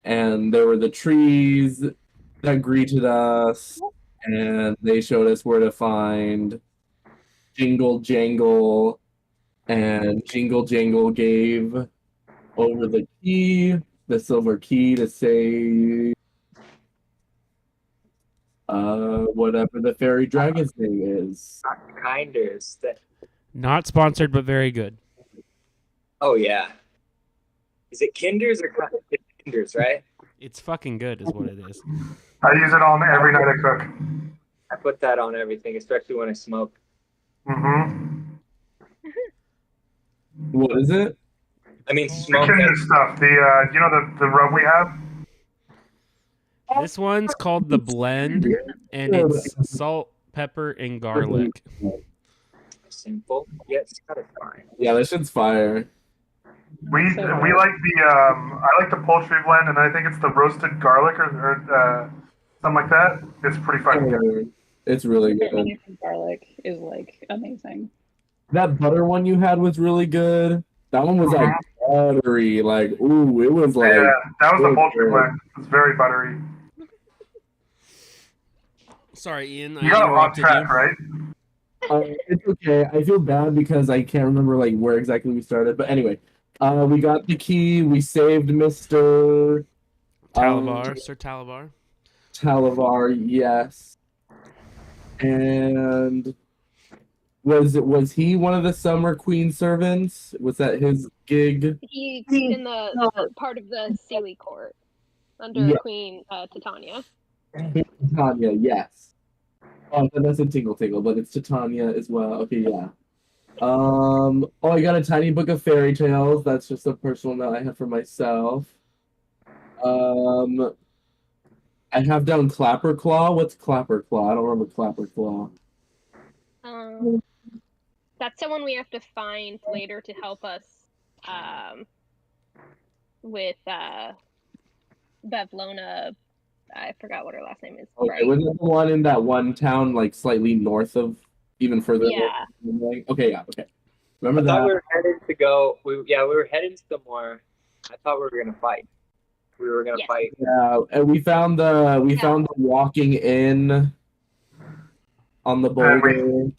and there were the trees that greeted us, and they showed us where to find Jingle Jangle, and Jingle Jangle gave over the silver key to say whatever the fairy dragon's name is. Kinders. Not sponsored, but very good. Oh yeah. Is it Kinders or Kinders? Right. It's fucking good, is what it is. I use it on every night I cook. I put that on everything, especially when I smoke. Mm-hmm. What is it? I mean, The smoke. Kinder stuff. The rub we have. This one's called the blend, and it's salt, pepper, and garlic. Simple, yet satisfying. Yeah, this shit's fire. We like I like the poultry blend, and I think it's the roasted garlic or something like that. It's pretty fucking good. It's really good. Anything garlic is like amazing. That butter one you had was really good. That one was like buttery, like ooh, it was like Yeah, that was the poultry blend. It's very buttery. Sorry, Ian. You got a hot track, right? It's okay. I feel bad because I can't remember like where exactly we started. But anyway, we got the key. We saved Mr. Talavar, Sir Talavar. Talavar, yes. And was he one of the Summer Queen servants? Was that his gig? He's in the part of the Sealy court under Queen Titania. Titania, yes. Oh, that's in Tingle Tingle, but it's Titania as well. Okay, yeah. I got a tiny book of fairy tales. That's just a personal note I have for myself. I have down Clapperclaw. What's Clapperclaw? I don't remember Clapperclaw. That's someone we have to find later to help us with Bevlona. I forgot what her last name is. Okay, right? was it the one in that one town, like slightly north of, even further? Yeah. North? Okay, yeah, okay. Remember I thought that? we were headed to go. We were headed somewhere. I thought we were gonna fight. We were gonna fight. Yeah, and we found the walking in on the boulder,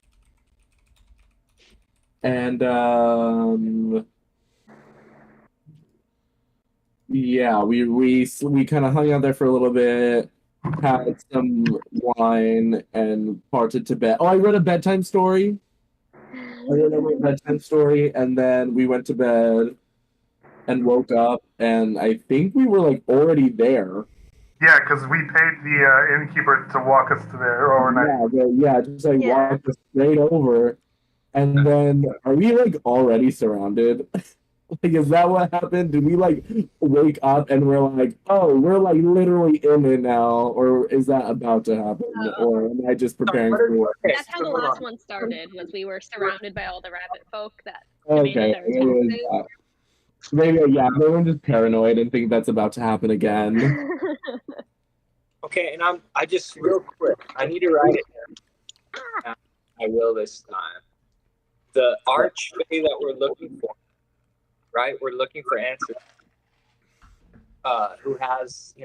and yeah, we kind of hung out there for a little bit, had some wine, and parted to bed. Oh, I read a bedtime story. And then we went to bed and woke up, and I think we were like already there. Yeah, because we paid the innkeeper to walk us to there overnight. Just like walked us straight over, and then are we like already surrounded? Like, is that what happened? Did we like wake up and we're like, oh, we're like literally in it now, or is that about to happen, or am I just preparing for it? That's how the last one started. Was we were surrounded by all the rabbit folk that Okay, demanded their taxes. maybe everyone's just paranoid and think that's about to happen again. Okay, and I just real quick. I need to write it down. I will this time. The archfey that we're looking for. Right, we're looking for answers. Who has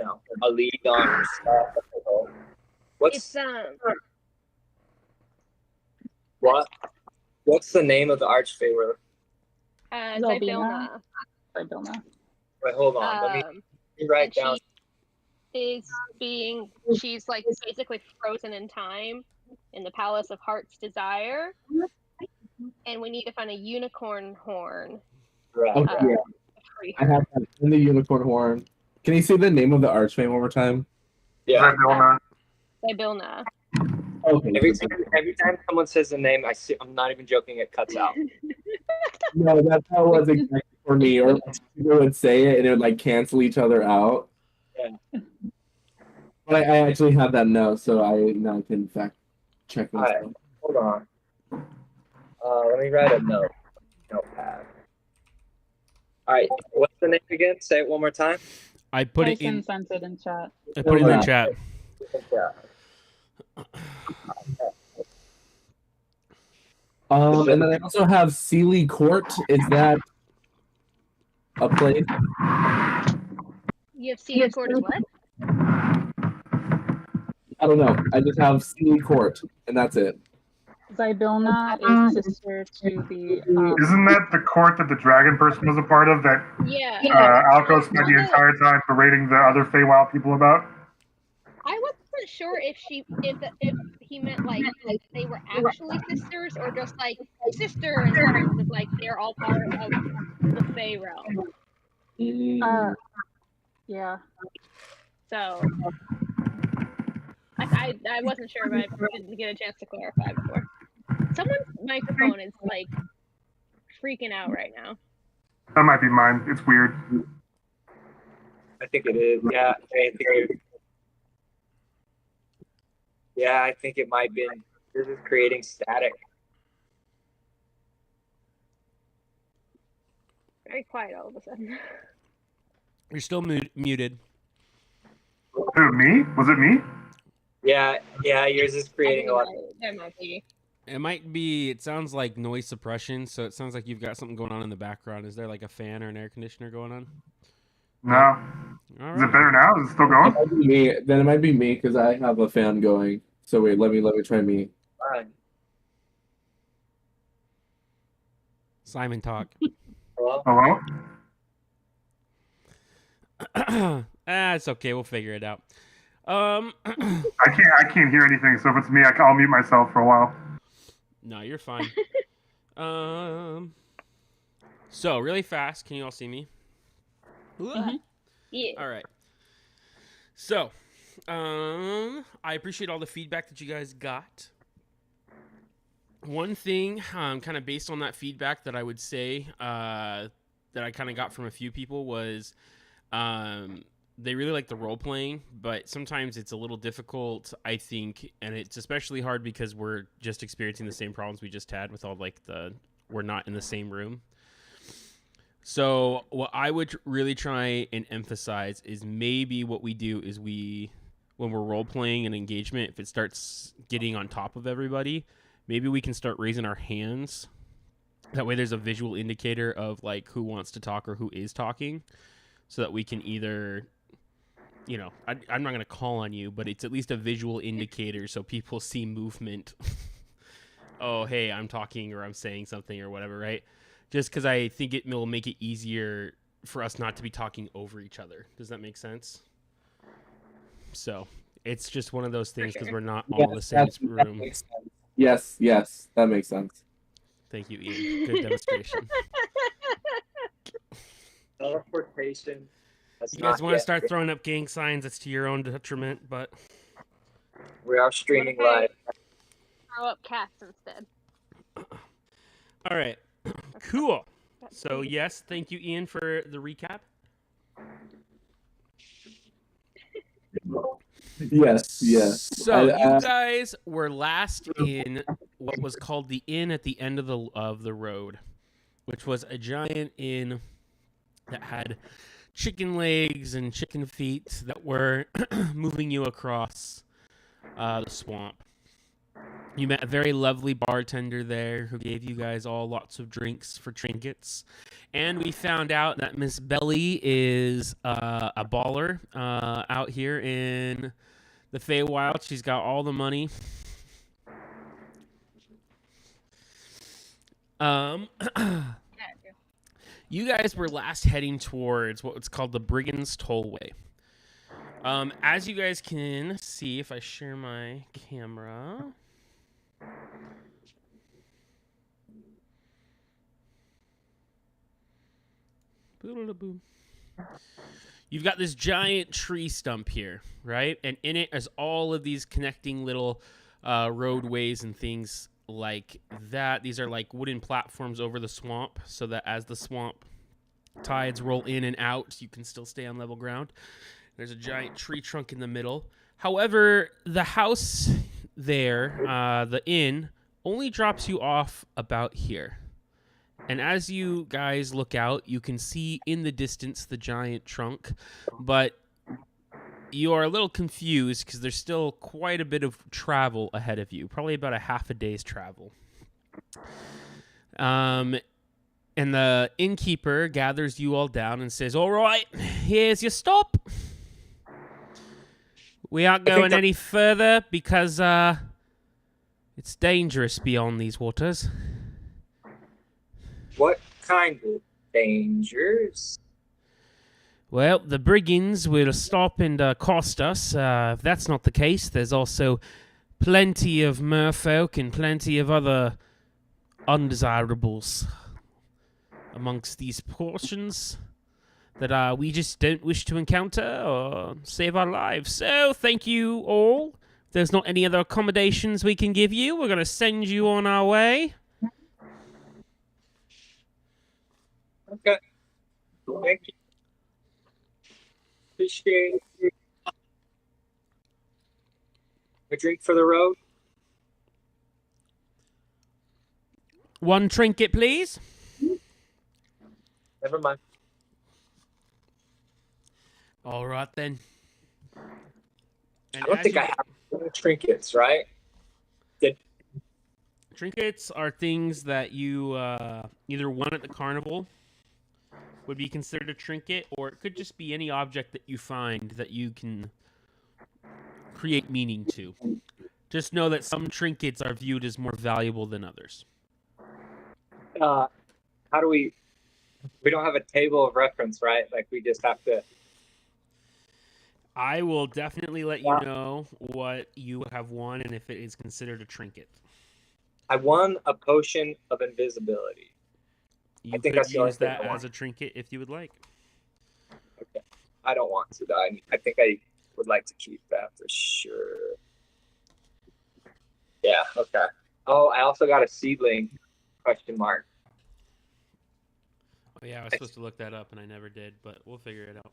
a lead on stuff? What's the name of the archfey? Zybylna. Wait, hold on. Let me write down. She's like basically frozen in time in the Palace of Heart's Desire, and we need to find a unicorn horn. Right. I have that in the unicorn horn. Can you say the name of the archfey one more time? Yeah. Zybylna. Okay. Every time someone says the name, I'm not even joking. It cuts out. No, that's how it was exactly for me. Or people would say it and it would like cancel each other out. Yeah. But I actually have that note, so I now can in fact check this out. Hold on. Let me write a notepad. All right, what's the name again? Say it one more time. I put it in. Sent it in chat. I put it in the chat. And then I also have Sealy Court. Is that a place? You have scenic court as what? I don't know. I just have C court, and that's it. Zybilna is sister to the. Isn't that the court that the dragon person was a part of that Yeah. Alco spent the entire time berating the other Feywild people about? I wasn't sure if he meant like they were actually sisters or just like sister in terms of like they're all part of the Fey realm. Yeah. So I wasn't sure, but I didn't get a chance to clarify before. Someone's microphone is like freaking out right now. That might be mine. It's weird. I think it is. Yeah, I think it might be. This is creating static. Very quiet all of a sudden. You're still muted. Who, me? Was it me? Yeah, yours is creating a lot. There might be. It might be. It sounds like noise suppression, so it sounds like you've got something going on in the background. Is there like a fan or an air conditioner going on? No. All Is it right. better now? Is it still going? Then it might be me because I have a fan going. So wait, let me try me. Fine. Simon, talk. Hello? Hello? It's okay. We'll figure it out. I can't hear anything, so if it's me, I'll mute myself for a while. No, you're fine. So really fast, can you all see me? Yeah. All right. So, I appreciate all the feedback that you guys got. One thing, kind of based on that feedback that I would say that I kind of got from a few people was they really like the role playing, but sometimes it's a little difficult, I think, and it's especially hard because we're just experiencing the same problems we just had with all like we're not in the same room. So what I would really try and emphasize is maybe what we do is when we're role playing an engagement, if it starts getting on top of everybody, maybe we can start raising our hands. That way there's a visual indicator of like who wants to talk or who is talking, so that we can either, you know, I'm not going to call on you, but it's at least a visual indicator so people see movement. Oh, hey, I'm talking or I'm saying something or whatever, right? Just because I think it will make it easier for us not to be talking over each other. Does that make sense? So it's just one of those things because we're not all in the same room. Yes, that makes sense. Thank you, Ian. Good demonstration. Teleportation. You guys want to start throwing up gang signs? It's to your own detriment, but we are streaming live. Throw up cats instead. All right. Cool. So yes, thank you, Ian, for the recap. Yes. So you guys were last in what was called the inn at the end of the road, which was a giant inn that had chicken legs and chicken feet that were moving you across the swamp. You met a very lovely bartender there who gave you guys all lots of drinks for trinkets. And we found out that Miss Belly is a baller out here in the Feywild. She's got all the money. You guys were last heading towards what's called the Brigand's Tollway. As you guys can see, if I share my camera... You've got this giant tree stump here, right? And in it is all of these connecting little roadways and things like that. These are like wooden platforms over the swamp so that as the swamp tides roll in and out, you can still stay on level ground. There's a giant tree trunk in the middle. However, the house there, the inn, only drops you off about here. And as you guys look out, you can see in the distance the giant trunk, but you are a little confused because there's still quite a bit of travel ahead of you, probably about a half a day's travel. And the innkeeper gathers you all down and says, "All right, here's your stop. We aren't going any further because it's dangerous beyond these waters." What kind of dangers? Well, the brigands will stop and cost us. If that's not the case, there's also plenty of merfolk and plenty of other undesirables amongst these portions that we just don't wish to encounter or save our lives. So, thank you all. If there's not any other accommodations we can give you, we're going to send you on our way. Okay. Thank you. Appreciate it. A drink for the road? One trinket, please. Never mind. All right, then. I don't think I have any trinkets, right? Trinkets are things that you either won at the carnival would be considered a trinket, or it could just be any object that you find that you can create meaning to. Just know that some trinkets are viewed as more valuable than others. How do we don't have a table of reference, right? Like we just have to. I will definitely let you know what you have won and if it is considered a trinket. I won a potion of invisibility. You could use that as a trinket if you would like. Okay. I don't want to, though. I think I would like to keep that for sure. Yeah, okay. Oh, I also got a seedling, question mark. Oh, yeah, I was supposed to look that up, and I never did, but we'll figure it out.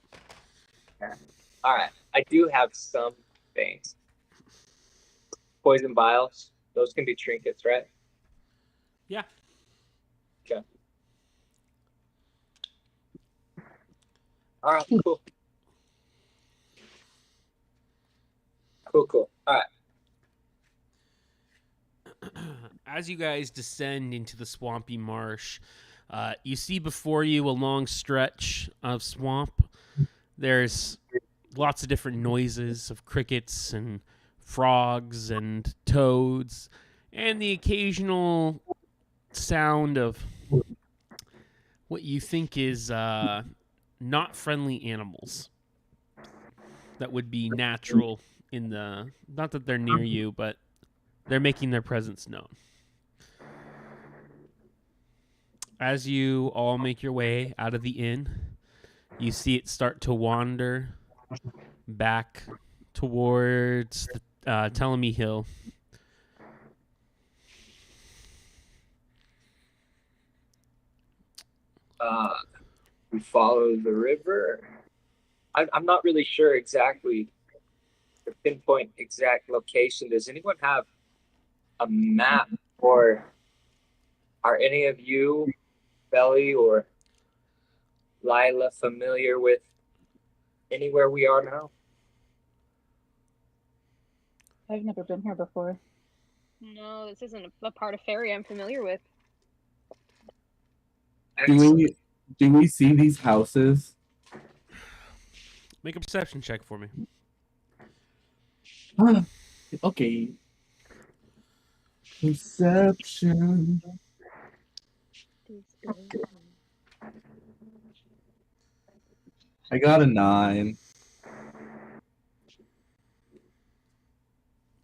Okay. All right. I do have some things. Poison vials. Those can be trinkets, right? Yeah. Okay. All right, cool. Cool. All right. As you guys descend into the swampy marsh, you see before you a long stretch of swamp. There's lots of different noises of crickets and frogs and toads, and the occasional sound of what you think is not friendly animals that would be natural in the, not that they're near you, but they're making their presence known. As you all make your way out of the inn, you see it start to wander back towards the Telemy Hill. We follow the river. I'm not really sure exactly the pinpoint exact location. Does anyone have a map, or are any of you, Belly or Lila, familiar with anywhere we are now? I've never been here before. No, this isn't a part of Fairy I'm familiar with. Do we see these houses? Make a perception check for me. Okay. Perception. I got a 9.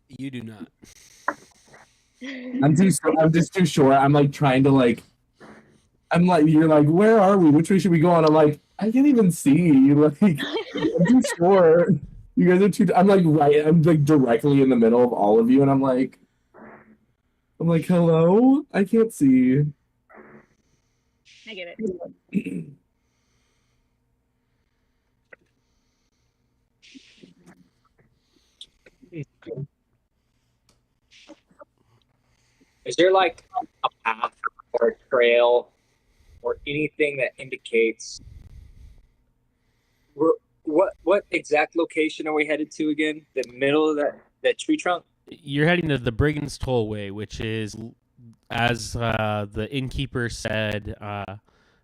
You do not. I'm just too short. I'm like trying to like. I'm like, you're like, where are we? Which way should we go on? I'm like, I can't even see. Like, I'm too short. You guys are too. I'm like I'm like directly in the middle of all of you, and I'm like, hello. I can't see. I get it. Is there like a path or a trail or anything that indicates what exact location are we headed to again? The middle of that tree trunk? You're heading to the Brigand's Tollway, which is as the innkeeper said,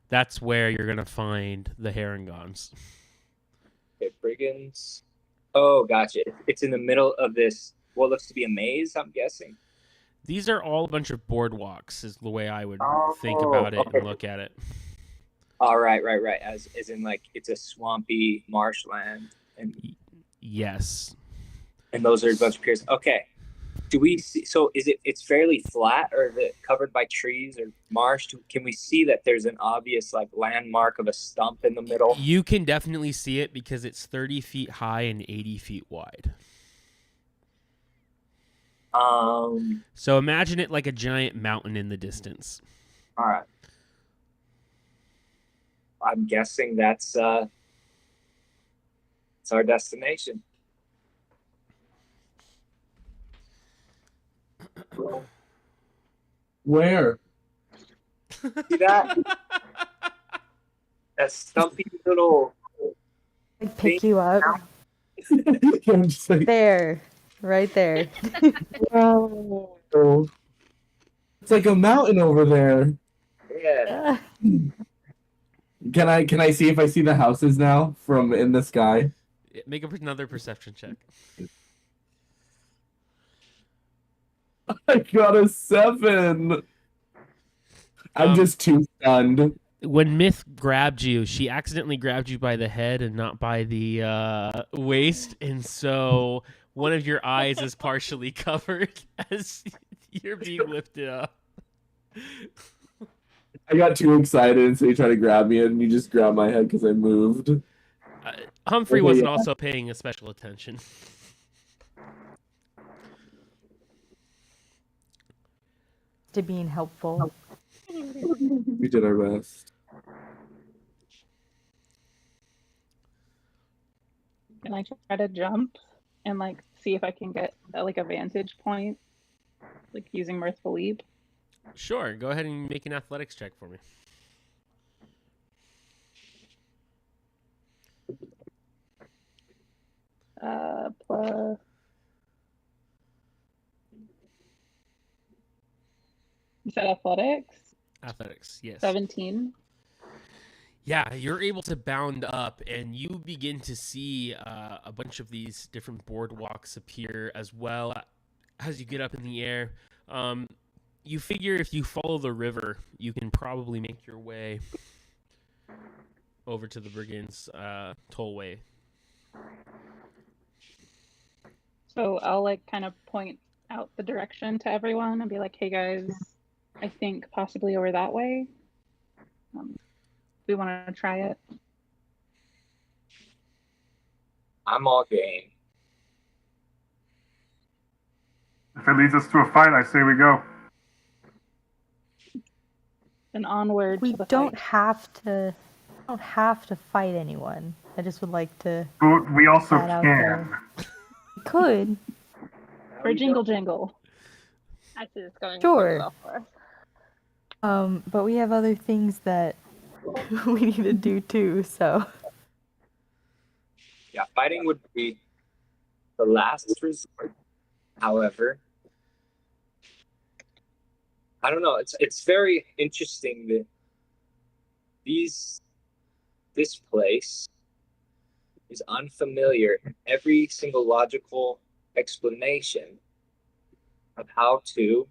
that's where you're gonna find the Herringons. Okay, brigands. Oh, gotcha. It's in the middle of this, what looks to be a maze, I'm guessing. These are all a bunch of boardwalks, is the way I would think Oh, about it okay. and look at it. All right. As in, like, it's a swampy marshland, and Yes. those are a bunch of piers. Okay. Do we see? So it's fairly flat, or is it covered by trees or marsh? Can we see that there's an obvious like landmark of a stump in the middle? You can definitely see it because it's 30 feet high and 80 feet wide. So imagine it like a giant mountain in the distance. All right. I'm guessing it's our destination. Where? See that? That stumpy little. I pick you up. I'm just like, There. Right there. oh. It's like a mountain over there. Yeah. Can I see if I see the houses now from in the sky? Make another perception check. I got a 7. I'm just too stunned. When Myth grabbed you, she accidentally grabbed you by the head and not by the waist, and so one of your eyes is partially covered as you're being lifted up. I got too excited, and so you tried to grab me, and you just grabbed my head because I moved. Humphrey Okay, wasn't yeah. also paying a special attention. To being helpful. We did our best. Can I try to jump and like see if I can get like a vantage point, like using Mirthful Leap? Sure, go ahead and make an athletics check for me. Plus. You said athletics? Athletics, yes. 17. Yeah, you're able to bound up, and you begin to see a bunch of these different boardwalks appear as well as you get up in the air. You figure if you follow the river, you can probably make your way over to the Brigands' tollway. So I'll like kind of point out the direction to everyone and be like, hey guys, I think possibly over that way. We want to try it. I'm all game. If it leads us to a fight, I say we go. And onward We to the don't fight. have to fight anyone. I just would like to But we also That out can. there. We could. For Jingle Jangle. I see this going Sure. really well for us. But we have other things that we need to do too, so Yeah, fighting would be the last resort. However, I don't know. It's very interesting that this place is unfamiliar. Every single logical explanation of how to,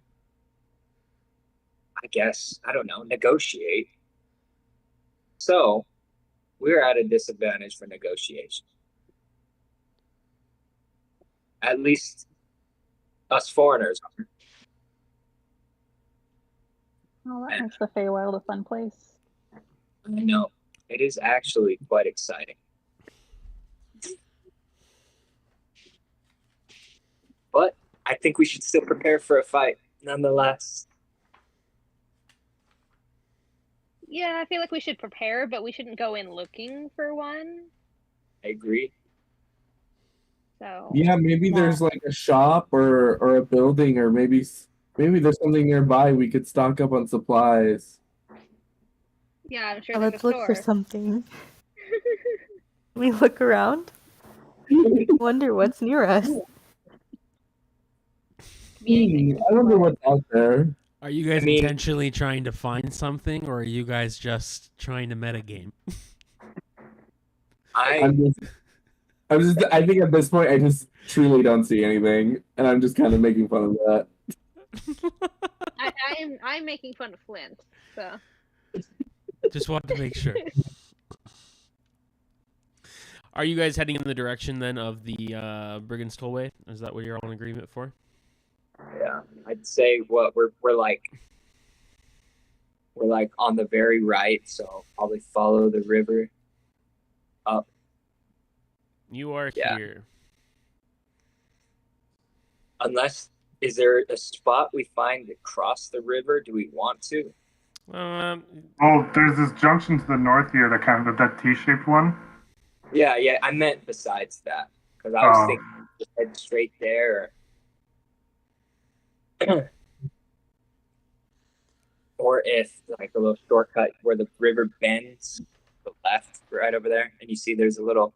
I guess, I don't know, negotiate. So we're at a disadvantage for negotiation. At least us foreigners are. Oh, that makes the Feywild a fun place. I know. It is actually quite exciting. But I think we should still prepare for a fight, nonetheless. Yeah, I feel like we should prepare, but we shouldn't go in looking for one. I agree. So Yeah, maybe Yeah. there's like a shop or a building, or maybe there's something nearby we could stock up on supplies. yeah, I'm sure Now there's let's a look for store. something. We look around, wonder what's near us. I wonder what's out there. Are you guys I mean- intentionally trying to find something, or are you guys just trying to metagame? I I think at this point I just truly don't see anything, and I'm just kind of making fun of that. I'm making fun of Flint. So Just wanted to make sure. Are you guys heading in the direction then of the Brigand's Tollway? Is that what you're all in agreement for? yeah, I'd say what we're like on the very right, so probably follow the river up. You are Yeah. here. Unless, is there a spot we find to cross the river? Do we want to? Oh, there's this junction to the north here, that T-shaped one. Yeah, I meant besides that, because I was Oh. thinking just head straight there. Or if like a little shortcut where the river bends to the left, right over there, and you see there's a little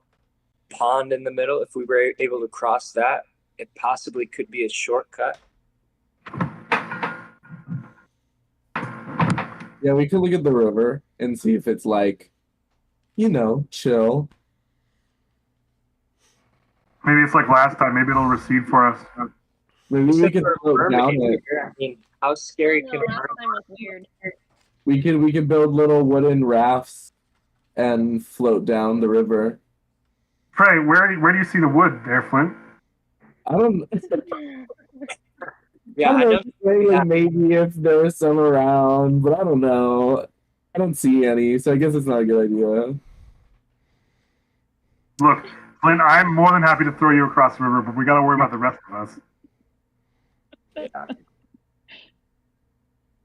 pond in the middle. If we were able to cross that, it possibly could be a shortcut. Yeah, we could look at the river and see if it's like, chill. Maybe it's like last time. Maybe it'll recede for us. Maybe we Except could for a float mermaid down it. here, I mean, how scary no, can last it time was weird. We could build little wooden rafts and float down the river. Trey, where do you see the wood there, Flint? I don't. Yeah, I know. Like, maybe if there's some around, but I don't know. I don't see any, so I guess it's not a good idea. Look, Flint, I'm more than happy to throw you across the river, but we got to worry about the rest of us.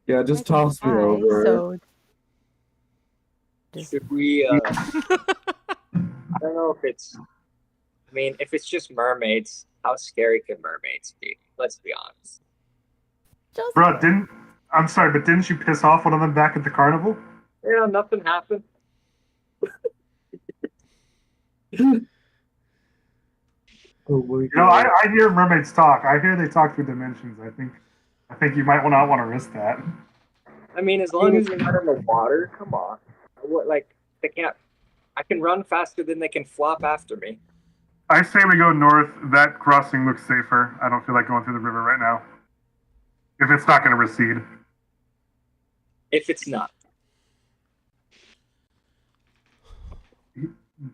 Yeah, just toss me over. So Should we? I don't know if it's. I mean, if it's just mermaids, how scary can mermaids be? Let's be honest. just Bro, I'm sorry, but didn't you piss off one of them back at the carnival? Yeah, nothing happened. Oh my You know, I hear mermaids talk. I hear they talk through dimensions. I think you might not want to risk that. I mean, as long as you're not in the water, come on. What, like, they can't. I can run faster than they can flop after me. I say we go north. That crossing looks safer. I don't feel like going through the river right now. If it's not going to recede. If it's not.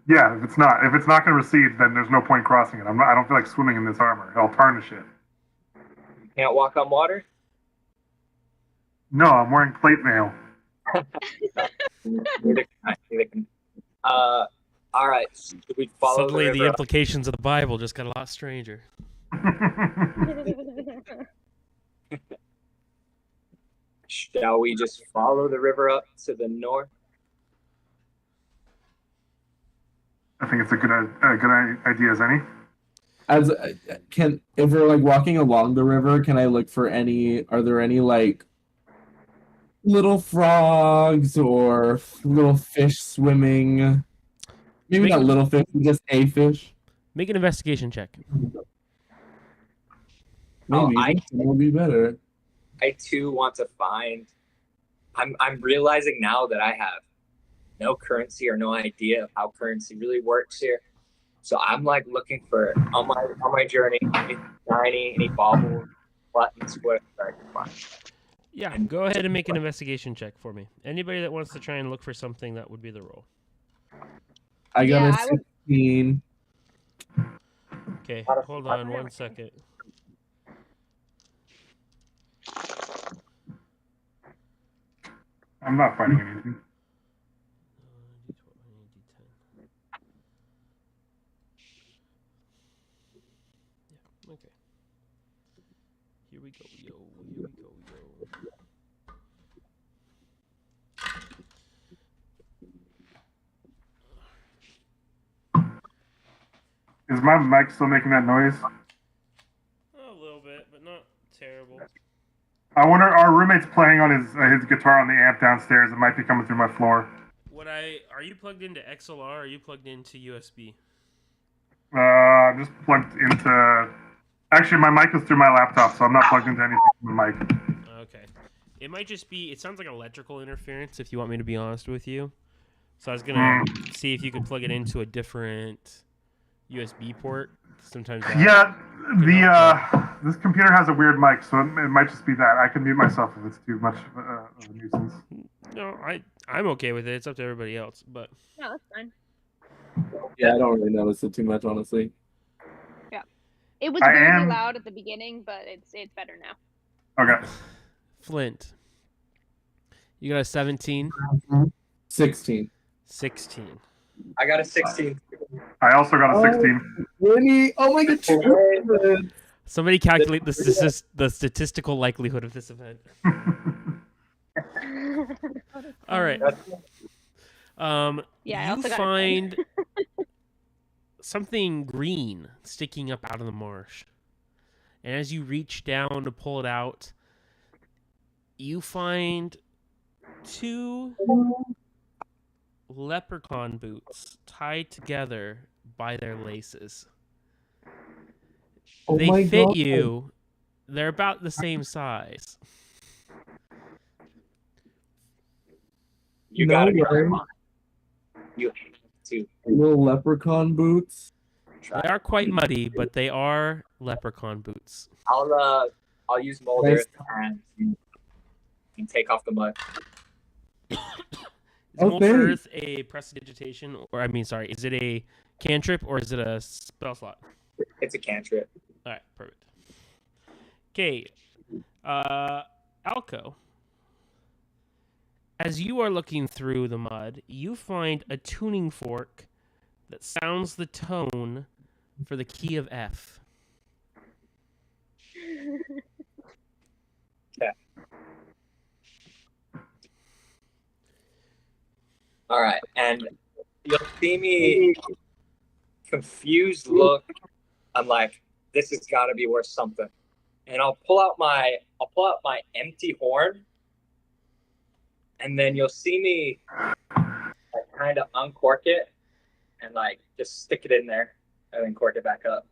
Yeah, if it's not going to recede, then there's no point crossing it. I don't feel like swimming in this armor. I'll tarnish it. You can't walk on water? No, I'm wearing plate mail. All right. Should we follow Suddenly, the the river? implications of the Bible just got a lot stranger. Shall we just follow the river up to the north? I think it's a good idea as any. If we're like walking along the river, can I look for are there any like little frogs or little fish swimming? Maybe not little fish, just a fish. Make an investigation check. Maybe that would be better. I too want to find. I'm realizing now that I have no currency or no idea of how currency really works here. So I'm like looking for on my journey any shiny, any baubles, buttons, whatever I can find. Yeah, go ahead and make an investigation check for me. Anybody that wants to try and look for something, that would be the roll. I got Yeah, a I would- 16. Okay, hold on 1 second. I'm not finding anything. Yeah, okay. Here we go, yo. Here we go, yo. Is my mic still making that noise? A little bit, but not terrible. I wonder, our roommate's playing on his guitar on the amp downstairs. It might be coming through my floor. Are you plugged into XLR or are you plugged into USB? I'm just plugged into. Actually, my mic is through my laptop, so I'm not plugged into anything from the mic. Okay. It might just be. It sounds like electrical interference. If you want me to be honest with you, so I was gonna see if you could plug it into a different USB port. Sometimes that Yeah, could help, this computer has a weird mic, so it might just be that. I can mute myself if it's too much of a nuisance. No, I'm okay with it. It's up to everybody else, but No, that's fine. Yeah, I don't really notice it too much, honestly. Yeah, it was I weirdly am- loud at the beginning, but it's better now. Okay. Flint, you got a 17, 16. 16. I got a 16. I also got a 16. Really? Oh my god. Somebody calculate the statistical likelihood of this event. All right. Yeah, I you also got a 10. find something green sticking up out of the marsh. And as you reach down to pull it out, you find 2 leprechaun boots tied together by their laces. Oh They my fit God. you. They're about the same size. You No gotta way. try mine. You have to Little leprechaun boots. try. They are quite muddy, but they are leprechaun boots. I'll use mold Nice. earth and take off the mud. Is Oh, Mold thanks. Earth a prestidigitation, or is it a cantrip or is it a spell slot? It's a cantrip. All right, perfect. Okay, Alco. As you are looking through the mud, you find a tuning fork that sounds the tone for the key of F. Okay. All right, and you'll see me confused look. I'm like, this has got to be worth something, and I'll pull out my empty horn, and then you'll see me like, kind of uncork it and like just stick it in there and then cork it back up.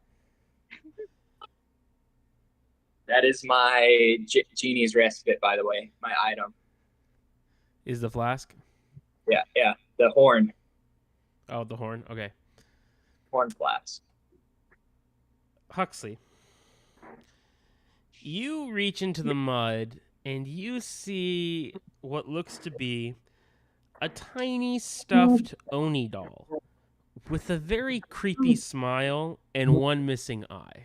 That is my genie's respite, by the way, my item. Is the flask? Yeah, the horn Oh, the horn. Okay. flask. Huxley, you reach into the mud and you see what looks to be a tiny stuffed Oni doll with a very creepy smile and one missing eye.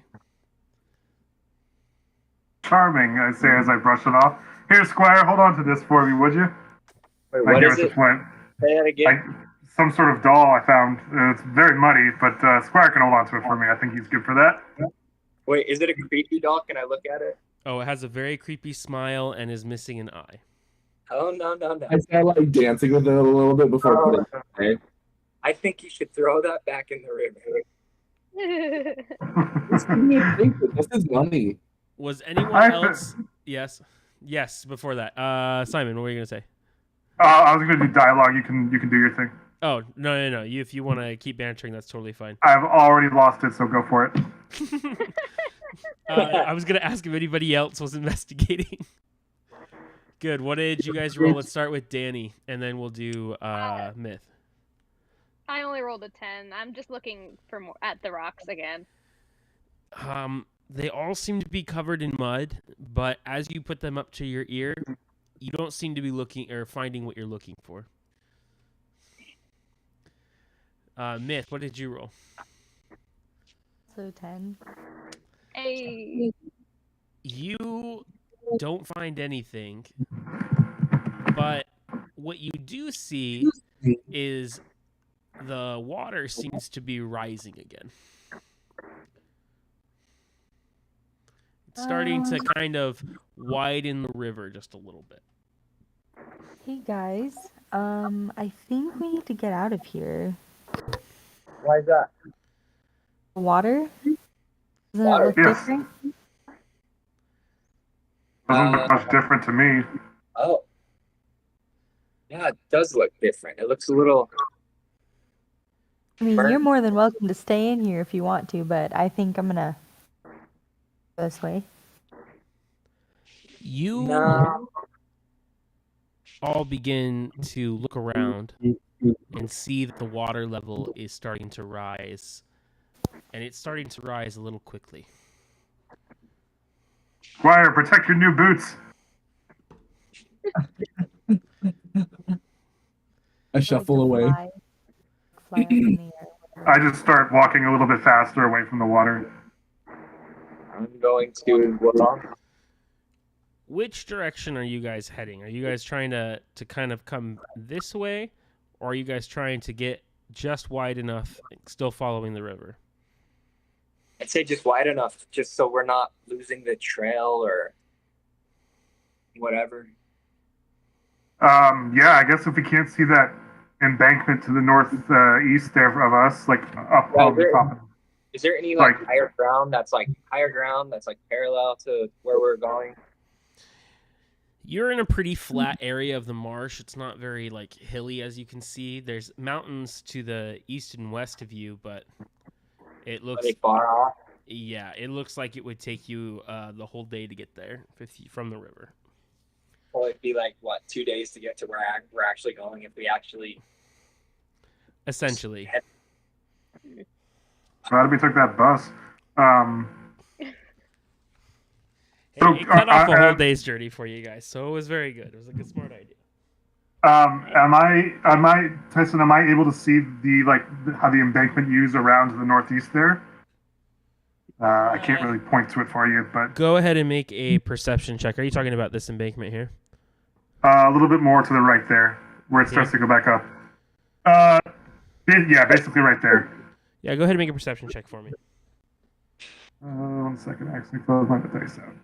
Charming, I say as I brush it off. Here, Squire, hold on to this for me, would you? Wait, I what give is it it? to Flint. Say that again. Some sort of doll I found. It's very muddy, but Squire can hold on to it for me. I think he's good for that. Wait, is it a creepy doll? Can I look at it? Oh, it has a very creepy smile and is missing an eye. Oh, no. I started like dancing with it a little bit before putting it away. I think you should throw that back in the river. This is money. Was anyone I- else? Yes. Before that, Simon, what were you gonna say? I was going to do dialogue. You can do your thing. Oh no! If you want to keep bantering, that's totally fine. I've already lost it, so go for it. I was gonna ask if anybody else was investigating. Good. What did you guys roll? Let's start with Danny, and then we'll do myth. I only rolled a 10. I'm just looking for more at the rocks again. They all seem to be covered in mud, but as you put them up to your ear, you don't seem to be looking or finding what you're looking for. Myth, what did you roll? So 10. Hey. You don't find anything, but what you do see is the water seems to be rising again. It's starting to kind of widen the river just a little bit. Hey guys, I think we need to get out of here. Why is that? Water? Doesn't Water? it look Yes. different? Doesn't look much different to me. Oh. Yeah, it does look different. It looks a little... I mean, Burnt. you're more than welcome to stay in here if you want to, but I think I'm gonna go this way. You No. all begin to look around and see that the water level is starting to rise. And it's starting to rise a little quickly. Squire, protect your new boots. I shuffle away. Fly up in the air. I just start walking a little bit faster away from the water. I'm going to well, Which direction are you guys heading? Are you guys trying to kind of come this way? Or are you guys trying to get just wide enough, still following the river? I'd say just wide enough, just so we're not losing the trail or whatever. Yeah, I guess if we can't see that embankment to the northeast there of us, like up on the top. Is there any like higher ground that's like parallel to where we're going? You're in a pretty flat area of the marsh. It's not very like hilly, as you can see. There's mountains to the east and west of you, but it looks Are they far off? Yeah, it looks like it would take you the whole day to get there from the river. Well, it'd be like what, 2 days to get to where we're actually going if we actually. Essentially. Glad we took that bus. It cut off a whole day's journey for you guys, so it was very good. It was like a smart idea. Tyson, am I able to see how the embankment views around to the northeast there? I can't really point to it for you, but go ahead and make a perception check. Are you talking about this embankment here? A little bit more to the right there, where it starts to go back up. Yeah, basically right there. Yeah, go ahead and make a perception check for me. 1 second, I actually closed my dice out.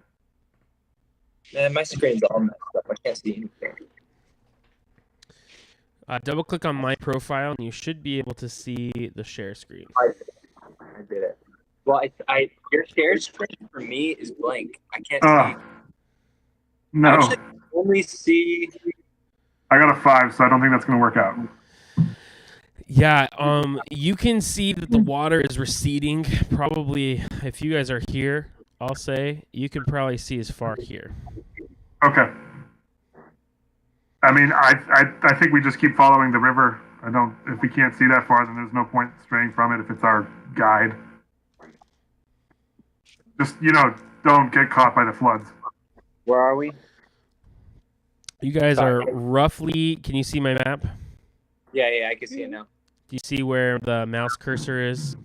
Man, my screen's all messed up. I can't see anything. Double click on my profile, and you should be able to see the share screen. I did it. Well, your share screen for me is blank. I can't see. No. I actually only see. I got a 5, so I don't think that's going to work out. Yeah, you can see that the water is receding. Probably, if you guys are here, I'll say you can probably see as far here. Okay. I mean, I think we just keep following the river. If we can't see that far, then there's no point straying from it if it's our guide. Just, don't get caught by the floods. Where are we? You guys are roughly, can you see my map? Yeah, I can see it now. Do you see where the mouse cursor is?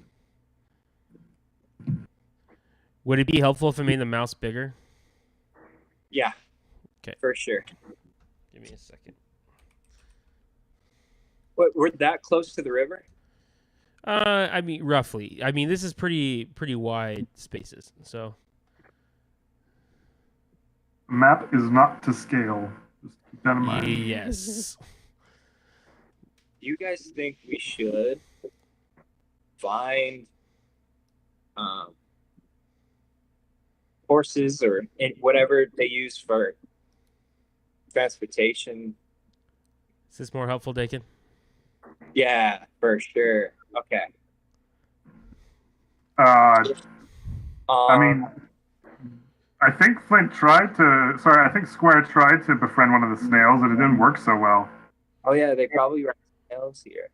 Would it be helpful if I made the mouse bigger? Yeah. Okay. For sure. Give me a second. What, we're that close to the river? I mean, roughly. I mean, this is pretty wide spaces, so. Map is not to scale. Just keep that in mind. Yes. Do you guys think we should find horses or whatever they use for transportation? Is this more helpful, Dakin? Yeah, for sure. Okay. I mean, I think I think Squire tried to befriend one of the snails, and it didn't work so well. Oh yeah, they probably run snails here.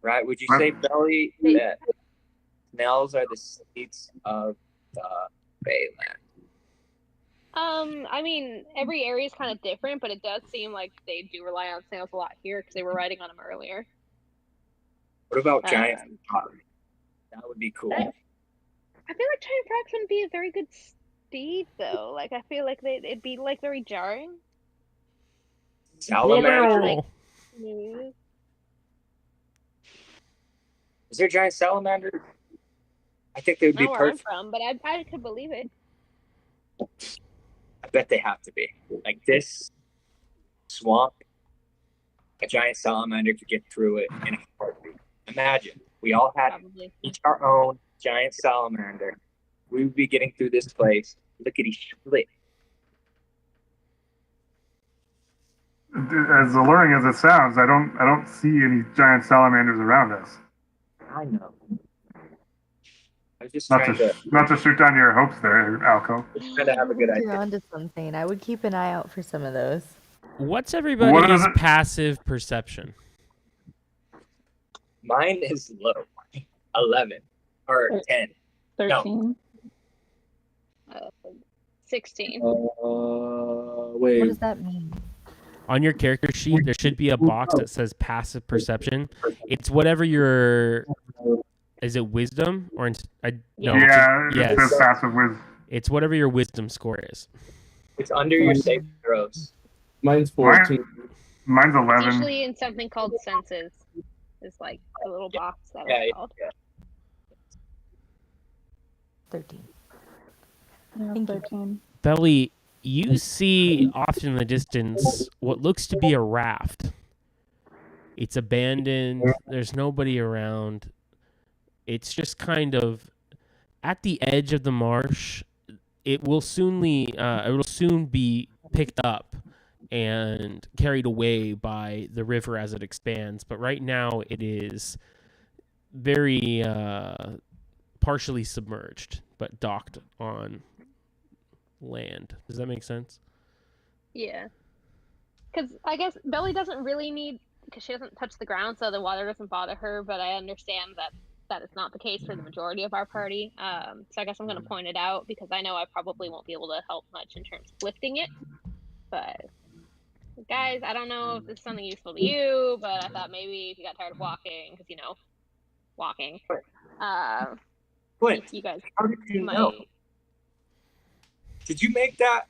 Right? Would you say, Belly, that snails are the seeds of the Bayland? I mean, every area is kind of different, but it does seem like they do rely on snails a lot here because they were riding on them earlier. What about giant frogs? That would be cool. I feel like giant frogs wouldn't be a very good steed, though. Like, I feel like it'd be like very jarring. Salamander. Is there giant salamander? I think they would be perfect. Where I'm from, but I could believe it. I bet they have to be. Like this swamp, a giant salamander could get through it in a heartbeat. Imagine we all had each our own giant salamander. We would be getting through this place. Lickety split. As alluring as it sounds, I don't see any giant salamanders around us. I know. I was just not to shoot down your hopes there, Alco. Just trying to have a good idea. You're onto something. I would keep an eye out for some of those. What's What everybody's is it? passive perception? Mine is low. 11 or 10. 13. 16. Wait. What does that mean? On your character sheet, there should be a box that says passive perception. It's whatever your... Is it wisdom? Or no, Yeah, yes. it says passive wisdom. It's whatever your wisdom score is. It's under your saving throws. Mine's 14. Mine's It's 11. usually in something called senses. It's like a little box that was called. 13. Yeah, Thank you. 13. Belly, you see off in the distance what looks to be a raft. It's abandoned. There's nobody around. It's just kind of at the edge of the marsh. It will soon be picked up and carried away by the river as it expands. But right now it is very partially submerged, but docked on land. Does that make sense? Yeah. Because I guess Belly doesn't really need, because she doesn't touch the ground, so the water doesn't bother her, but I understand that is not the case for the majority of our party. So I guess I'm going to point it out, because I know I probably won't be able to help much in terms of lifting it. But guys, I don't know if this is something useful to you, but I thought maybe if you got tired of walking, because, walking. Clint, You guys how did you might... know? Did you make that?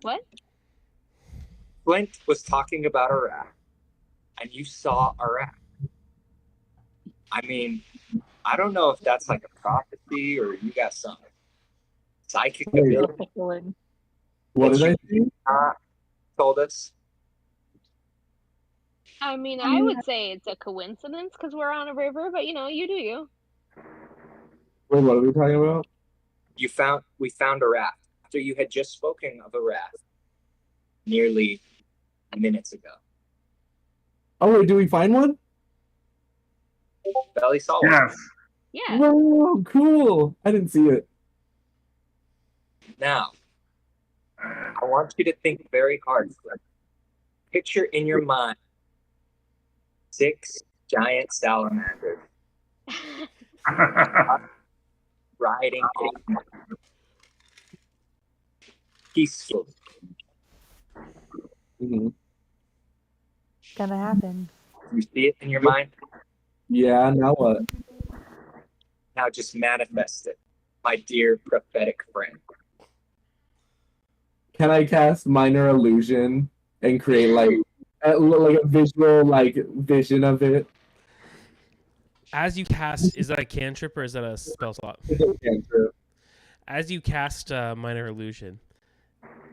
What? Clint was talking about a raft, and you saw a raft. I mean, I don't know if that's like a prophecy or you got some psychic ability. What did I see? Told us. I mean, I would say it's a coincidence because we're on a river, but you do you. Wait, what are we talking about? We found a raft after you had just spoken of a raft nearly minutes ago. Oh, wait, do we find one? Belly saw one. Yes. Yeah. Whoa, cool. I didn't see it. Now, I want you to think very hard. Picture in your mind 6 giant salamanders riding peacefully. Mm-hmm. Gonna happen. You see it in your mind? Yeah, now what? Now just manifest it, my dear prophetic friend. Can I cast minor illusion and create like a visual vision of it? As you cast, is that a cantrip or is that a spell slot? It's a cantrip. As you cast minor illusion,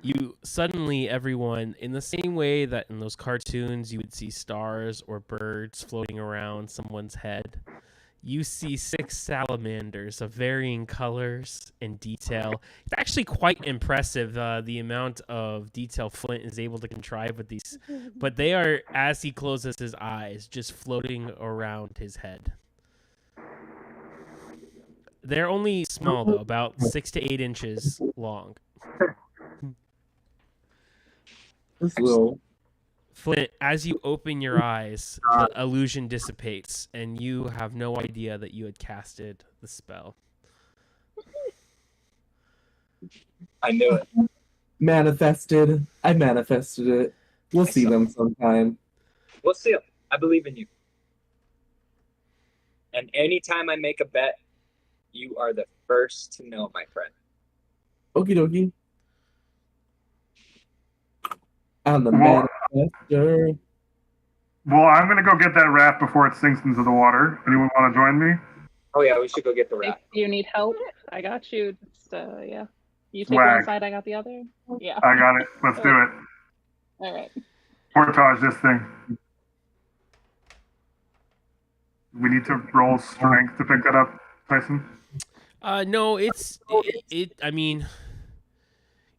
you suddenly, everyone, in the same way that in those cartoons you would see stars or birds floating around someone's head, you see 6 salamanders of varying colors and detail. It's actually quite impressive, the amount of detail Flint is able to contrive with these. But they are, as he closes his eyes, just floating around his head. They're only small, though, about 6 to 8 inches long. This little. Flint, as you open your eyes, the illusion dissipates, and you have no idea that you had casted the spell. I knew it. Manifested. I manifested it. We'll see them sometime. We'll see them. I believe in you. And anytime I make a bet, you are the first to know, my friend. Okie dokie. I'm the Well- manifester. Well, I'm going to go get that raft before it sinks into the water. Anyone want to join me? Oh yeah, we should go get the If raft. you need help, I got you. Just, yeah. You take Swag. one side, I got the other. Yeah. I got it. Let's do it. All right. Portage this thing. We need to roll strength to pick that up, Tyson. No, I mean,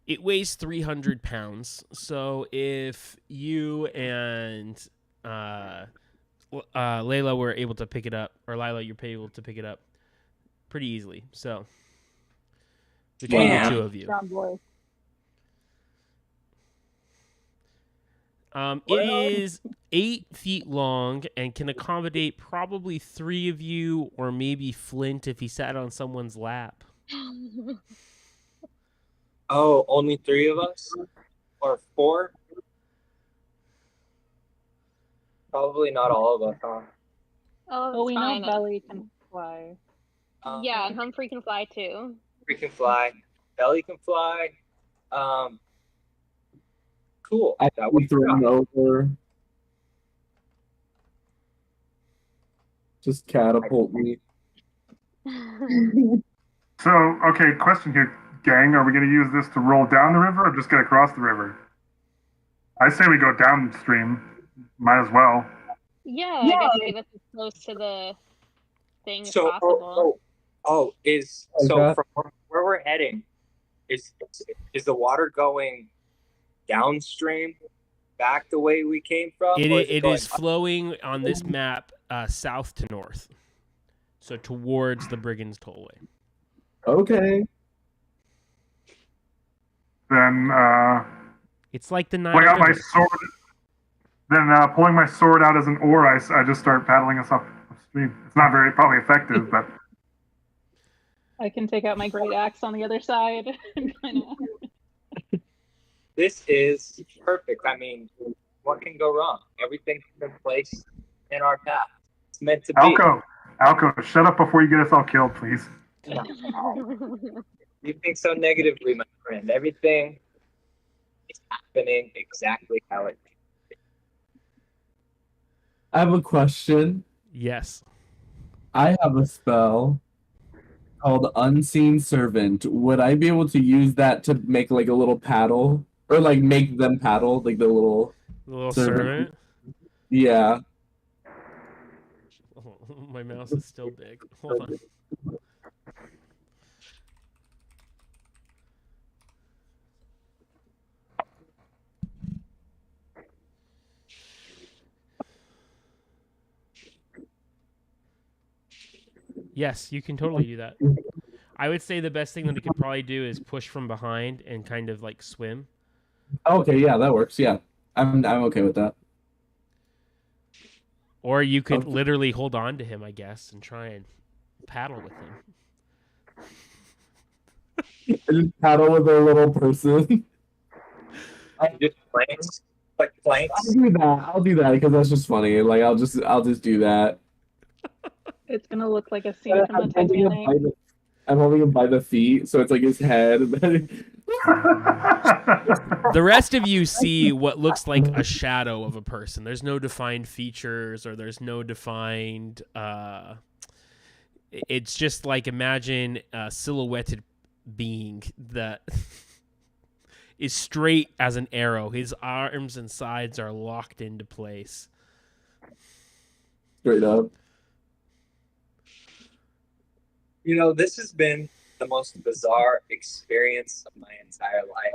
it weighs 300 pounds. So if you and Layla were able to pick it up, or Lila, you're able to pick it up pretty easily. So between the Damn. 2 of you. Strong boy. It is 8 feet long and can accommodate probably 3 of you, or maybe Flint if he sat on someone's lap. Oh, only 3 of us? Or 4? Probably not all of us, huh? Oh, Well, we know fine. Belly can fly. Yeah, and Humphrey can fly too. We can fly. Belly can fly. Cool. I That would would throw him over. Just catapult me. So, okay, question here, gang. Are we going to use this to roll down the river or just get across the river? I say we go downstream. Might as well. Yeah, I guess get us as close to the thing as possible. From where we're heading, is the water going downstream back the way we came from? It is flowing on this map south to north, so towards the Brigand's Tollway. Okay. Then It's like the Nile pulling out my River. sword. Then pulling my sword out as an oar, I just start paddling us upstream. It's not probably effective, but I can take out my great axe on the other side. This is perfect. I mean, what can go wrong? Everything's in place in our path. It's meant to be. Alco, shut up before you get us all killed, please. You think so negatively, my friend. Everything is happening exactly how it is. I have a question. Yes. I have a spell called Unseen Servant. Would I be able to use that to make like a little paddle? Or like make them paddle, like the little servant? Yeah. Oh, my mouse is still big. Hold on. Yes, you can totally do that. I would say the best thing that it could probably do is push from behind and kind of like swim. Okay, yeah, that works. Yeah. I'm okay with that. Or you could literally hold on to him, I guess, and try and paddle with him. Just paddle with a little person. Just planks. Like planks. I'll do that because that's just funny. Like I'll just do that. It's gonna look like a scene from the Titanic. I'm holding him by the feet, so it's like his head. The rest of you see what looks like a shadow of a person. There's no defined features, or there's no defined. It's just like, imagine a silhouetted being that is straight as an arrow. His arms and sides are locked into place. Straight up. You know, this has been the most bizarre experience of my entire life.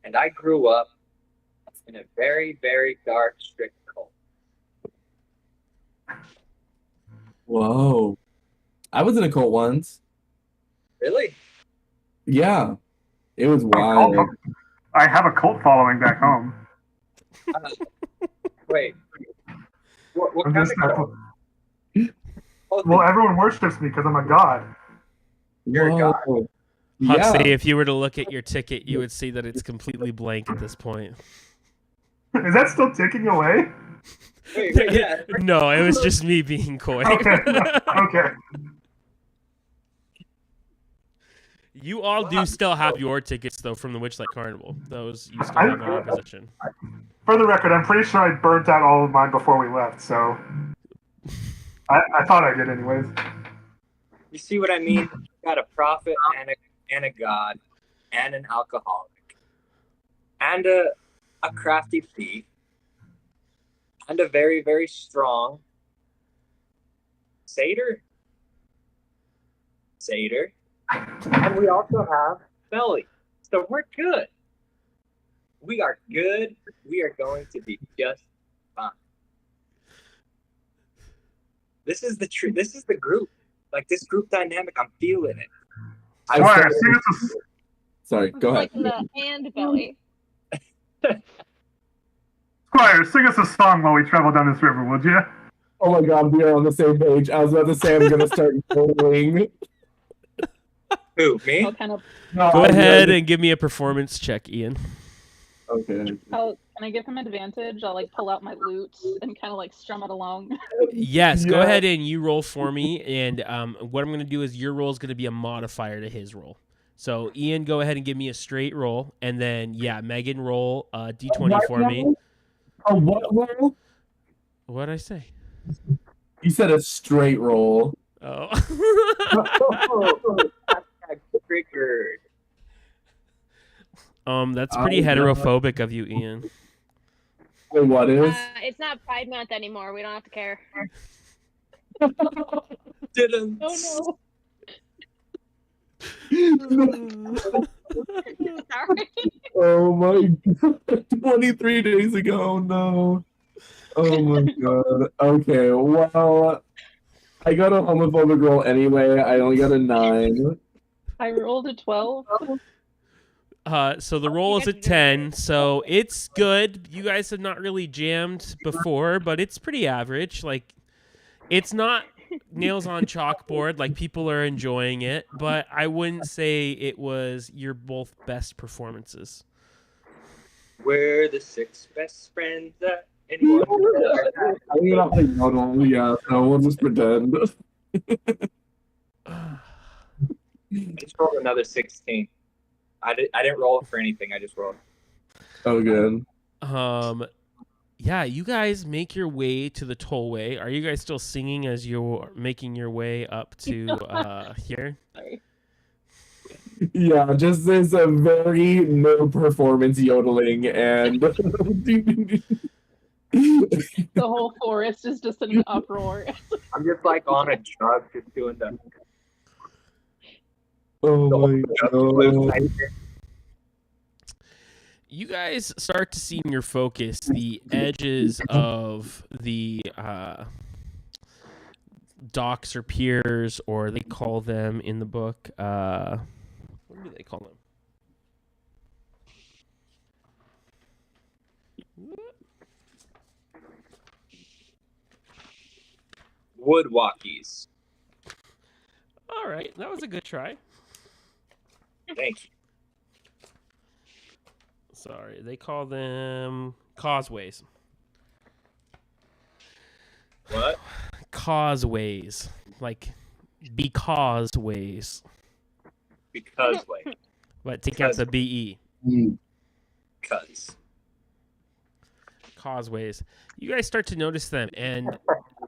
And I grew up in a very, very dark, strict cult. Whoa. I was in a cult once. Really? Yeah. It was wild. I have a cult following back home. Wait. What kind of cult? Well, everyone worships me because I'm a god. You're a god. Yeah. Huxley, if you were to look at your ticket, you would see that it's completely blank at this point. Is that still ticking away? Wait, yeah. No, it was just me being coy. Okay. You all do still have your tickets, though, from the Witchlight Carnival. Those you still have in your possession. For the record, I'm pretty sure I burnt out all of mine before we left, so I thought I did anyways. You see what I mean? You got a prophet and a god and an alcoholic and a crafty thief and a very, very strong satyr. And we also have Belly. So we're good. We are good. We are going to be just fine. This is the group. Like, this group dynamic, I'm feeling it. Sorry, go ahead. Like the and Belly. Squire, sing us a song while we travel down this river, would you? Oh my god, we are on the same page. I was about to say I'm gonna start yodeling. Who, me? I'll kind of. No, Go I ahead know. and give me a performance check, Ian. Okay. Can I give him advantage? I'll like pull out my lute and kind of like strum it along. Yes, go Yeah. ahead and you roll for me. And what I'm going to do is your roll is going to be a modifier to his roll. So, Ian, go ahead and give me a straight roll. And then, yeah, Megan, roll a d20 for me. A what roll? What'd I say? You said a straight roll. Oh. Triggered. That's pretty heterophobic of you, Ian. Wait, what is? It's not Pride Month anymore. We don't have to care. Didn't. Oh Sorry. Oh my god. 23 days ago, no. Oh my god. Okay, well, I got a homophobic roll anyway. I only got a 9. I rolled a 12. So the roll is a 10, so it's good. You guys have not really jammed before, but it's pretty average. Like, it's not nails on chalkboard. Like, people are enjoying it, but I wouldn't say it was your both best performances. We're the 6 best friends that anyone could ever have. I'm gonna play yodel, yeah, so we'll just pretend. I just rolled another 16. I didn't roll for anything. I just rolled. Oh, good. Yeah, you guys make your way to the tollway. Are you guys still singing as you're making your way up to here? Sorry. Yeah, just this a very no performance yodeling and The whole forest is just in an uproar. I'm just like on a jug, just doing the oh my blue god. type. You guys start to see in your focus the edges of the docks or piers, or they call them in the book. What do they call them? Wood walkies. All right, that was a good try. Thank you. Sorry, they call them causeways. What? Causeways, like because ways, Because like but take out the be. because. Causeways. You guys start to notice them, and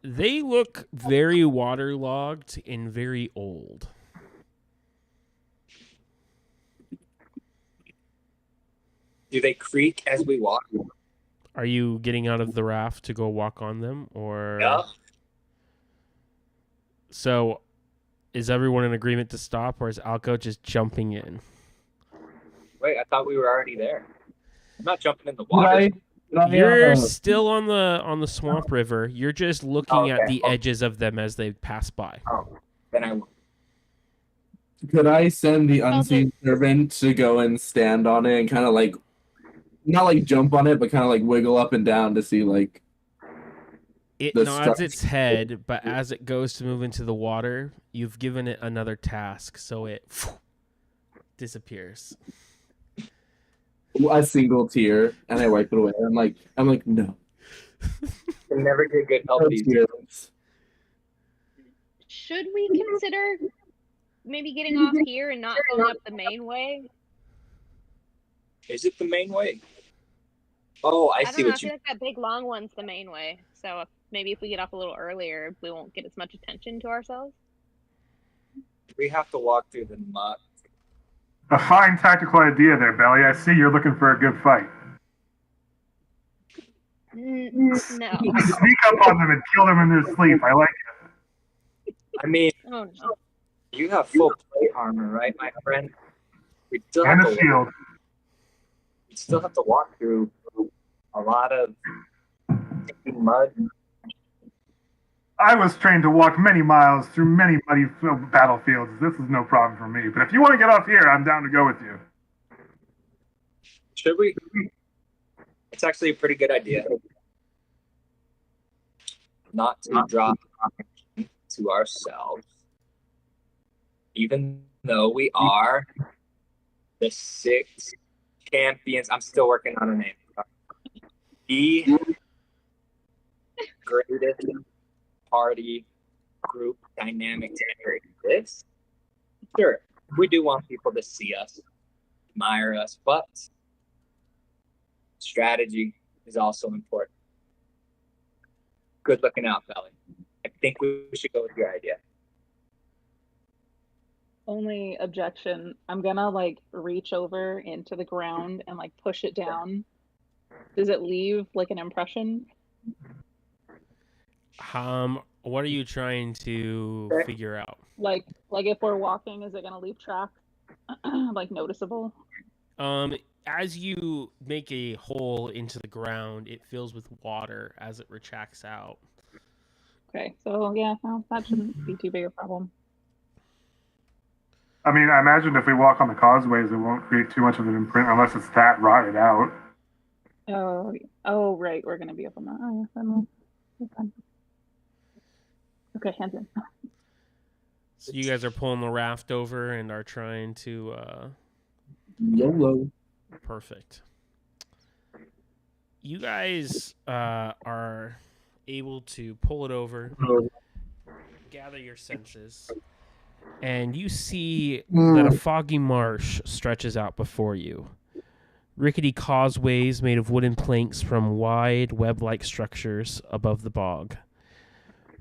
they look very waterlogged and very old. Do they creak as we walk? Are you getting out of the raft to go walk on them, or? Yeah. So, is everyone in agreement to stop, or is Alco just jumping in? Wait, I thought we were already there. I'm not jumping in the water. You're still on the swamp river. You're just looking at Okay. the edges of them as they pass by. Oh, then I. Could I send the unseen servant to go and stand on it and kind of like, not like jump on it, but kind of like wiggle up and down to see like. It The nods structure. its head, but as it goes to move into the water, you've given it another task, so it disappears. A single tear, and I wipe it away. I'm like, no. Can never get good help No these tears. Should we consider maybe getting off here and not going up the main way? Is it the main way? Oh, I I see don't know. I what feel you. like that big long one's the main way. So maybe if we get off a little earlier, we won't get as much attention to ourselves. We have to walk through the mud. A fine tactical idea there, Belly. I see you're looking for a good fight. No. Sneak up on them and kill them in their sleep. I like it. I mean, Oh no. you have full plate armor, right, my friend? We still And have a to. shield. We still have to walk through a lot of mud. I was trained to walk many miles through many muddy battlefields. This is no problem for me. But if you want to get off here, I'm down to go with you. Should we? It's actually a pretty good idea. Not to drop to ourselves, even though we are the 6 champions. I'm still working on a name. The greatest party group dynamic to ever exist. Sure, we do want people to see us, admire us, but strategy is also important. Good looking out, Belly. I think we should go with your idea. Only objection, I'm gonna like reach over into the ground and like push it down. Does it leave like an impression? What are you trying to figure out? Like if we're walking, is it gonna leave tracks? Like noticeable? As you make a hole into the ground, it fills with water as it retracts out. Okay, so yeah, well, that shouldn't be too big a problem. I mean, I imagine if we walk on the causeways, it won't create too much of an imprint unless it's that rotted out. Oh, right, we're gonna be up on that. Oh, yeah, then we'll be fine. Okay, hands in. So you guys are pulling the raft over and are trying to YOLO. Perfect. You guys are able to pull it over, gather your senses, and you see that a foggy marsh stretches out before you. Rickety causeways made of wooden planks from wide web-like structures above the bog.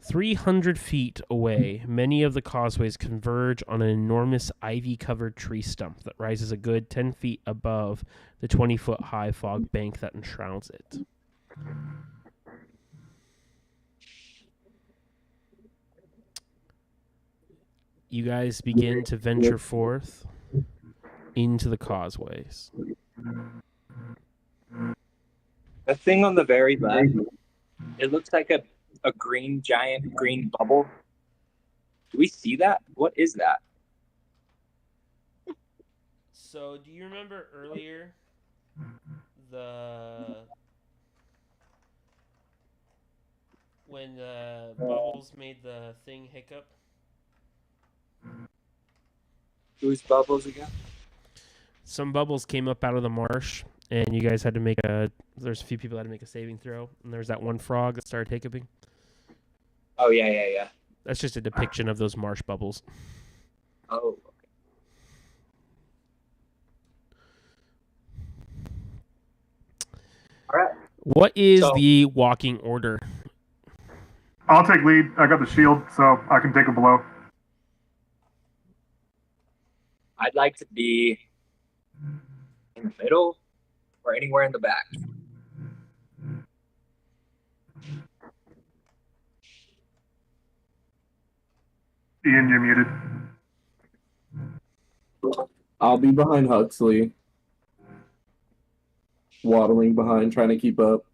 300 feet away, many of the causeways converge on an enormous ivy-covered tree stump that rises a good 10 feet above the 20-foot-high fog bank that enshrouds it. You guys begin to venture forth into the causeways. The thing on the very left, it looks like a giant green bubble. Do we see that? What is that? So, do you remember earlier when the bubbles made the thing hiccup? Whose bubbles again? Some bubbles came up out of the marsh, and you guys had to there's a few people that had to make a saving throw, and there's that one frog that started hiccuping. Oh, yeah. That's just a depiction of those marsh bubbles. Oh, okay. All right. What is the walking order? I'll take lead. I got the shield, so I can take a blow. I'd like to be in the middle or anywhere in the back. Ian, you're muted. I'll be behind Huxley. Waddling behind, trying to keep up.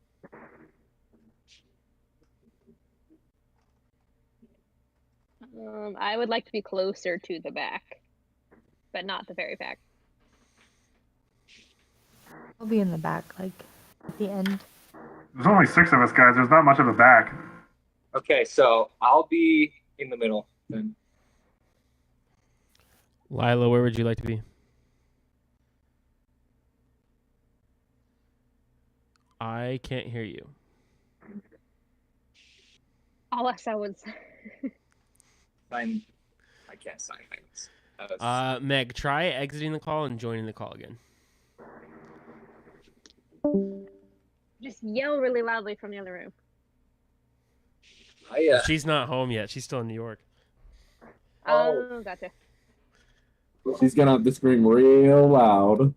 I would like to be closer to the back, but not the very back. I'll be in the back, like at the end. There's only 6 of us, guys. There's not much of a back. Okay, so I'll be in the middle then. Lila, where would you like to be? I can't hear you. All I said was I can't sign things. Meg, try exiting the call and joining the call again. just yell really loudly from the other room. She's not home yet. She's still in New York. Oh, gotcha. She's gonna have to scream real loud.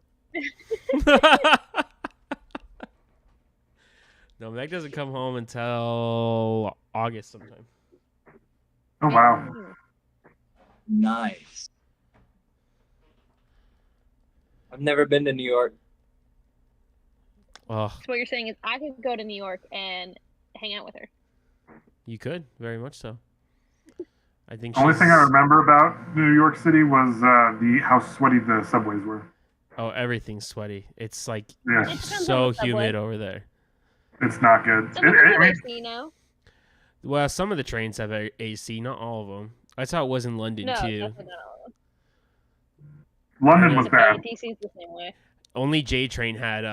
No, Meg doesn't come home until August sometime. Oh, wow. Nice. I've never been to New York. Oh, So what you're saying is I could go to New York and hang out with her. you could, very much so. I think The only thing I remember about New York City was how sweaty the subways were. Oh, everything's sweaty. It's like Yeah, It depends on so the subway. humid over there. it's not good. Some of them I have mean, AC now. Well, some of the trains have AC, not all of them. That's how it was in London No, too. definitely not all of them. London I was know. bad. DC's the same way. Only J train had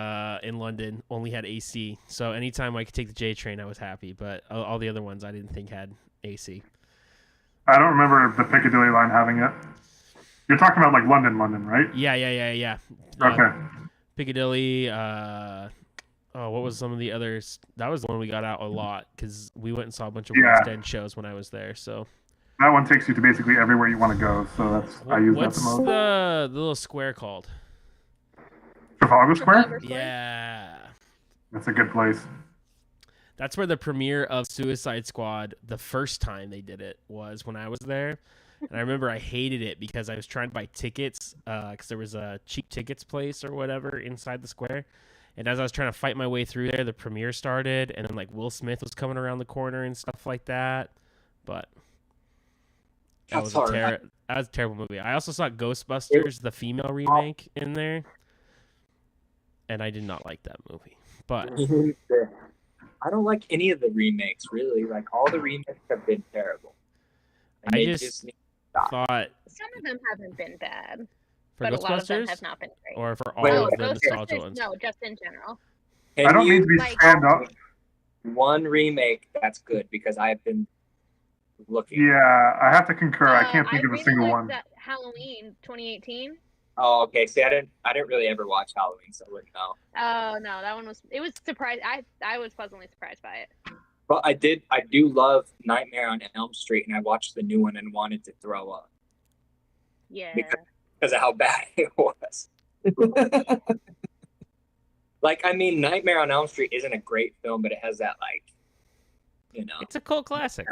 in London only had AC. So anytime I could take the J train, I was happy. But all the other ones I didn't think had AC. I don't remember the Piccadilly line having it. You're talking about like London, right? Yeah. Okay. Piccadilly. What was some of the others? That was the one we got out a lot because we went and saw a bunch of Yeah. West End shows when I was there. So That one takes you to basically everywhere you want to go. So I use that what's the most. the little square called? Trafalgar Square? Trafalgar Square? Yeah. That's a good place. That's where the premiere of Suicide Squad, the first time they did it, was when I was there. And I remember I hated it because I was trying to buy tickets because there was a cheap tickets place or whatever inside the square. And as I was trying to fight my way through there, the premiere started. And then like Will Smith was coming around the corner and stuff like that. But that was a terrible movie. I also saw Ghostbusters, the female remake, in there. And I did not like that movie. But I don't like any of the remakes, really. Like, all the remakes have been terrible. And I they just need to stop. thought Some of them haven't been bad, for but a lot of them Ghostbusters have not been great. or for all Wait, of wait, the nostalgia Ghostbusters, ones. no, just in general. Can I don't you mean to be like- stand up. one remake that's good? Because I've been looking. Yeah, I have to concur. I can't think I of a really single liked one. that Halloween 2018. Oh, okay. See, I didn't really ever watch Halloween, so I wouldn't know. Oh no, that one was surprised. I was pleasantly surprised by it. But I do love Nightmare on Elm Street, and I watched the new one and wanted to throw up Yeah. because of how bad it was. Like, I mean, Nightmare on Elm Street isn't a great film, but it has that, like, you know. It's a cult classic.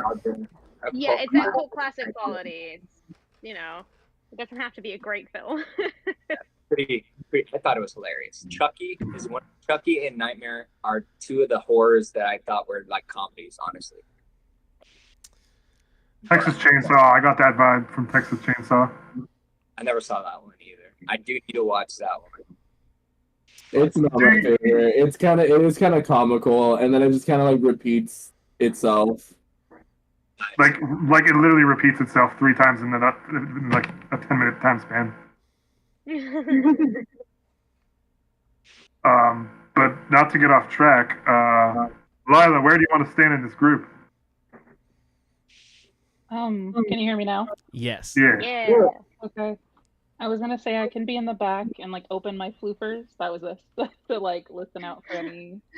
Yeah, it's that cult classic quality. It's, it doesn't have to be a great film. pretty. I thought it was hilarious. Chucky and Nightmare are two of the horrors that I thought were like comedies, honestly. Texas Chainsaw. I got that vibe from Texas Chainsaw. I never saw that one either. I do need to watch that one. It's not my favorite. It is kind of comical, and then it just kind of like repeats itself. Like it literally repeats itself 3 times in like a 10-minute time span. But not to get off track, Lila, where do you want to stand in this group? Can you hear me now? Yes. Yeah. Yeah. Okay. I was gonna say I can be in the back and like open my floopers. That was this to like listen out for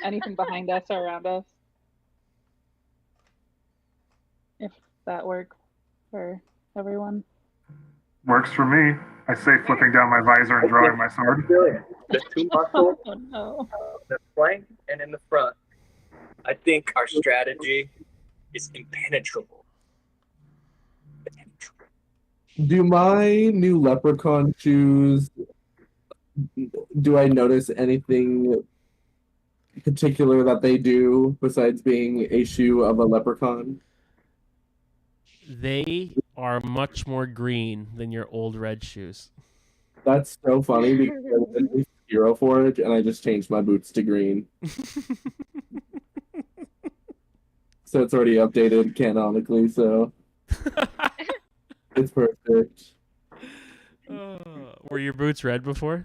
anything behind us or around us. If that works for everyone. Works for me. I say flipping down my visor and drawing my sword. The two muscles, Oh no. the flank and in the front. I think our strategy is impenetrable. Do my new leprechaun shoes? Do I notice anything particular that they do besides being a shoe of a leprechaun? They are much more green than your old red shoes. That's so funny because I went to Hero Forge and I just changed my boots to green. So it's already updated canonically, so it's perfect. Were your boots red before?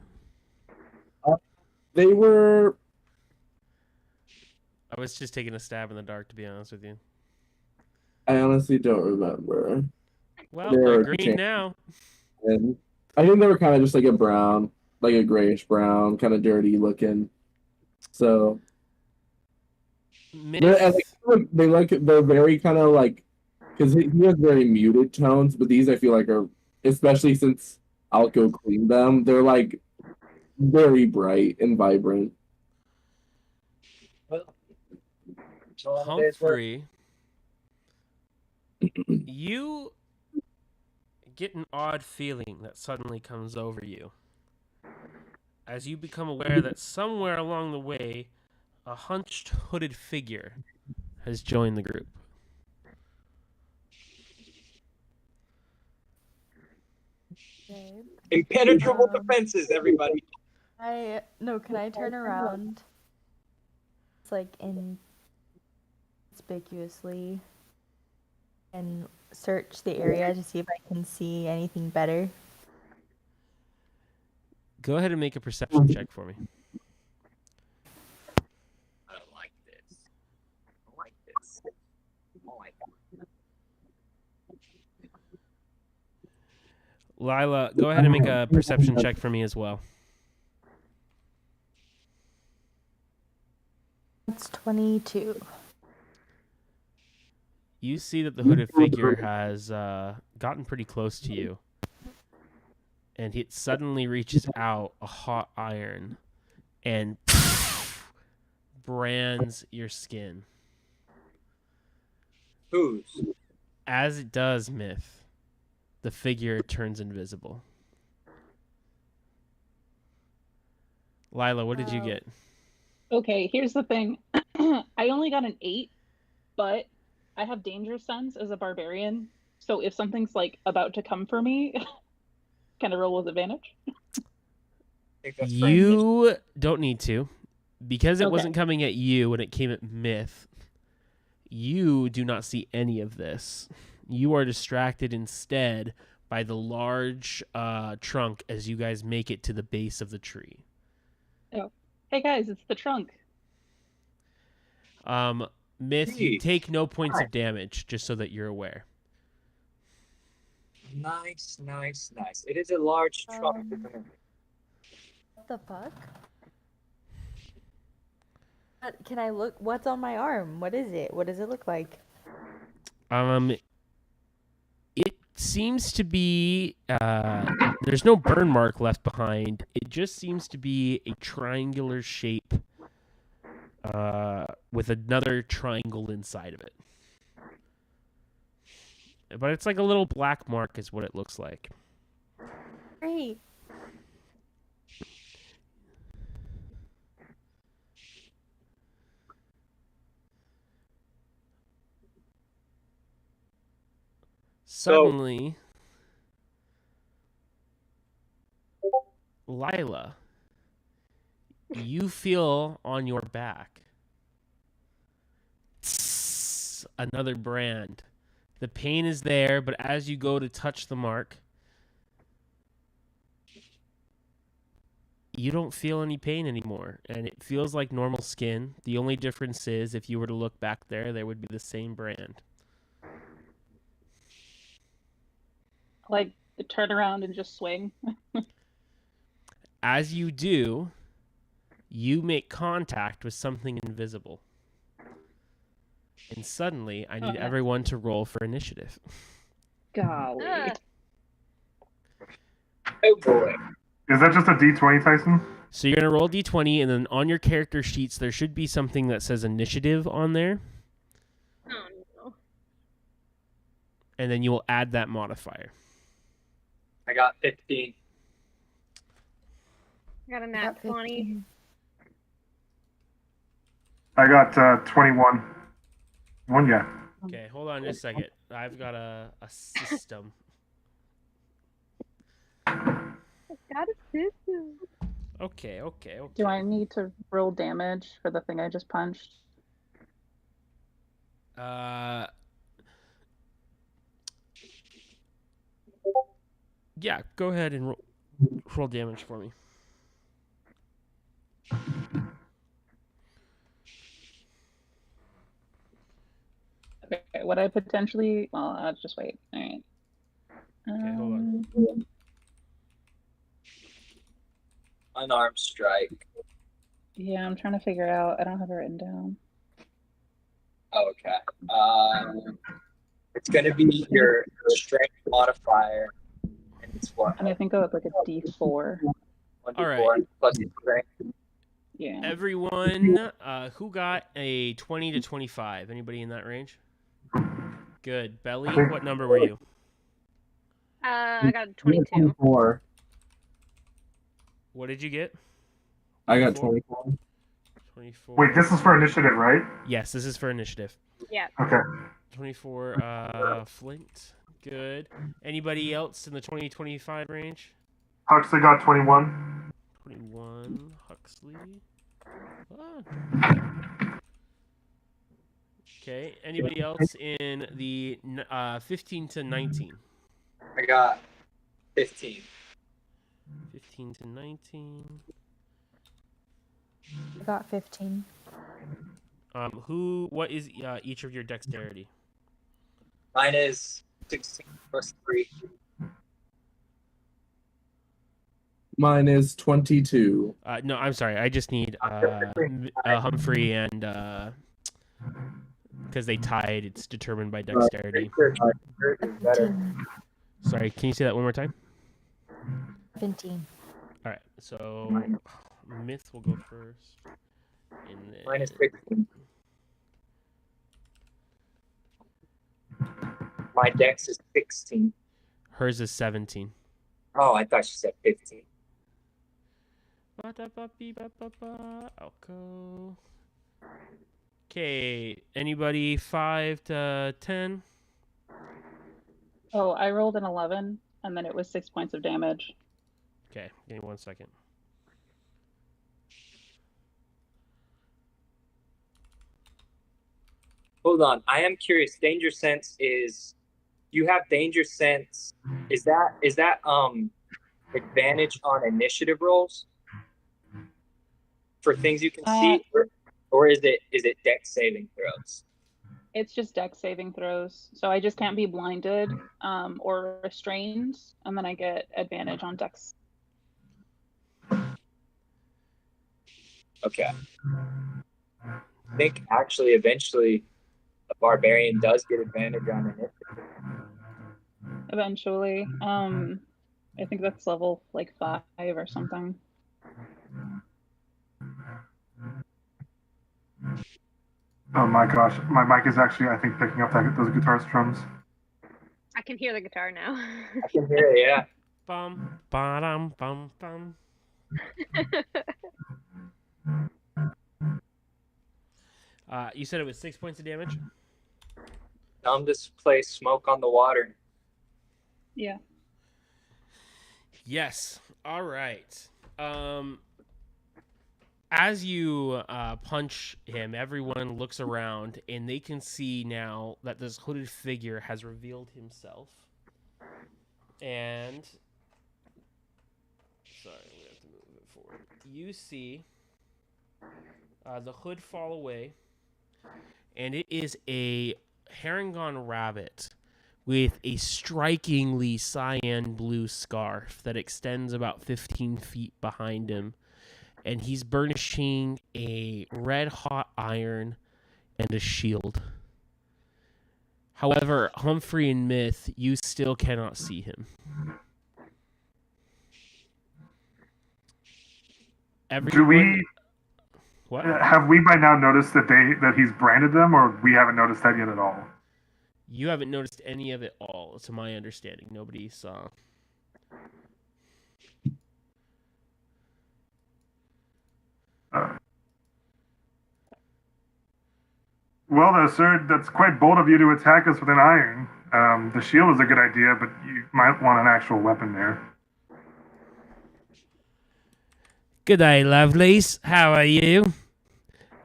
They were. I was just taking a stab in the dark, to be honest with you. I honestly don't remember. Well, They're they're green changed. now. And I think they were kind of just like a brown, like a grayish brown, kind of dirty looking. So they're very kind of like, because he has very muted tones, but these I feel like are, especially since Alco cleaned them, they're like very bright and vibrant. Humphrey, you get an odd feeling that suddenly comes over you as you become aware that somewhere along the way, a hunched, hooded figure has joined the group. Impenetrable defenses, everybody. Can I turn around? It's like inconspicuously and search the area to see if I can see anything better. Go ahead and make a perception check for me. I don't like this. I don't like this. I don't like it. Lila, go ahead and make a perception check for me as well. It's 22. You see that the hooded figure has gotten pretty close to you. And it suddenly reaches out a hot iron and brands your skin. Whose? As it does, Myth, the figure turns invisible. Lila, what did you get? Okay, here's the thing. I only got an 8, but I have danger sense as a barbarian. So if something's like about to come for me, can I roll with advantage? I think that's You don't need to. Because it Okay. wasn't coming at you and it came at Myth, you do not see any of this. You are distracted instead by the large trunk as you guys make it to the base of the tree. Hey guys, it's the trunk. Myth, you Jeez. take no points of damage, just so that you're aware. Nice. It is a large trunk. What the fuck? Can I look? What's on my arm? What is it? What does it look like? It seems to be there's no burn mark left behind. It just seems to be a triangular shape with another triangle inside of it. But it's like a little black mark is what it looks like. Great. Suddenly, Lila, you feel on your back another brand. The pain is there, but as you go to touch the mark, you don't feel any pain anymore, and it feels like normal skin. The only difference is if you were to look back there, there would be the same brand. Like turn around and just swing. As you do, you make contact with something invisible. And suddenly, I need Okay. everyone to roll for initiative. Golly. Oh boy. Is that just a D20, Tyson? So you're going to roll d20, and then on your character sheets, there should be something that says initiative on there. Oh no. And then you will add that modifier. I got 15. I got a nat 20. I got 21. One guy. Okay, hold on just a second. I've got a system. Got a system. Okay. Do I need to roll damage for the thing I just punched? Yeah, go ahead and roll damage for me. Okay, would I potentially? Well, I'll just wait. All right. Okay, hold on. Unarmed strike. Yeah, I'm trying to figure out. I don't have it written down. Oh, okay. It's gonna be your strength modifier, and it's what? And I think go with like a D4. 1d4 All right. plus your strength. Yeah. Everyone who got a 20 to 25? Anybody in that range? Good. Belly, what number were you? I got a 22. 24. What did you get? I got 24. 24. 24. Wait, this is for initiative, right? Yes, this is for initiative. Yeah. Okay. 24 Flint. Good. Anybody else in the 20-25 range? Huxley got 21. 21, Huxley. Ah. Okay, anybody else in the 15 to 19? I got 15. 15 to 19. I got 15. What is each of your dexterity? Mine is 16 plus 3. Mine is 22. No, I'm sorry. I just need Humphrey and because they tied, it's determined by dexterity. Better. 17. Sorry, can you say that one more time? 17. All right, so Myth will go first. And then... Mine is 16. My dex is 16. Hers is 17. Oh, I thought she said 15. Alco. Okay, anybody 5 to 10? Oh, I rolled an 11, and then it was 6 points of damage. Okay, give me 1 second. Hold on. I am curious. Danger sense is you have danger sense. Is that advantage on initiative rolls for things you can see, or is it dex saving throws? It's just dex saving throws, so I just can't be blinded or restrained, and then I get advantage on dex. Okay. I think actually eventually a barbarian does get advantage on initiative. Eventually, I think that's level like 5 or something. Oh my gosh, my mic is actually, I think, picking up those guitar strums. I can hear the guitar now. I can hear it, yeah. Bum, ba-dum, bum, bum. You said it was 6 points of damage? Tell him to play Smoke on the Water. Yeah. Yes. All right. As you punch him, everyone looks around, and they can see now that this hooded figure has revealed himself. And... Sorry, we have to move it forward. You see the hood fall away, and it is a Harangon rabbit with a strikingly cyan blue scarf that extends about 15 feet behind him. And he's burnishing a red-hot iron and a shield. However, Humphrey and Myth, you still cannot see him. Do we... What? Have we by now noticed that he's branded them, or we haven't noticed that yet at all? You haven't noticed any of it all, to my understanding. Nobody saw. Well, sir, that's quite bold of you to attack us with an iron. The shield is a good idea, but you might want an actual weapon there. Good day, lovelies. How are you?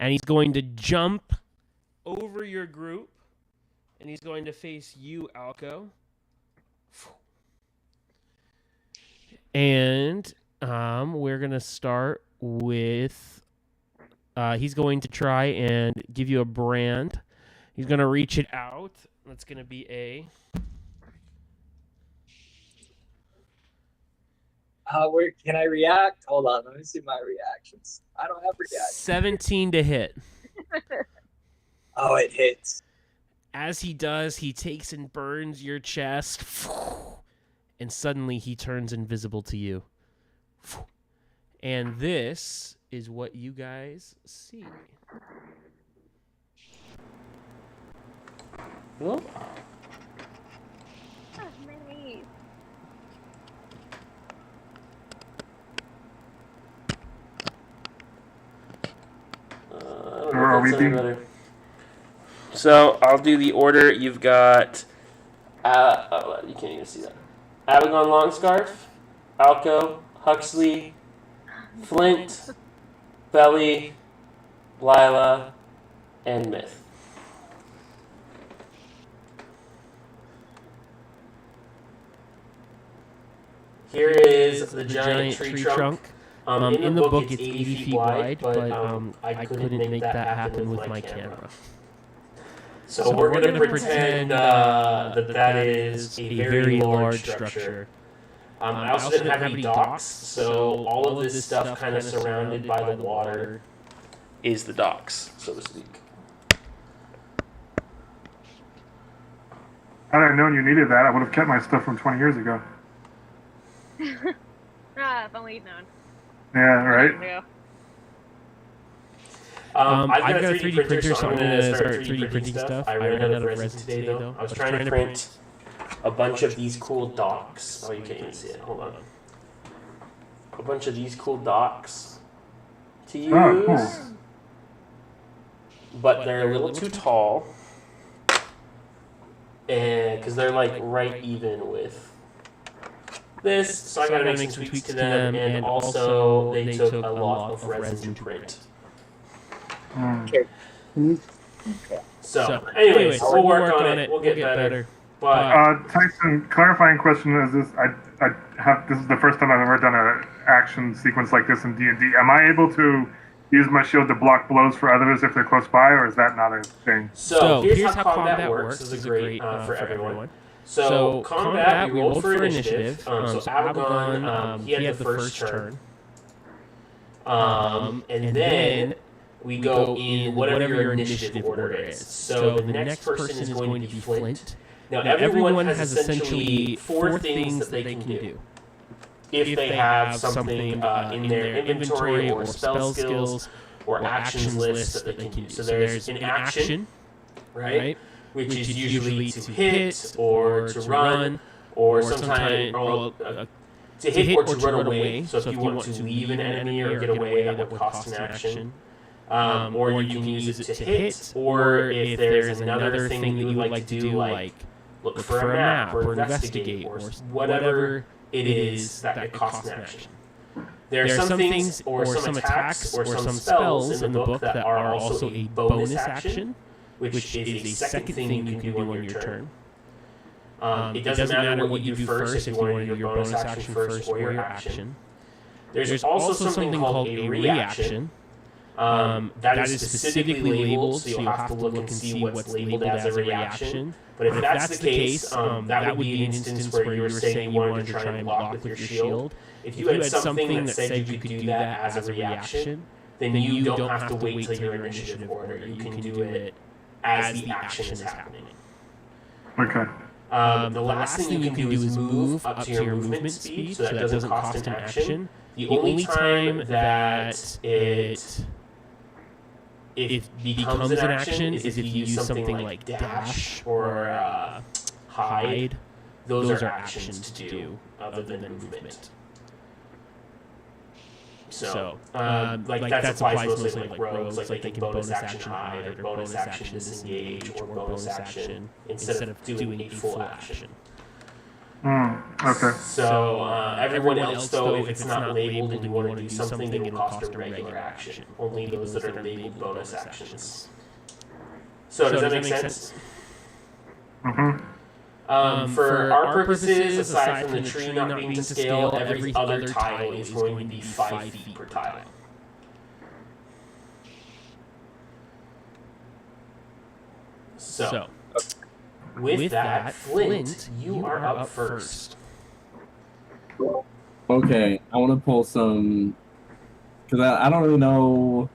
And he's going to jump over your group, and he's going to face you, Alco. And we're going to start with... he's going to try and give you a brand. He's going to reach it out. That's going to be a... Where can I react? Hold on, let me see my reactions. I don't have reactions. 17 to hit. Oh, it hits. As he does, he takes and burns your chest, and suddenly he turns invisible to you. And this is what you guys see. Oh. Oh, nice. Are we being... better. So I'll do the order. You've got... you can't even see that. Abagon Longscarf, Alco, Huxley, Flint, Belly, Lila, and Myth. Here is the giant tree trunk. In the book, it's 80 feet wide, but I couldn't make that happen with my camera. So we're going to pretend that is a very large structure. I also didn't have any docks, so all of this stuff kind of surrounded by the water is the docks, so to speak. Had I known you needed that, I would have kept my stuff from 20 years ago. If only you'd known. Yeah, right? Yeah. I've got a 3D printer, so I'm going to start 3D printing stuff. I ran out of resin today, though. I was trying to print a bunch of these cool docks. Oh, you can't even see it. Hold on. A bunch of these cool docks to use. Oh, cool. But they're a little too tall. And because they're like right even with this, so I gotta make some tweaks to them, and also they took a lot of resin to print. Okay. So, anyways, we'll work on it. We'll get better. But Tyson, clarifying question is this: this is the first time I've ever done an action sequence like this in D&D. Am I able to use my shield to block blows for others if they're close by, or is that not a thing? So here's how combat works. This is great for everyone. So combat, we rolled for initiative. So Abagon, he had the first turn. And then we go in whatever your initiative order is. So the next person is going to be Flint. Now everyone has essentially 4 things that they can do. If they have something in their inventory or spell skills or actions list that they can do. So there's an action, right? Which is usually to hit or to run or sometimes to hit or to run away. So if you want to leave an enemy or get away, that would cost an action. Or you can use it to hit, or if there's another thing that you would like to do, like look for a map or investigate or whatever it is that it costs an action. There are some things or some attacks or some spells in the book that are also a bonus action, which is a second thing you can do on your turn. It doesn't matter what you do first, if you want to do your bonus action first or your action. There's also something called a reaction. That is specifically labeled, so you'll have to look and see what's labeled as a reaction. But if that's the case, that would be an instance where you were saying you wanted to try and block with your shield. If you had something that said you could do that as a reaction, then you don't have to wait till your initiative order. You can do it as the action is happening. Okay. The last thing you can do is move up to your movement speed, so that doesn't cost an action. The only time that it becomes an action is if you use something like dash or hide. Those are actions to do other than movement. So, like that applies mostly like rogues, like they can bonus action hide or bonus action disengage or bonus action instead of doing a full action. Okay. So everyone else, though, if it's not labeled and you want to do something, it will cost a regular action. Only those that are labeled bonus actions. So does that make sense? Mm-hmm. For our purposes, aside from the tree not being to scale, every other tile is going to be 5 feet per tile. So with that, Flint, you are up first. Okay, I want to pull some, because I don't really know.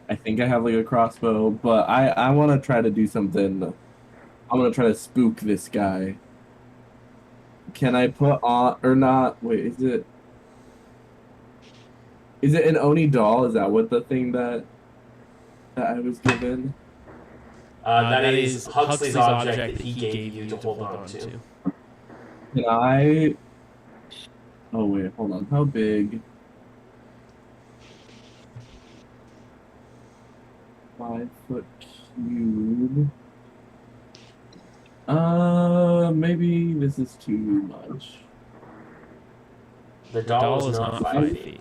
I think I have like a crossbow, but I want to try to do something. I'm going to try to spook this guy. Can I put on, or not, wait, is it an Oni doll? Is that what the thing that I was given? That is Huxley's object that he gave you to hold on to. Can I... Oh, wait, hold on. How big? 5-foot cube. Maybe this is too much. The doll is not 5 feet.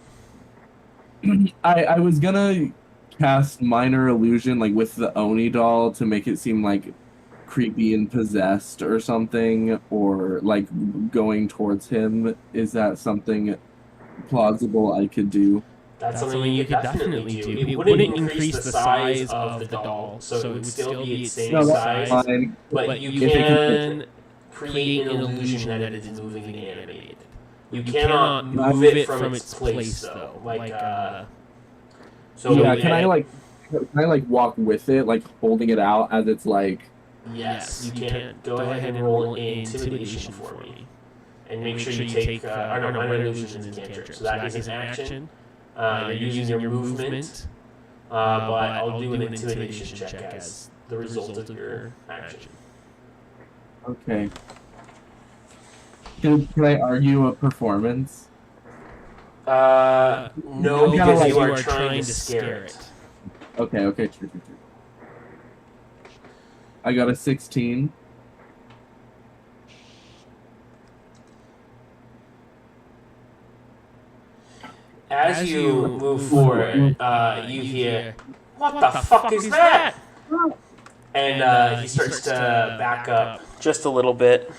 I was gonna cast minor illusion like with the Oni doll to make it seem like creepy and possessed or something, or like going towards him. Is that something plausible I could do? That's something you could definitely do. It wouldn't increase the size of the doll, so it would still be its same No, that's size, fine. but you If it can can create an illusion that it is moving and animated. You cannot move it from its place, though. So yeah, can I like walk with it, like holding it out as it's like? Yes, you can. Go ahead and roll intimidation for me. And make sure you take, minor illusions and cantrip. So that is an action. You're using your movement, but I'll do an intimidation check as the result of your action. Okay. Can I argue a performance? No, because like you are trying to scare it. Okay, true. I got a 16. As you move forward, you hear, "What the fuck is that?" And he starts to back up just a little bit.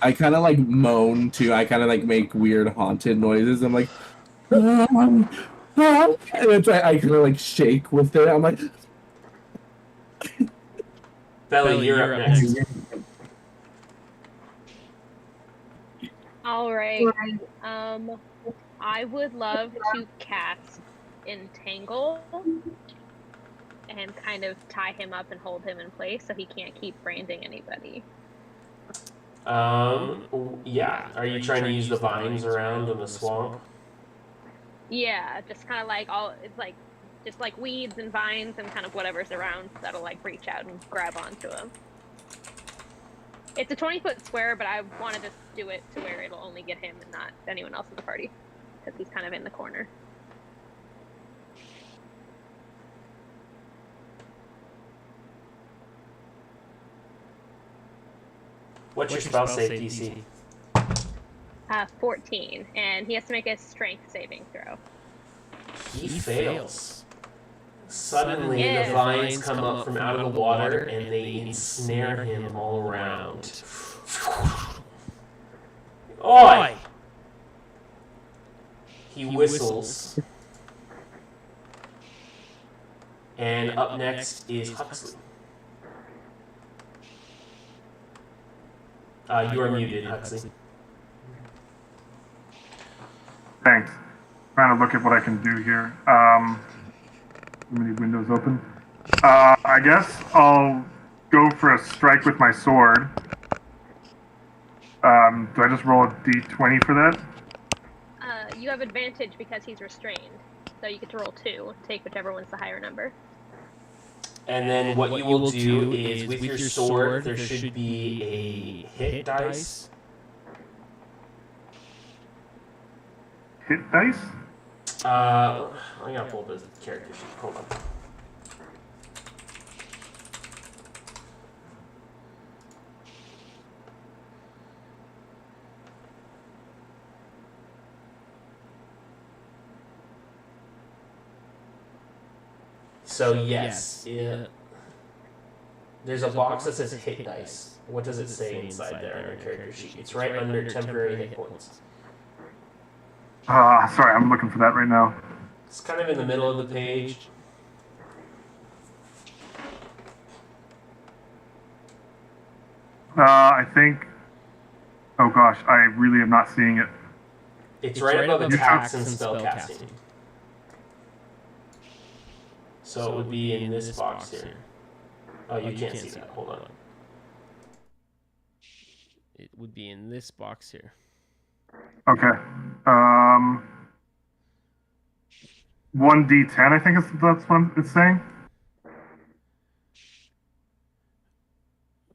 I kind of like moan too. I kind of like make weird haunted noises. I'm like, and it's like, I kind of like shake with it. I'm like, Belly, you're up next. All right. I would love to cast Entangle and kind of tie him up and hold him in place so he can't keep branding anybody. Yeah. Are you trying to use the vines around in the swamp? Yeah, just kind of like it's like just like weeds and vines and kind of whatever's around that'll like reach out and grab onto him. It's a 20-foot square, but I wanted to do it to where it'll only get him and not anyone else in the party because he's kind of in the corner. What's your spell save DC? 14, and he has to make a strength saving throw. He fails. Suddenly, the vines come up from out of the water, and they ensnare him all around. Oi! He whistles. And up next is Huxley. You are muted, Huxley. Thanks. Trying to look at what I can do here. How many windows open? I guess I'll go for a strike with my sword. Do I just roll a d20 for that? You have advantage because he's restrained, so you get to roll 2. Take whichever one's the higher number. And then what you will do is, with your sword, there should be a hit dice. Hit dice? I gotta pull the character sheet. Hold on. So yes, there's a box that says hit dice. What does it say inside there on your character sheet? It's right under temporary hit points. Sorry, I'm looking for that right now. It's kind of in the middle of the page. I think... Oh gosh, I really am not seeing it. It's right above attacks and spellcasting. So it would be in this box here. Oh, you can't see that. Hold on. It would be in this box here. Okay. 1d10, I think that's what it's saying.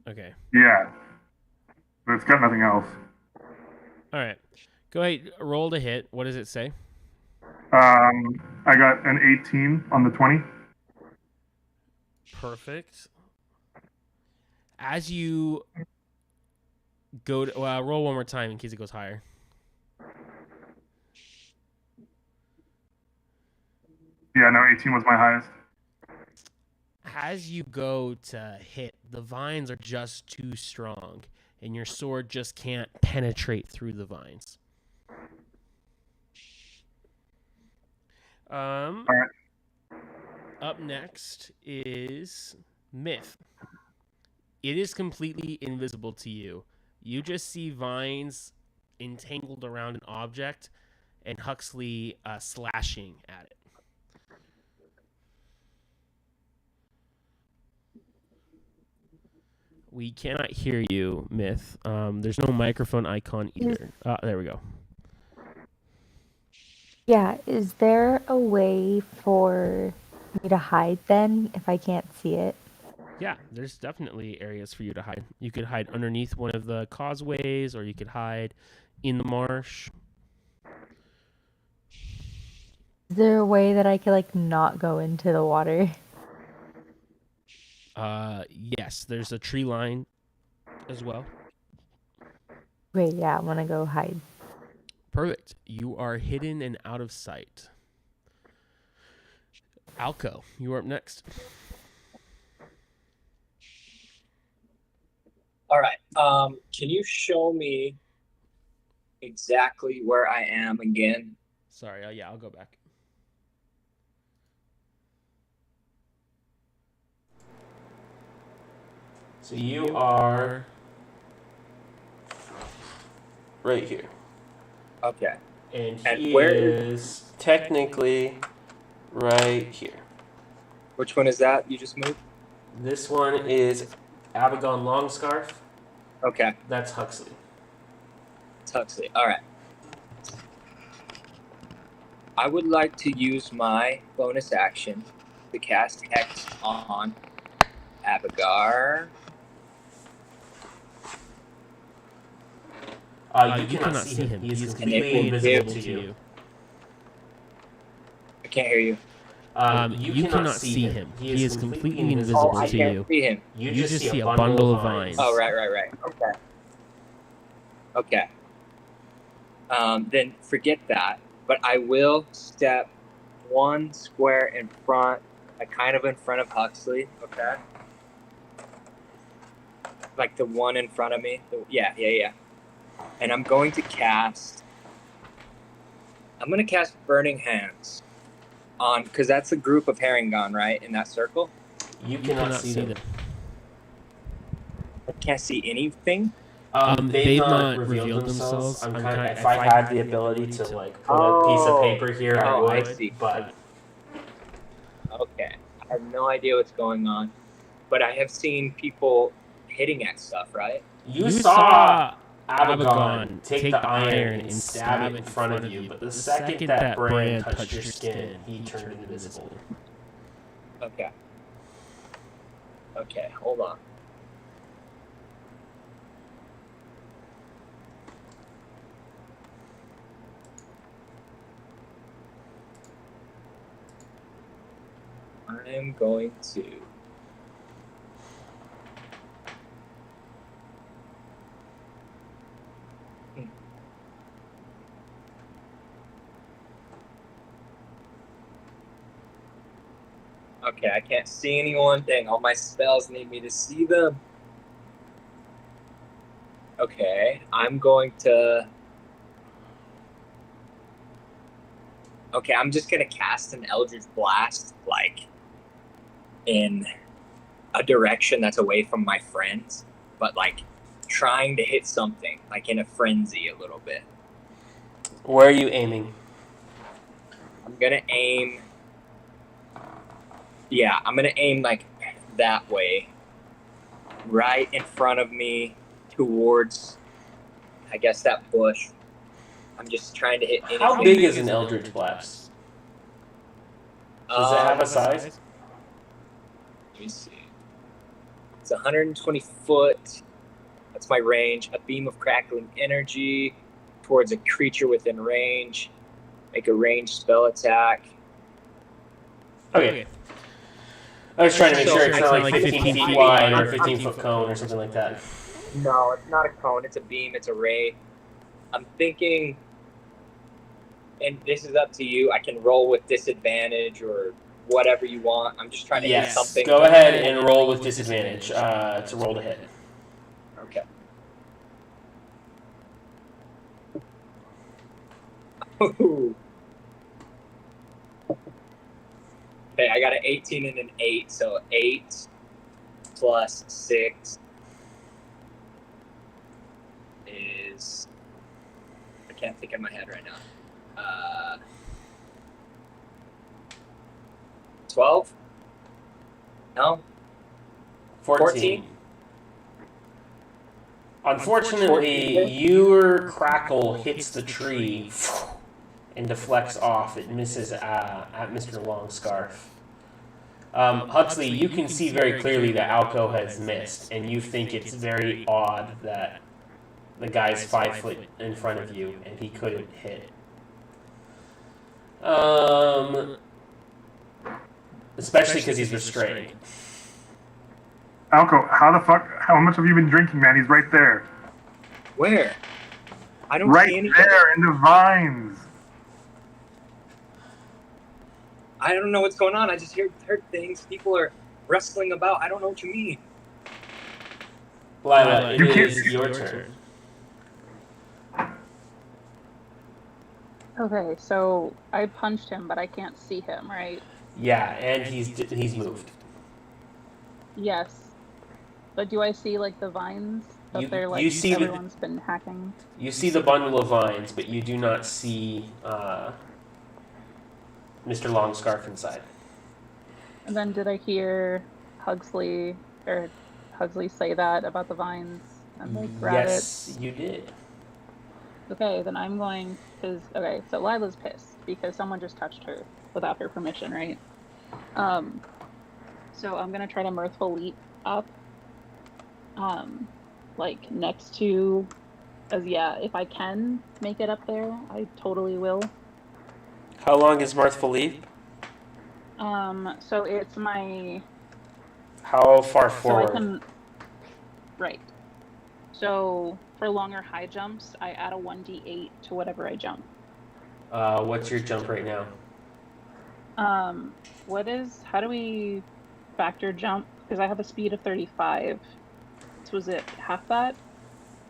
Okay. Yeah. But it's got nothing else. All right. Go ahead. Roll to hit. What does it say? I got an 18 on the 20. Perfect. As you go to roll one more time in case it goes higher. Yeah, no, 18 was my highest. As you go to hit, the vines are just too strong, and your sword just can't penetrate through the vines. All right. Up next is Myth. It is completely invisible to you. You just see vines entangled around an object and Huxley slashing at it. We cannot hear you, Myth. There's no microphone icon either. There we go. Yeah, is there a way for me to hide then if I can't see it? Yeah, there's definitely areas for you to hide. You could hide underneath one of the causeways, or you could hide in the marsh. Is there a way that I could like not go into the water? Yes, there's a tree line as well. Great, yeah, I'm gonna go hide. Perfect. You are hidden and out of sight. Alco, you are up next. All right. Can you show me exactly where I am again? Sorry. Yeah, I'll go back. So you are right here. Okay. And And he where is technically right here. Which one is that you just moved? This one is Abagon Longscarf. Okay. That's Huxley. It's Huxley. All right. I would like to use my bonus action to cast Hex on Abagar. You cannot see him. He is completely invisible to you. I can't hear you. You cannot see him. He is completely invisible Oh, I to can't you. see him. You just see a bundle of vines. Oh, right. Okay. Then forget that. But I will step one square in front, kind of in front of Huxley. Okay. Like the one in front of me. Yeah. And I'm going to cast Burning Hands on, because that's a group of Herringon, right? In that circle. You cannot see them. I can't see anything. They've not revealed themselves. If I had the ability to like put a piece of paper here, I would. I see. But okay, I have no idea what's going on, but I have seen people hitting at stuff, right? you saw Abagon take the iron and stab it in front of you, but the second that brand touched your skin, he turned invisible. Okay, hold on. I am going to Okay, I can't see anyone. Dang, all my spells need me to see them. Okay, I'm going to... Okay, I'm just going to cast an Eldritch Blast, like, in a direction that's away from my friends, but, like, trying to hit something, like, in a frenzy a little bit. Where are you aiming? I'm going to aim... Yeah, I'm going to aim, like, that way. Right in front of me, towards, I guess, that bush. I'm just trying to hit anything. How big is an Eldritch Blast? Does it have a size? Let me see. It's 120 foot. That's my range. A beam of crackling energy towards a creature within range. Make a ranged spell attack. Okay. I was trying to make sure it's not like 15 feet wide or 15-foot cone or something like that. No, it's not a cone. It's a beam. It's a ray. I'm thinking... and this is up to you. I can roll with disadvantage or whatever you want. I'm just trying to hit something. Go ahead and roll with disadvantage to roll to hit. Okay. Ooh. Okay, I got an 18 and an 8, so 8 plus 6 is... I can't think in my head right now. 12? No? 14. Unfortunately, your crackle hits the tree and deflects off. It misses at Mr. Longscarf. Huxley, you can see very clearly that Alco has missed, and you think it's very odd that the guy's 5 foot in front of you and he couldn't hit. Especially because he's restrained. Alco, how much have you been drinking, man? He's right there. Where? I don't right see anything. Right there in the vines. I don't know what's going on. I just heard things. People are wrestling about. I don't know what you mean. Lila, it is your turn. Okay, so I punched him, but I can't see him, right? Yeah, and he's moved. Yes, but do I see like the vines that they're like everyone's been hacking? You see the bundle of vines, but you do not see Mr. Longscarf inside. And then did I hear Huxley say that about the vines and like rabbits? Yes, you did. Okay, then I'm going so Lila's pissed because someone just touched her without her permission, right? So I'm gonna try to mirthful leap up, like next to, if I can make it up there, I totally will. How long is mirthful leap? So it's my. How far forward? Right. So for longer high jumps, I add a 1d8 to whatever I jump. What's your jump right now? How do we factor jump? Because I have a speed of 35. So was it half that?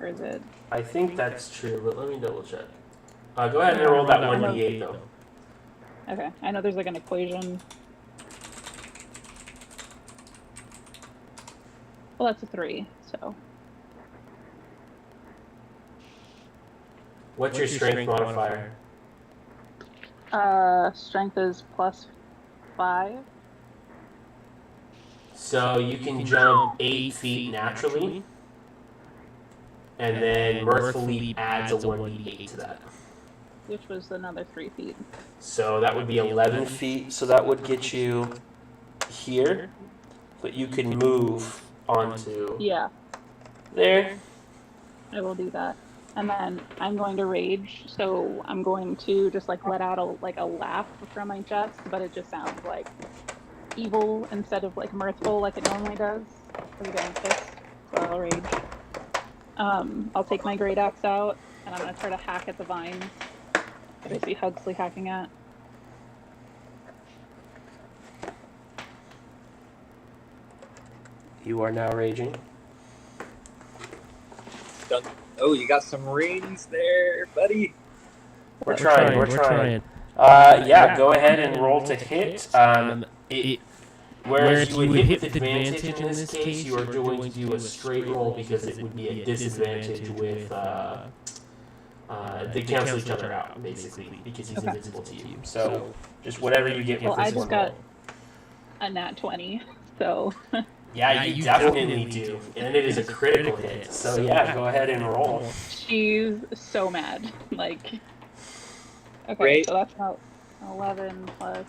Or is it? I think that's true, but let me double check. Go ahead and roll that 1d8 though. Okay, I know there's like an equation. Well, that's a 3, so. What's your strength modifier? Strength is +5. So you can jump 8 feet naturally, and then mirthful leap adds a 1d8 to that. Which was another 3 feet. So that would be 11 feet. So that would get you here, but you can move onto. Yeah. There. I will do that. And then I'm going to rage, so I'm going to just like let out a laugh from my chest, but it just sounds like evil instead of like mirthful like it normally does. I'm getting pissed, so I'll rage. I'll take my great axe out, and I'm gonna try to hack at the vines that I see Huxley hacking at. You are now raging. Done. Oh, you got some rings there, buddy. We're trying. Go ahead and roll to hit. Whereas you would hit with advantage in this case, you are going to do a straight roll because it would be a disadvantage with they cancel each other out, basically, because he's invisible to you. So just whatever you get with this one. I just got a nat 20, so... Yeah, you definitely do. And it is a critical hit. So yeah, go ahead and roll. She's so mad. Like, okay, Great. So that's about 11 plus.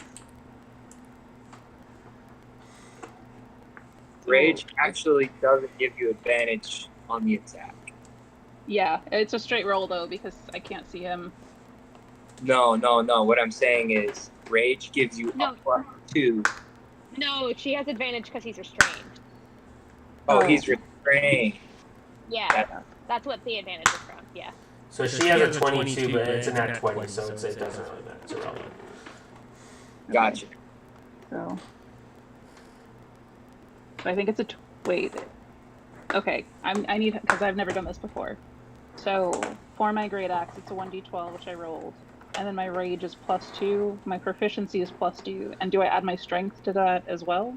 Rage actually doesn't give you advantage on the attack. Yeah, it's a straight roll though because I can't see him. No. What I'm saying is Rage gives you a +2. No, she has advantage because he's restrained. Oh, he's restrained. Yeah, that's what the advantage is from. Yeah. So she has a 22, but it's a nat 20, so it doesn't really matter. It's irrelevant. Gotcha. So I think it's a wait. Okay, I need because I've never done this before. So for my great axe, it's a 1d12 which I rolled, and then my rage is +2. My proficiency is +2, and do I add my strength to that as well?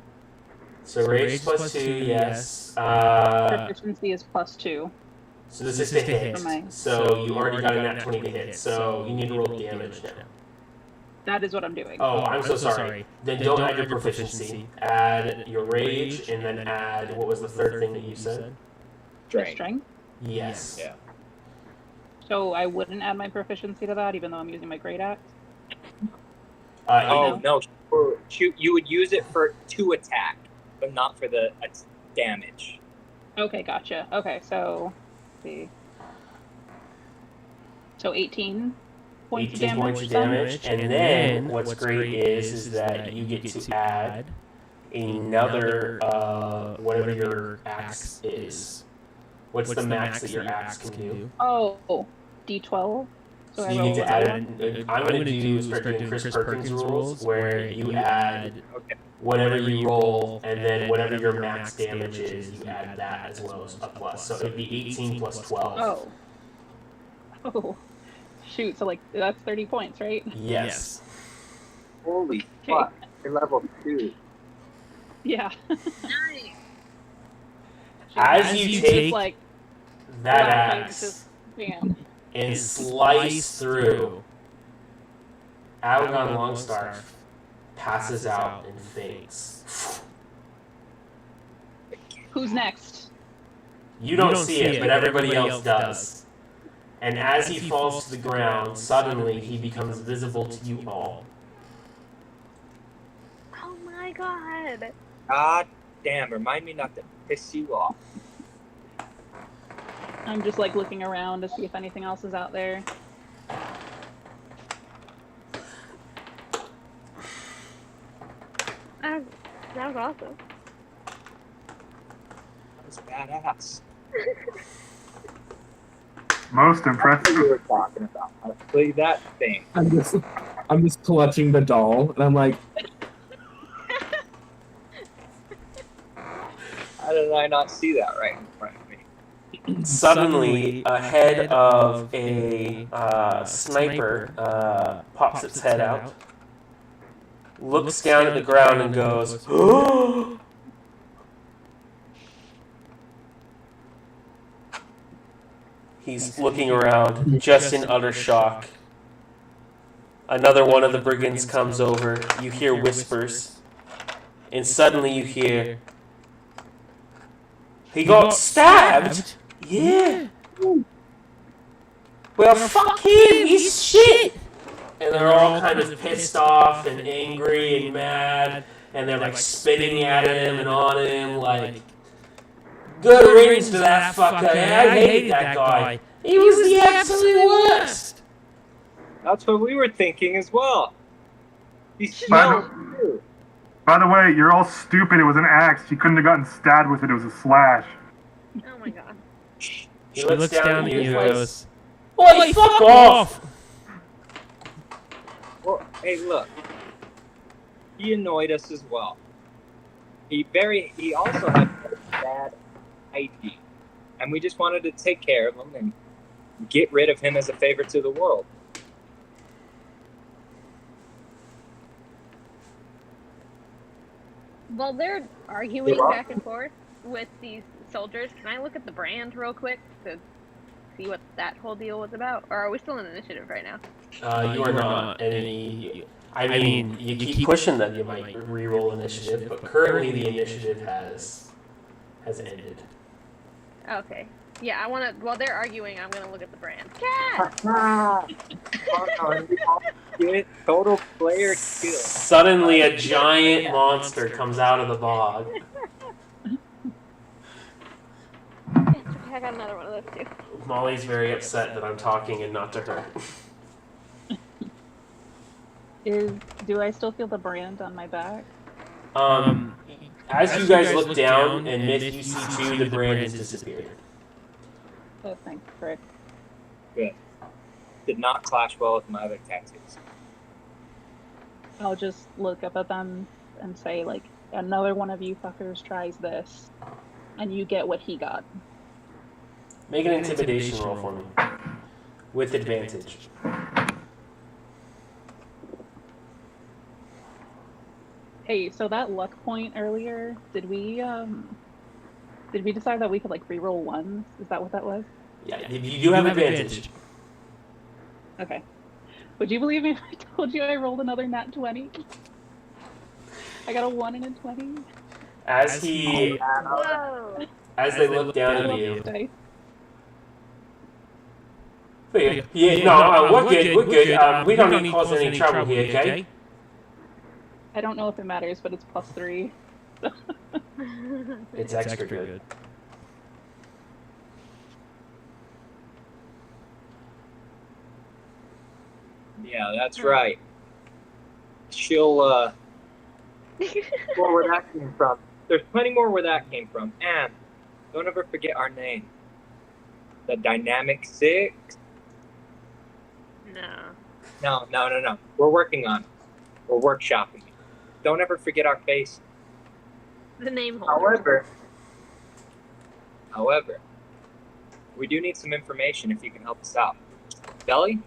So rage +2, yes. Proficiency is +2. So this is to hit. So you already got a nat 20 to hit. So you need to roll damage now. That is what I'm doing. Oh, I'm so sorry. Then don't add your proficiency. Add your rage, and then add, what was the third thing that you said? Strength? Yes. Yeah. So I wouldn't add my proficiency to that, even though I'm using my great axe? No. You would use it to attack, but not for the damage. Okay, gotcha. Okay, so let's see. So 18 points 18 points of damage, and then what's great is that you get to add another, whatever your axe is. What's the max that your axe can do? Oh, D12. So you need to add it. I'm going to start doing Chris Perkins rules, where you add whatever you roll, and then whatever your max damage is, you add that as well as a plus. So it'd be 18 plus 12. Oh. Shoot, so like that's 30 points, right? Yes. Holy fuck. You're level 2. Yeah. As you take like, that axe and slice through, Algon Longstarf passes out and faints. Who's next? You don't see it, but everybody else does. And as he falls to the ground, suddenly he becomes visible to you all. Oh my god. God damn, remind me not to piss you off. I'm just like looking around to see if anything else is out there. That was awesome. That was badass. Most That's impressive. what you were talking about. Honestly, that thing. I'm just clutching the doll, and I'm like, How did I not see that right in front of me? Suddenly, a head of a sniper pops its head out, looks down at the ground and goes, "Oh!" He's looking around, just in utter shock. Another one of the brigands comes over. You hear whispers. And suddenly you hear, "He got stabbed?" "Yeah." "Well, fuck him, he's shit." And they're all kind of pissed off and angry and mad. And they're like spitting at him and on him like, "Good riddance to that fucker. I hated that guy. He was the absolute worst." That's what we were thinking as well. He's By the way, you're all stupid. It was an axe. She couldn't have gotten stabbed with it. It was a slash. Oh my god. He looks down at you and goes, "Oi, fuck off!" Well, hey, look. He annoyed us as well. He also had a bad ID. And we just wanted to take care of him and get rid of him as a favor to the world. While they're arguing back and forth with these soldiers, can I look at the brand real quick to see what that whole deal was about? Or are we still in initiative right now? You are not. I mean, you keep pushing that you might reroll initiative, but currently the initiative has ended. Okay. Yeah, I want to. While they're arguing, I'm gonna look at the brand. Cat. Get total player skill. Suddenly, a giant monster comes out of the bog. I got another one of those too. Molly's very upset that I'm talking and not to her. Do I still feel the brand on my back? As you guys look down and Myth, you see too, the brand has disappeared. Oh, thanks, Rick. Good. Did not clash well with my other tattoos. I'll just look up at them and say, like, another one of you fuckers tries this, and you get what he got. Make an intimidation roll for me. With advantage. Hey, so that luck point earlier, did we decide that we could like reroll ones? Is that what that was? Yeah, you do have advantage. Okay. Would you believe me if I told you I rolled another nat 20? I got a 1 and a 20. As they look down at you. We're good. We don't need to cause any trouble here, okay? I don't know if it matters, but it's +3. It's extra good. Yeah, that's right. She'll, more where that came from. There's plenty more where that came from. And don't ever forget our name. The Dynamic Six. No. We're working on it. We're workshopping it. Don't ever forget our face. The name holder. However, we do need some information if you can help us out. Belly?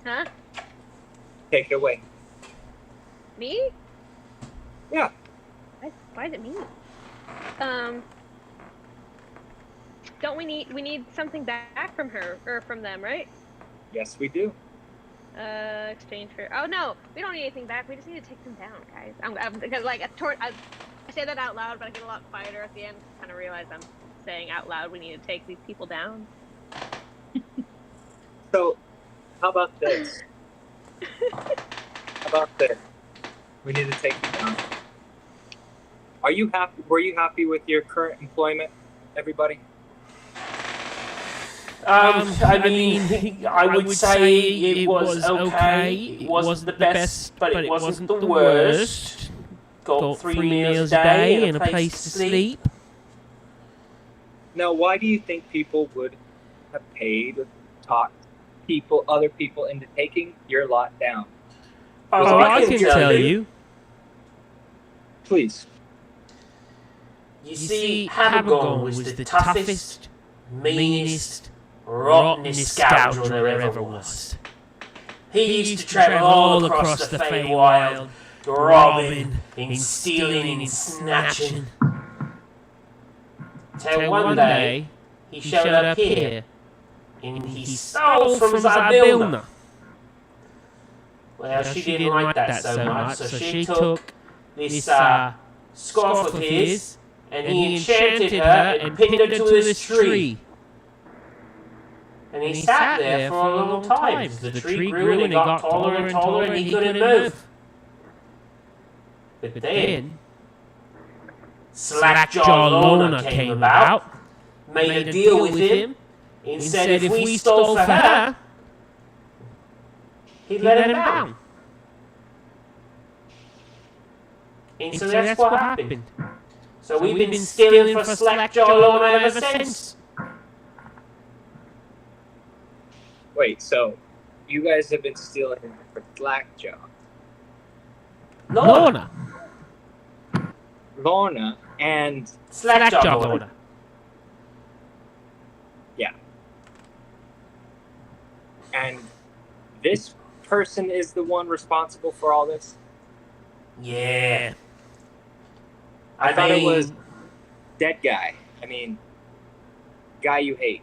Huh? Take it away. Me? Yeah. Why is it me? Don't we need something back from her or from them, right? Yes, we do. Exchange for. Oh no, we don't need anything back. We just need to take them down, guys. Because like I say that out loud, but I get a lot quieter at the end. Kind of realize I'm saying out loud we need to take these people down. So, how about this? We need to take you down. Are you happy? Were you happy with your current employment, everybody? I mean, I would say it was okay. It wasn't the best, but it wasn't the worst. Got 3 meals a day and a place to sleep. Now, why do you think people would have paid or talked other people into taking your lot down? Oh, I can tell you. Please. You see, Habergon was the toughest, meanest, rottenest scoundrel there ever was. He used to travel all across the Feywild, robbing and stealing and snatching. Till one day, he showed up here, and he stole from Zybilna. Well, she didn't like that so much, so she took this scarf of his, and he enchanted her and pinned her to this tree. And he sat there for a long time. The tree grew and it got taller and taller and he couldn't move. But then, Slackjaw Lorna came about, made a deal with him, and said if we stole for her, he'd let him down. And so that's what happened. So we've been stealing for Slackjaw Lorna ever since. Wait, so you guys have been stealing for Slackjaw? Lorna and Slackjaw Lorna. Yeah. And this person is the one responsible for all this? Yeah. I thought it was dead guy. I mean, guy you hate.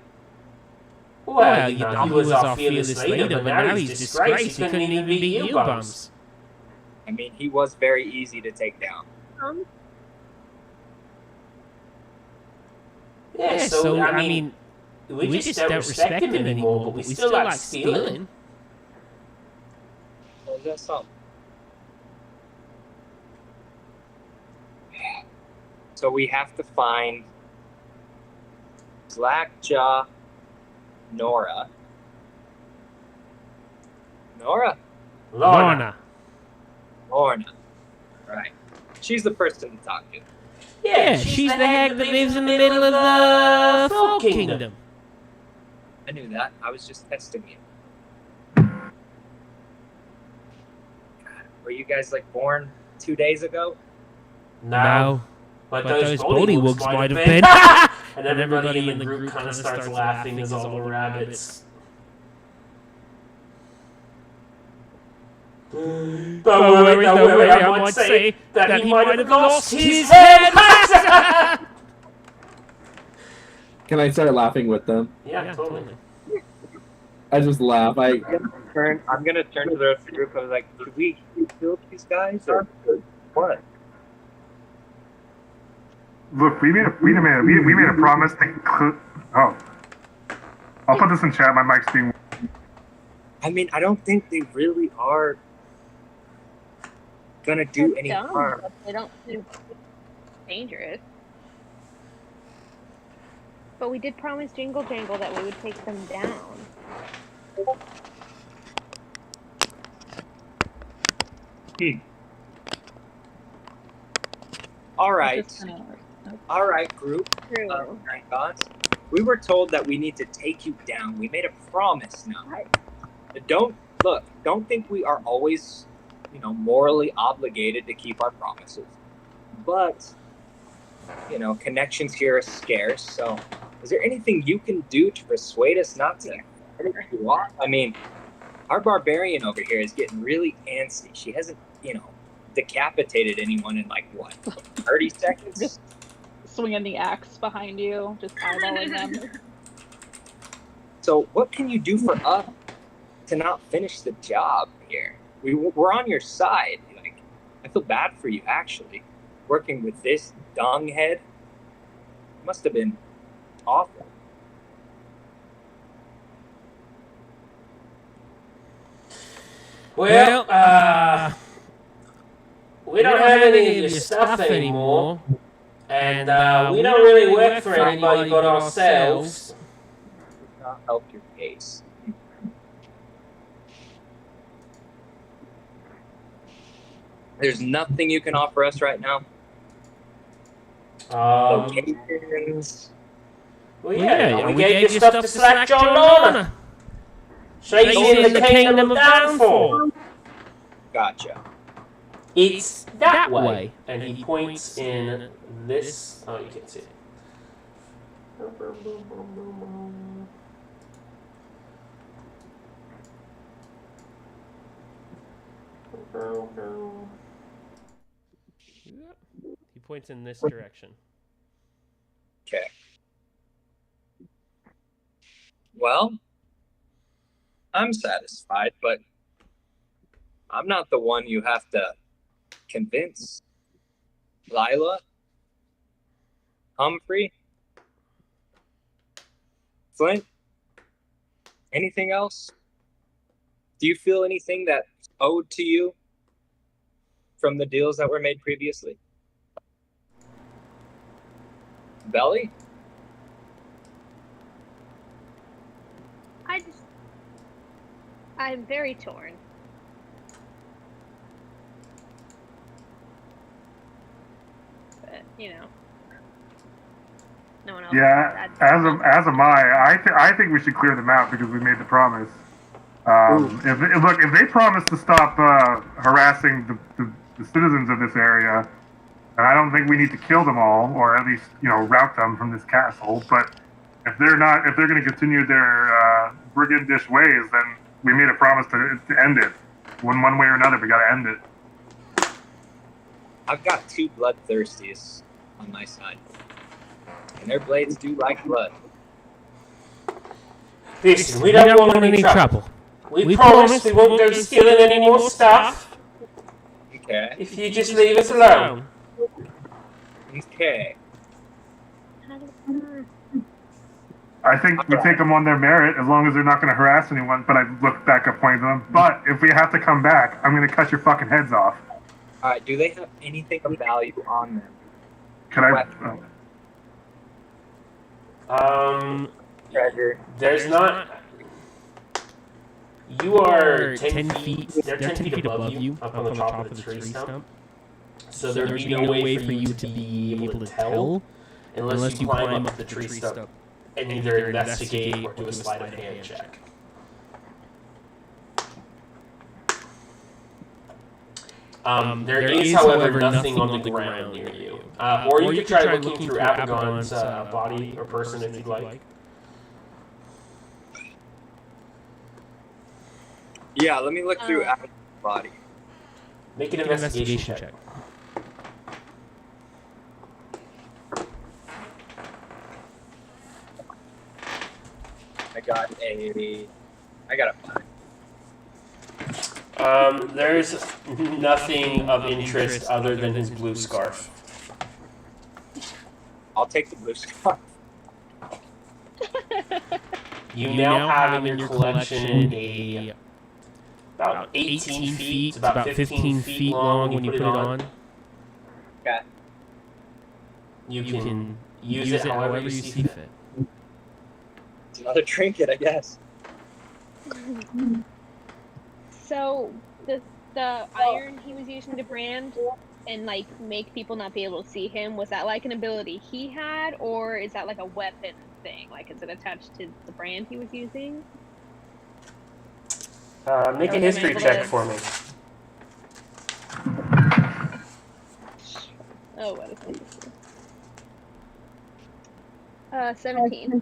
Well, you know, he was our fearless leader, but now he's disgraced. He couldn't even beat you bums. I mean, he was very easy to take down. Yeah, so I mean, we just don't respect him anymore, but we still like stealing. Well, that's something. So we have to find Slackjaw Lorna. Right. She's the person to talk to. Yeah, she's the hag that lives in the middle of the Folk Kingdom. I knew that. I was just testing you. Were you guys like born 2 days ago? No. But those bullywugs might have been. And everybody in the group kind of starts laughing as all the rabbits. Don't worry, I might say that he might have lost his head. Can I start laughing with them? Yeah, totally. I just laugh. I'm gonna turn to the rest of the group. I was like, should we kill these guys or what? Look, we made a promise to. Oh, I'll put this in chat. My mic's being. I mean, I don't think they really are gonna do any dumb, harm. but they don't seem dangerous. But we did promise Jingle Jangle that we would take them down. All right, group True. of night gods. We were told that we need to take you down. We made a promise now. Don't think we are always, morally obligated to keep our promises. But, connections here are scarce. So, is there anything you can do to persuade us not to hurt you off? I mean, our barbarian over here is getting really antsy. She hasn't, decapitated anyone in 30 seconds? Just swinging the axe behind you, just eyeballing them. So what can you do for us to not finish the job here? We're on your side. I feel bad for you, actually. Working with this dunghead must have been awful. Well, we don't have any of your stuff anymore, and we don't really work for anybody but ourselves. Not help your case. There's nothing you can offer us right now. Locations. Well, yeah, we gave you stuff to slack John Lorna. She's in the kingdom of downfall. Gotcha. It's that way. And he points in this. Oh, you can't see it. He points in this direction. Okay. Well, I'm satisfied, but I'm not the one you have to convince. Lila? Humphrey? Flint? Anything else? Do you feel anything that's owed to you from the deals that were made previously? Belly? I'm very torn. But, no one else. Yeah, as am I. I think we should clear them out because we made the promise. If they promise to stop harassing the citizens of this area, and I don't think we need to kill them all, or at least rout them from this castle. But if they're going to continue their brigandish ways, then we made a promise to end it. One way or another, we got to end it. I've got 2 bloodthirsties on my side, and their blades do like blood. Listen, we don't want any trouble. We promise we won't go stealing any more stuff. Okay. If you just leave us alone. Okay. I think we take them on their merit as long as they're not going to harass anyone. But I look back up, pointing to them. But if we have to come back, I'm going to cut your fucking heads off. All right. Do they have anything of value on them? Can I? Treasure. There's not. You are 10 feet. They're 10 feet above you, up on the top of the tree stump. So there'd be no way for you to be able to tell unless you climb up the tree stump and either investigate or do a sleight of hand check. There is, however, nothing on the ground near you. Or you could try looking through Abagon's body or person if you'd like. Yeah, let me look through Abagon's body. Make an investigation check. I got a 5. There's nothing of interest other than his blue scarf. I'll take the blue scarf. You now have in your collection about 18 feet, it's about 15 feet long when you put it on. Okay. You can use it however you see fit. It's another trinket, I guess. So the iron he was using to brand and like make people not be able to see him, was that like an ability he had, or is that like a weapon thing? Like, is it attached to the brand he was using? Make a history check for me. Oh, what is this? 17.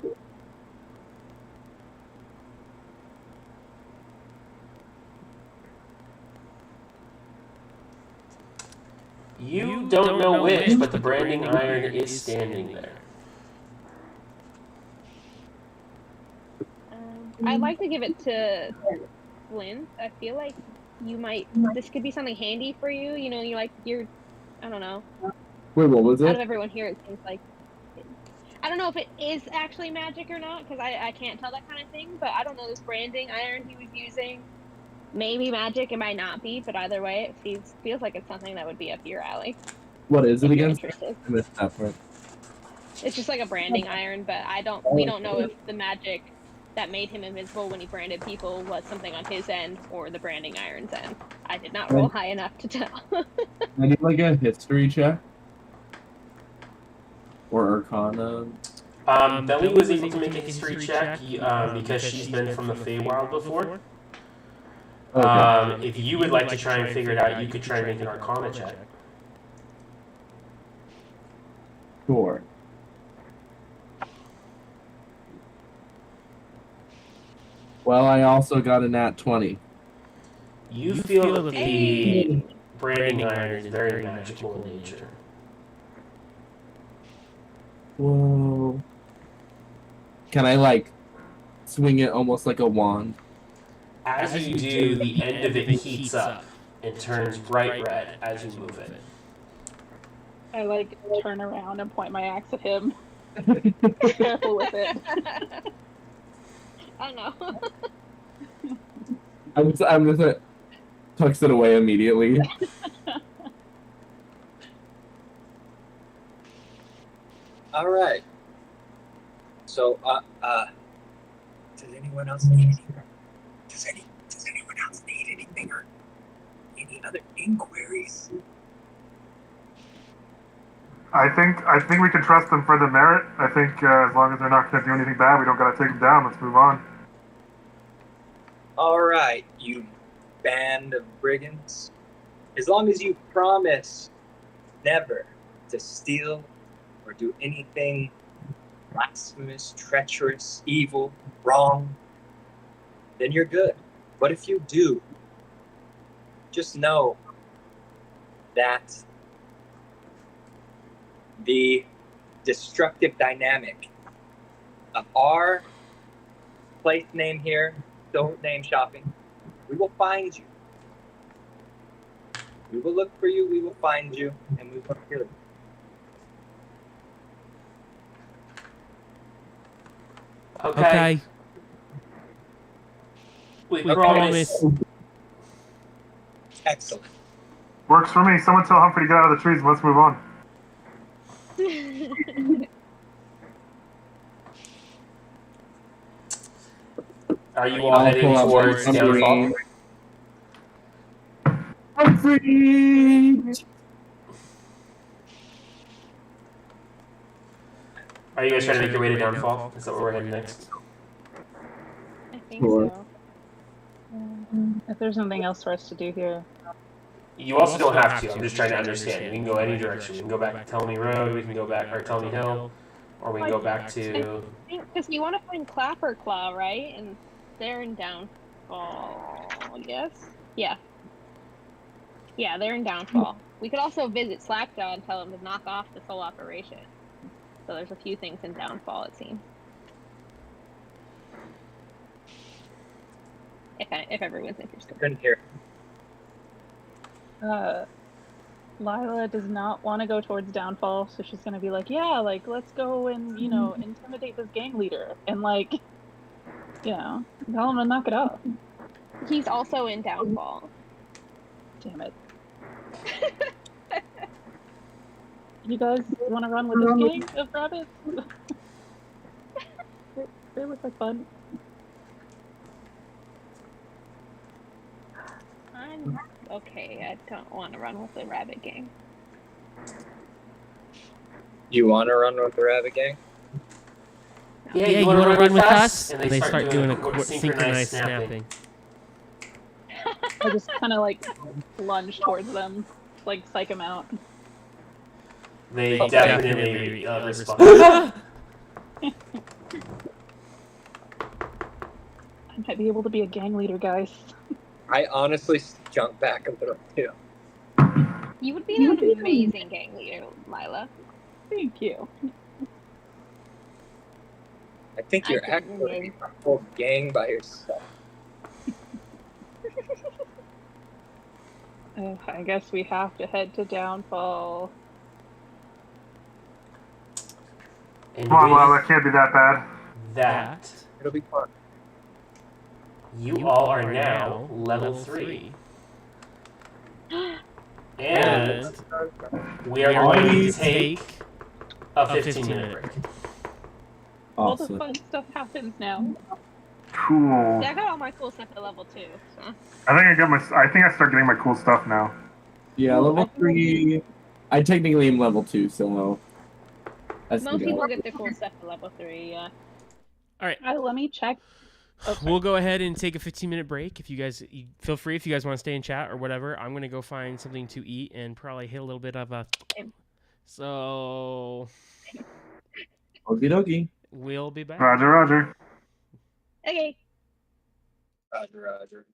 You don't know which, but the branding iron is standing there. I'd like to give it to Flint. I feel like this could be something handy for you. You know, I don't know. Wait, what was Out it? of everyone here, it seems like, I don't know if it is actually magic or not, because I can't tell that kind of thing, but I don't know, this branding iron he was using, maybe magic, it might not be, but either way, it feels like it's something that would be up your alley. What is it if you're again? interested. I missed that part. It's just like a branding iron, but we don't know if the magic that made him invisible when he branded people was something on his end or the branding iron's end. I did not roll high enough to tell. I need like a history check or Arcana. Belly was able to make a history check because she's been from the Feywild before. Okay. If you would like to try and figure it out, you could try and make an Arcana check. Sure. Well, I also got a nat 20. You feel that the branding iron is very magical in nature. Whoa. Can I like swing it almost like a wand? As you do, the end of it heats up and turns bright red as you move it. I like turn around and point my axe at him. Careful with it. I know. I'm gonna tucks it away immediately. All right. So, does anyone else need anything? Does anyone else need anything or any other inquiries? I think we can trust them for the merit. I think as long as they're not going to do anything bad, we don't got to take them down. Let's move on. All right, you band of brigands. As long as you promise never to steal or do anything blasphemous, treacherous, evil, wrong, then you're good. But if you do, just know that the destructive dynamic of our place name here, Silver Name Shopping, we will find you. We will look for you, we will find you, and we will kill you. Okay. We promise. Excellent. Works for me. Someone tell Humphrey to get out of the trees and let's move on. Are you all heading towards Downfall? Humphrey! Are you guys trying to make your way to Downfall? Is that where we're heading next? I think Sure. so. If there's nothing else for us to do here. You also don't have to. I'm just trying to understand. We can go any direction. We can go back to Tellme Road. We can go back or Tellme Hill, or we can go back to. Because you want to find Clapper Claw, right? And they're in Downfall, I guess. Yeah. Yeah, they're in Downfall. We could also visit Slackjaw and tell him to knock off this whole operation. So there's a few things in Downfall, it seems. If everyone's interested. Couldn't hear. Lila does not want to go towards Downfall, so she's gonna be like, yeah, like, let's go and, you know, intimidate this gang leader. And, like, you know, tell him to knock it off. He's also in Downfall. Damn it. You guys want to run with this gang of rabbits? They look like fun. I'm okay. I don't want to run with the rabbit gang. You want to run with the rabbit gang? Yeah, you want to run with us? And they start doing a synchronized snapping. I just kind of, like, lunge towards them, like, psych them out. They definitely respond. I might be able to be a gang leader, guys. I honestly jump back a little too. You would be an amazing gang leader, Lila. Thank you. I think you're actually a whole gang by yourself. I guess we have to head to Downfall. And Come on, Lila, that can't be that bad. that It'll be fun. you all are now level 3. And we are going to take a 15-minute break. All the Awesome. fun stuff happens now. Cool. Yeah, I got all my cool stuff at level 2. So. I think I start getting my cool stuff now. Yeah, level 3. I technically am level 2, so that's Most the people go. get their cool stuff at level 3, yeah. All right. Let me check. Oh, sorry. We'll go ahead and take a 15-minute break. If you guys feel free, if you guys want to stay and chat or whatever, I'm gonna go find something to eat and probably hit a little bit of a. So Okie dokie. we'll be back. Roger, roger. Okay. Roger, roger.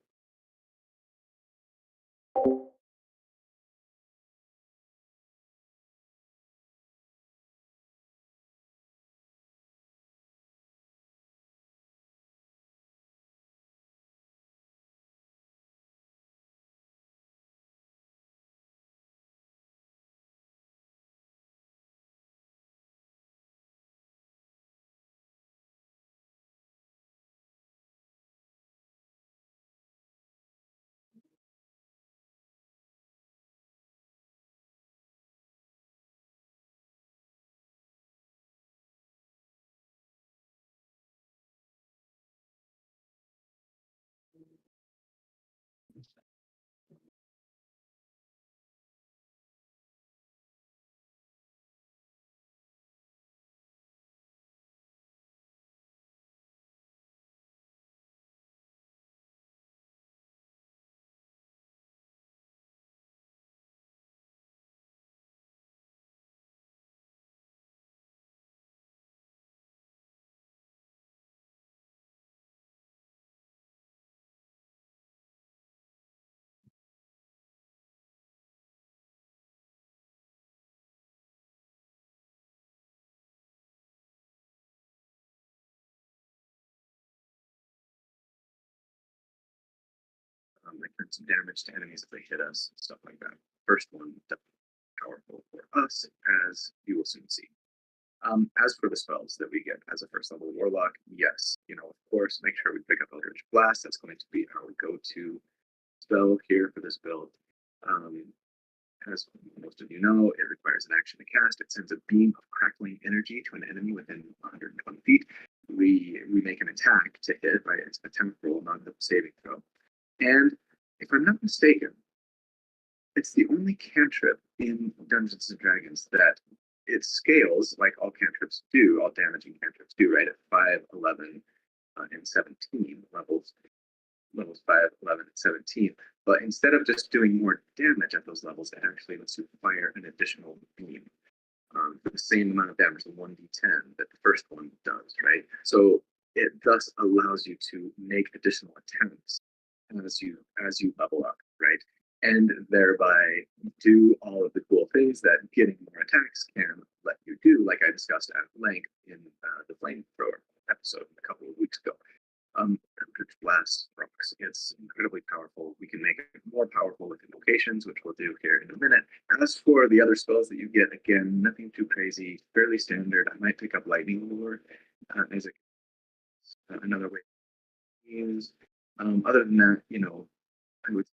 Like some damage to enemies if they hit us, stuff like that. First one, definitely powerful for us, as you will soon see. As for the spells that we get as a first level warlock, yes, of course, make sure we pick up Eldritch Blast. That's going to be our go-to spell here for this build. As most of you know, it requires an action to cast. It sends a beam of crackling energy to an enemy within 120 feet. We make an attack to hit, right? It's a 10th roll, not a saving throw. And if I'm not mistaken, it's the only cantrip in Dungeons and Dragons that it scales like all cantrips do, all damaging cantrips do, right? At 5, 11, and 17 levels 5, 11, and 17. But instead of just doing more damage at those levels, it actually lets you fire an additional beam for the same amount of damage, the 1d10 that the first one does, right? So it thus allows you to make additional attempts as you level up, right? And thereby do all of the cool things that getting more attacks can let you do, like I discussed at length in the flamethrower episode a couple of weeks ago. Eldritch Blast rocks. It's incredibly powerful. We can make it more powerful with invocations, which we'll do here in a minute. As for the other spells that you get, again, nothing too crazy, fairly standard. I might pick up Lightning Lure as another way to use. Other than that, I would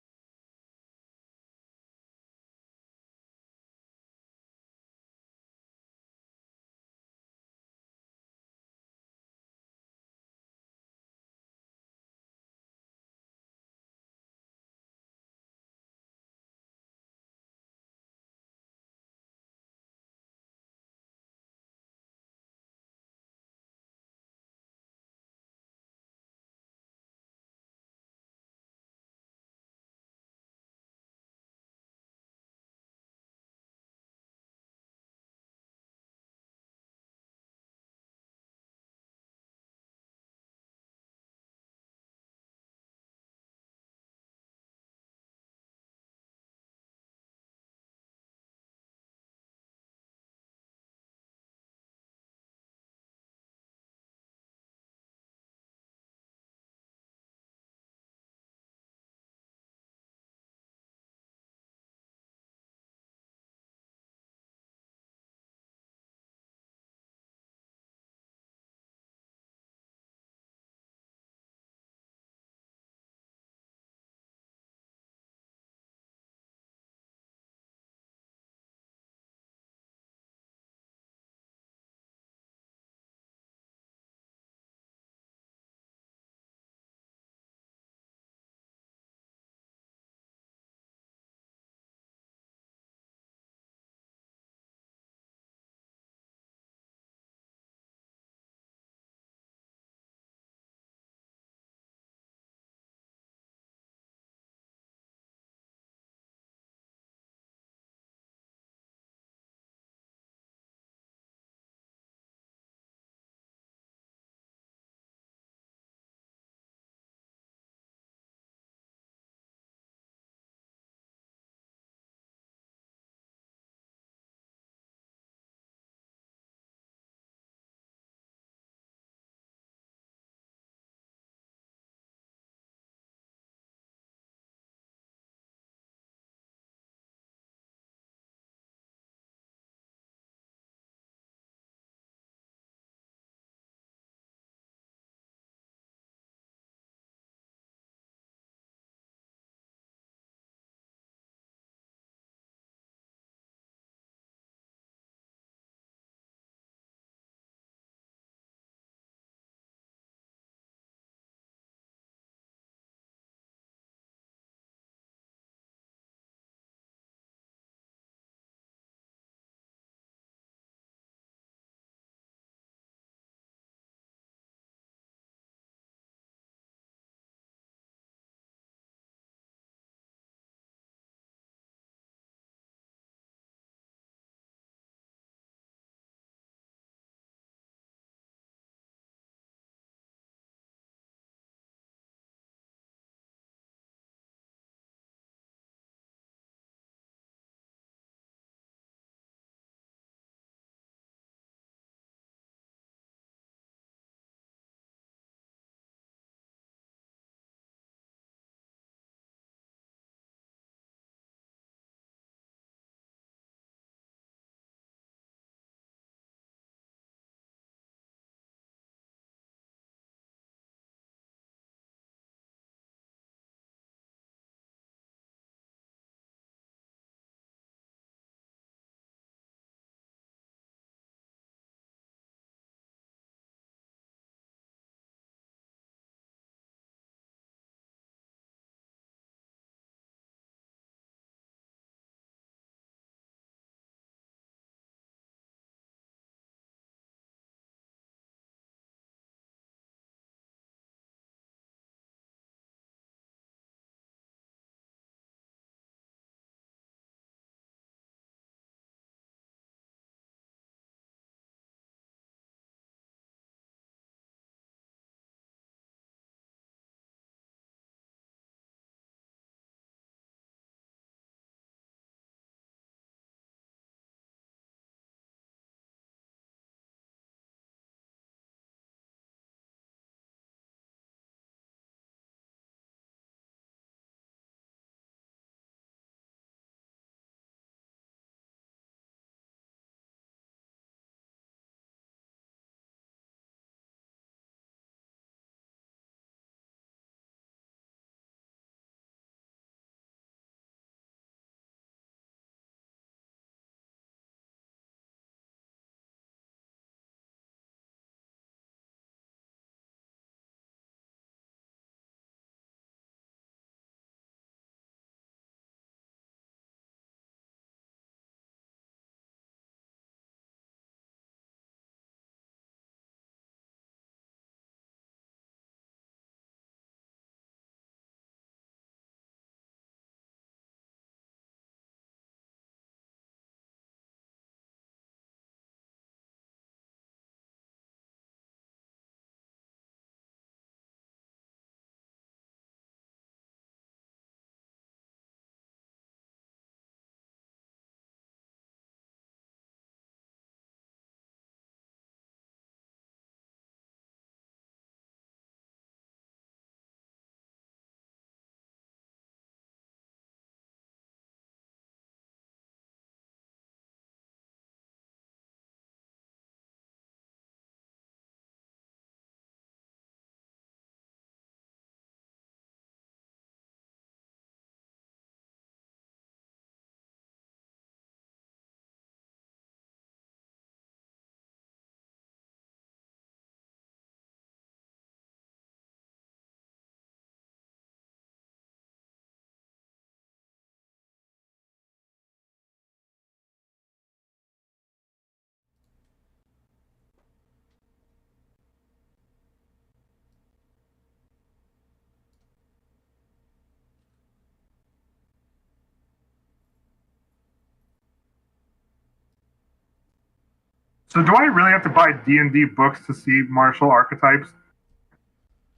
So do I really have to buy D&D books to see martial archetypes?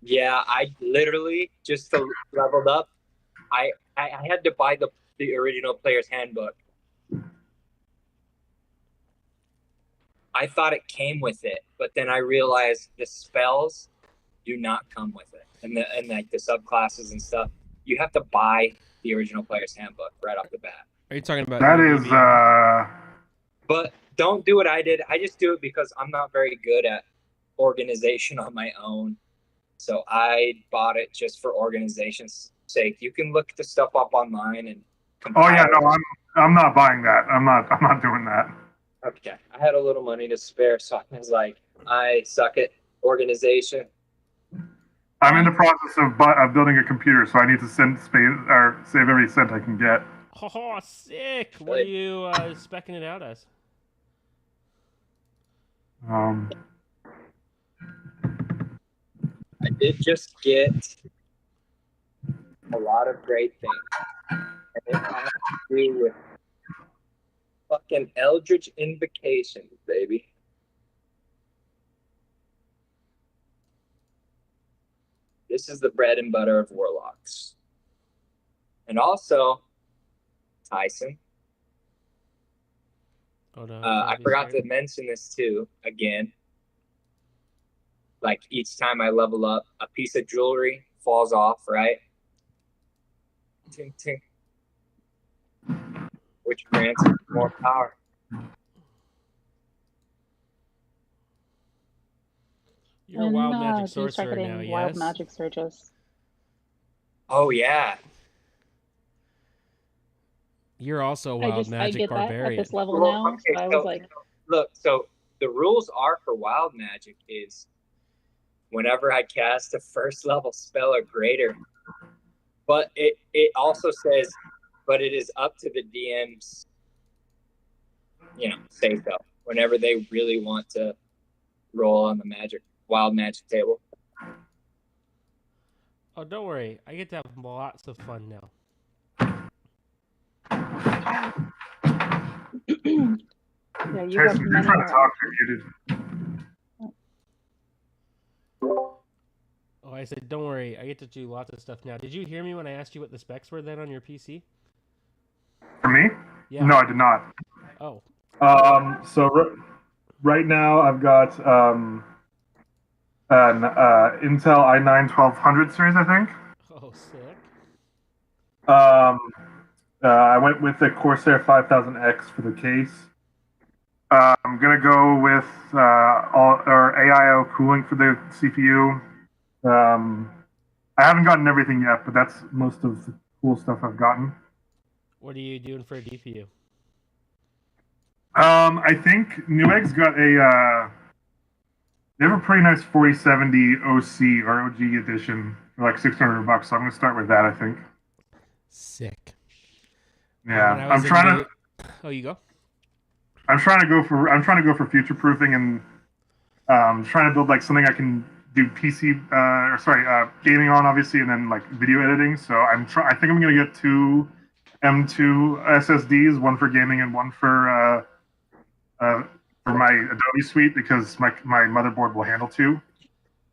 Yeah, I literally just leveled up. I had to buy the original player's handbook. I thought it came with it, but then I realized the spells do not come with it, and like the subclasses and stuff. You have to buy the original player's handbook right off the bat. Are you talking about That is, But don't do what I did. I just do it because I'm not very good at organization on my own. So I bought it just for organization's sake. You can look the stuff up online and compile. Oh yeah, no, I'm not buying that. I'm not doing that. Okay. I had a little money to spare, so I was like, I suck at organization. I'm in the process of building a computer, so I need to save every cent I can get. Oh, sick! What are you specking it out as? I did just get a lot of great things. And it has to do with fucking Eldritch Invocations, baby. This is the bread and butter of warlocks. And also, Tyson. Oh, no, I forgot to mention this too, again. Like each time I level up, a piece of jewelry falls off, right? Ting, ting. Which grants more power. You're a wild magic do you start sorcerer getting now, wild yes? magic surges? Oh yeah. You're also a wild I magic get barbarian. that at this level now. Okay, So I was like, look, so the rules are for wild magic is whenever I cast a first level spell or greater. But it also says, but it is up to the DM's, say so. Whenever they really want to roll on the wild magic table. Oh, don't worry. I get to have lots of fun now. yeah, you have Tyson, you're many trying to more. talk to you. Oh, I said, don't worry. I get to do lots of stuff now. Did you hear me when I asked you what the specs were then on your PC? For me? Yeah. No, I did not. Oh. So right now I've got an Intel i9-1200 series, I think. Oh, sick. I went with the Corsair 5000X for the case. I'm gonna go with AIO cooling for the CPU. I haven't gotten everything yet, but that's most of the cool stuff I've gotten. What are you doing for a DPU? I think Newegg's got they have a pretty nice 4070 OC or OG edition for like $600, so I'm gonna start with that, I think. Sick. Yeah, I'm trying to. Oh, you go. I'm trying to go for future proofing and trying to build like something I can do gaming on, obviously, and then like video editing. So I think I'm gonna get two M2 SSDs, one for gaming and one for my Adobe suite, because my motherboard will handle two.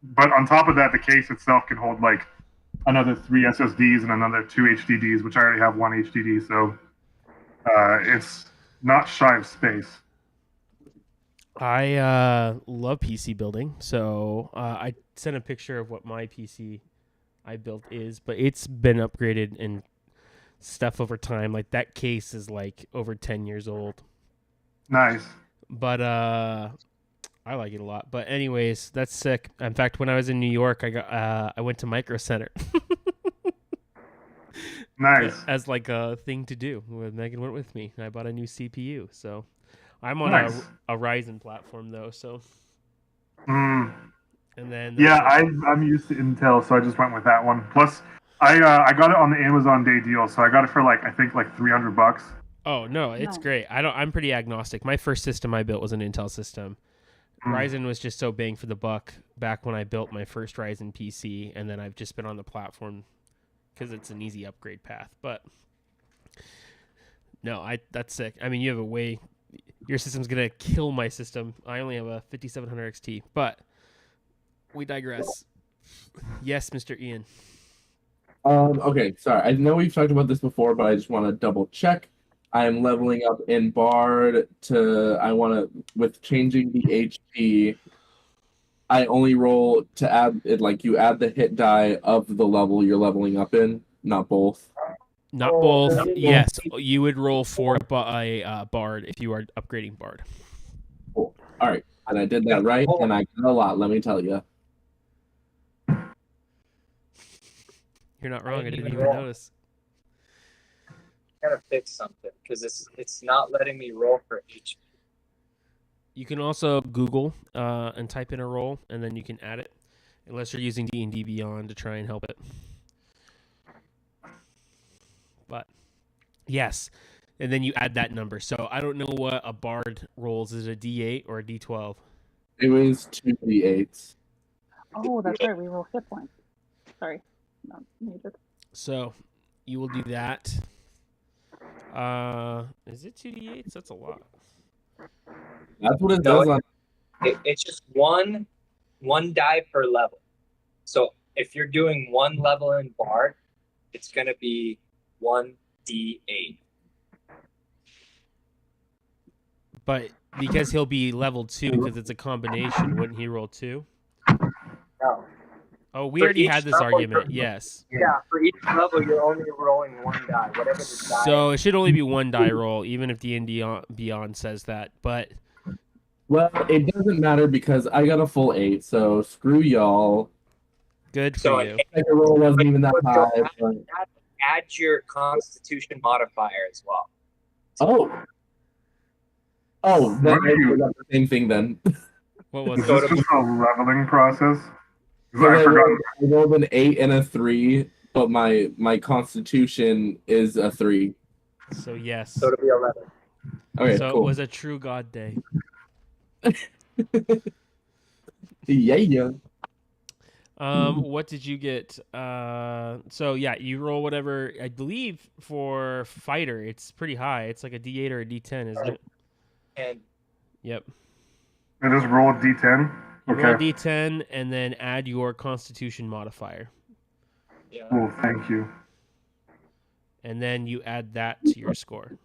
But on top of that, the case itself can hold like another 3 SSDs and another 2 HDDs, which I already have 1 HDD. So it's not shy of space. I love PC building, so I sent a picture of what my PC I built is, but it's been upgraded and stuff over time. Like that case is like over 10 years old. Nice. But I like it a lot. But anyways, that's sick. In fact, when I was in New York, I went to Micro Center. Nice. As like a thing to do. Megan went with me, and I bought a new CPU. So I'm on a Ryzen platform though. So. And then I'm used to Intel, so I just went with that one. Plus, I got it on the Amazon Day deal, so I got it for like $300. Oh no, it's great. I'm pretty agnostic. My first system I built was an Intel system. Ryzen was just so bang for the buck back when I built my first Ryzen PC, and then I've just been on the platform because it's an easy upgrade path. But no, that's sick. I mean, you have a way Your system's gonna kill my system. I only have a 5700 XT, but we digress. Yes, Mr. Ian. Okay, sorry. I know we've talked about this before, but I just want to double check. I am leveling up in Bard with changing the HP. I only roll to add it, like you add the hit die of the level you're leveling up in, not both. Not both. Yes, you would roll for a Bard if you are upgrading Bard. Cool. All right, and I did that right, and I got a lot. Let me tell you. You're not wrong. I didn't even notice. I gotta fix something because it's not letting me roll for HP. You can also Google and type in a roll, and then you can add it, unless you're using D&D Beyond to try and help it. But yes, and then you add that number. So I don't know what a Bard rolls. Is it a D8 or a D12? It was 2 D8s. Oh, that's right. We roll hit points. Sorry, not needed. So you will do that. Is it 2 D8s? That's a lot. That's what it does. It's just one die per level. So if you're doing one level in Bard, it's gonna be 1d8. But because he'll be level 2, because it's a combination, wouldn't he roll 2? No. Oh, we For already each had this level, argument. Yes. Yeah, for each level, you're only rolling one die, whatever the die. So it should only be one die roll, even if D&D Beyond says that. But Well, it doesn't matter because I got a full 8, so screw y'all. good So for you. Second roll wasn't even that high. But... Add your Constitution modifier as well. Oh, then I got the same thing then. What was Is it? this just a leveling process? 'Cause So I forgot. I rolled an 8 and a 3, but my Constitution is a 3. So yes. So it'll be 11. Okay, So cool. it was a true God day. Yeah. What did you get? So yeah, you roll whatever. I believe for fighter, it's pretty high. It's like a D8 or a D10, isn't it? And Yep. I just roll a d10. You roll a Okay. D10 and then add your Constitution modifier, yeah. Cool. Thank you. and then you add that to your score.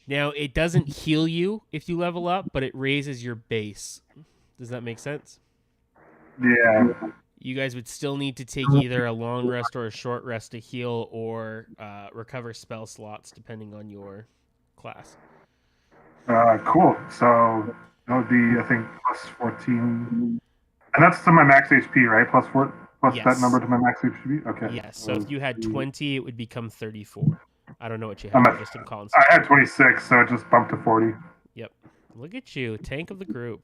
Now it doesn't heal you if you level up, but it raises your base. Does that make sense? Yeah. You guys would still need to take either a long rest or a short rest to heal or recover spell slots depending on your class. Cool. So that would be, I think, plus 14. And that's to my max HP, right? Plus Yes. that number to my max HP? Okay. Yes. So if you had 20, it would become 34. I don't know what you I'm have. at- Just in Collins. I had 26, so it just bumped to 40. Yep. Look at you, tank of the group.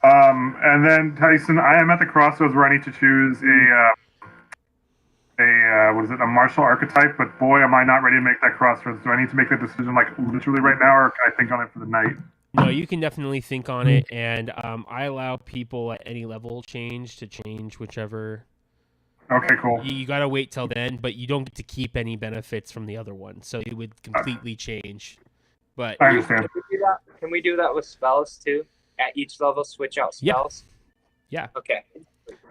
And then Tyson, I am at the crossroads where I need to choose a martial archetype, but boy, am I not ready to make that crossroads. Do I need to make that decision like literally right now, or can I think on it for the night? No, you can definitely think on it, and I allow people at any level change to change whichever. Okay, cool. You gotta wait till then, but you don't get to keep any benefits from the other one, so it would completely change. But I understand. Can we do that with spells too? At each level, switch out Yeah. spells? Yeah. Okay.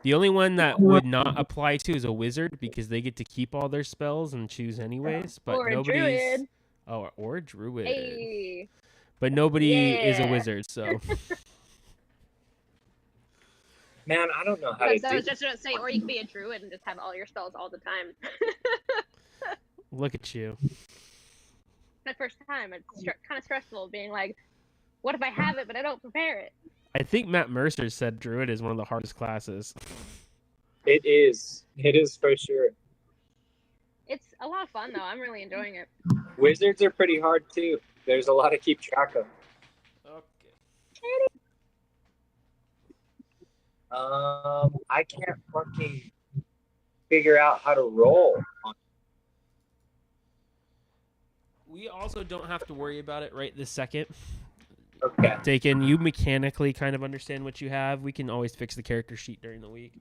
the only one that would not apply to is a wizard because they get to keep all their spells and choose anyways. But Or a nobody's druid. or a druid. Hey. But nobody is a Yeah. wizard, so Man, I don't know how to I do was just going to say, or you could be a druid and just have all your spells all the time. look at you. My first time, it's kind of stressful being like, what if I have it but I don't prepare it? I think Matt Mercer said druid is one of the hardest classes. It is. It is for sure. It's a lot of fun though. I'm really enjoying it. Wizards are pretty hard too. There's a lot to keep track of. Okay. I can't fucking figure out how to roll. We also don't have to worry about it right this second. Okay. Taken, you mechanically kind of understand what you have. We can always fix the character sheet during the week.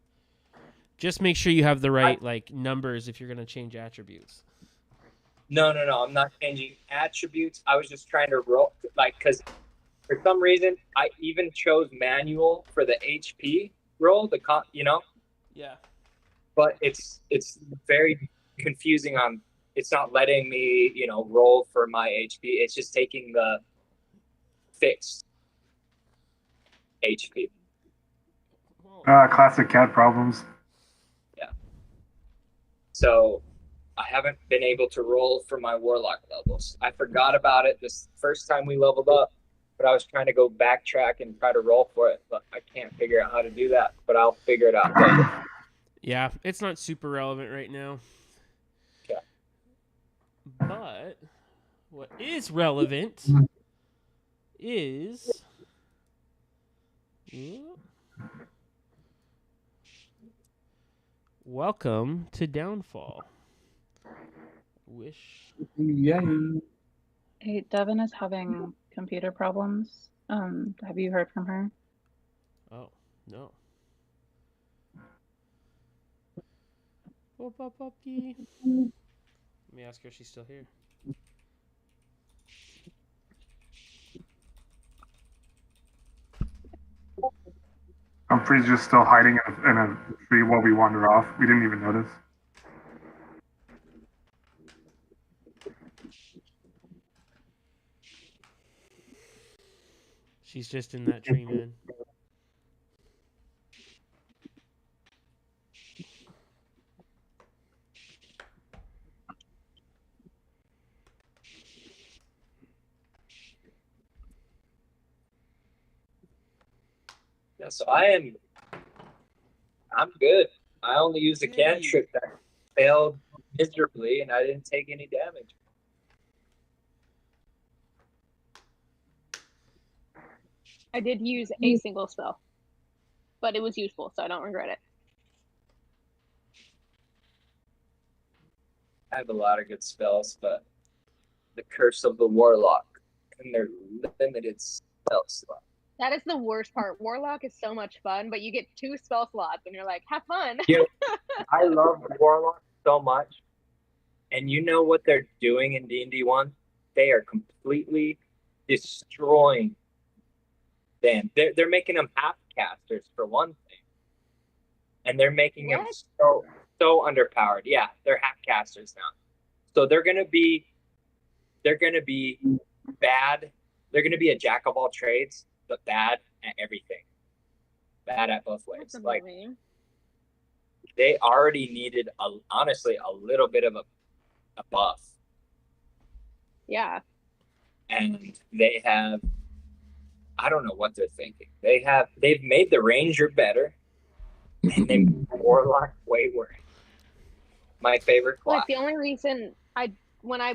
Just make sure you have the right like numbers if you're gonna change attributes. No. I'm not changing attributes. I was just trying to roll, like, because for some reason I even chose manual for the HP roll. Yeah. But it's very confusing on. It's not letting me, roll for my HP. It's just taking the fixed HP. Classic cat problems. Yeah. So I haven't been able to roll for my warlock levels. I forgot about it this first time we leveled up, but I was trying to go backtrack and try to roll for it, but I can't figure out how to do that. But I'll figure it out later. Yeah, it's not super relevant right now. Okay. But what is relevant is welcome to Downfall. Wish. Yay. Hey, Devin is having computer problems. Have you heard from her? Oh, no. Let me ask her if she's still here. Humphrey's just still hiding in a tree while we wander off. We didn't even notice. She's just in that tree, man. Yeah, so I'm good. I only used a cantrip that failed miserably, and I didn't take any damage. I did use a single spell, but it was useful, so I don't regret it. I have a lot of good spells, but the curse of the warlock and their limited spell slot. That is the worst part. Warlock is so much fun, but you get 2 spell slots, and you're like, have fun. Yeah, I love warlock so much, and you know what they're doing in D&D 1? They are completely destroying them. They're making them half casters for one thing, and they're making them so underpowered. Yeah, they're half casters now, so they're gonna be bad. They're gonna be a jack of all trades, but bad at everything. Bad at both ways. Like, they already needed honestly a little bit of a buff. Yeah. And they have, I don't know what they're thinking. They've made the ranger better, and they made the warlock way worse. My favorite class. Like, the only reason when I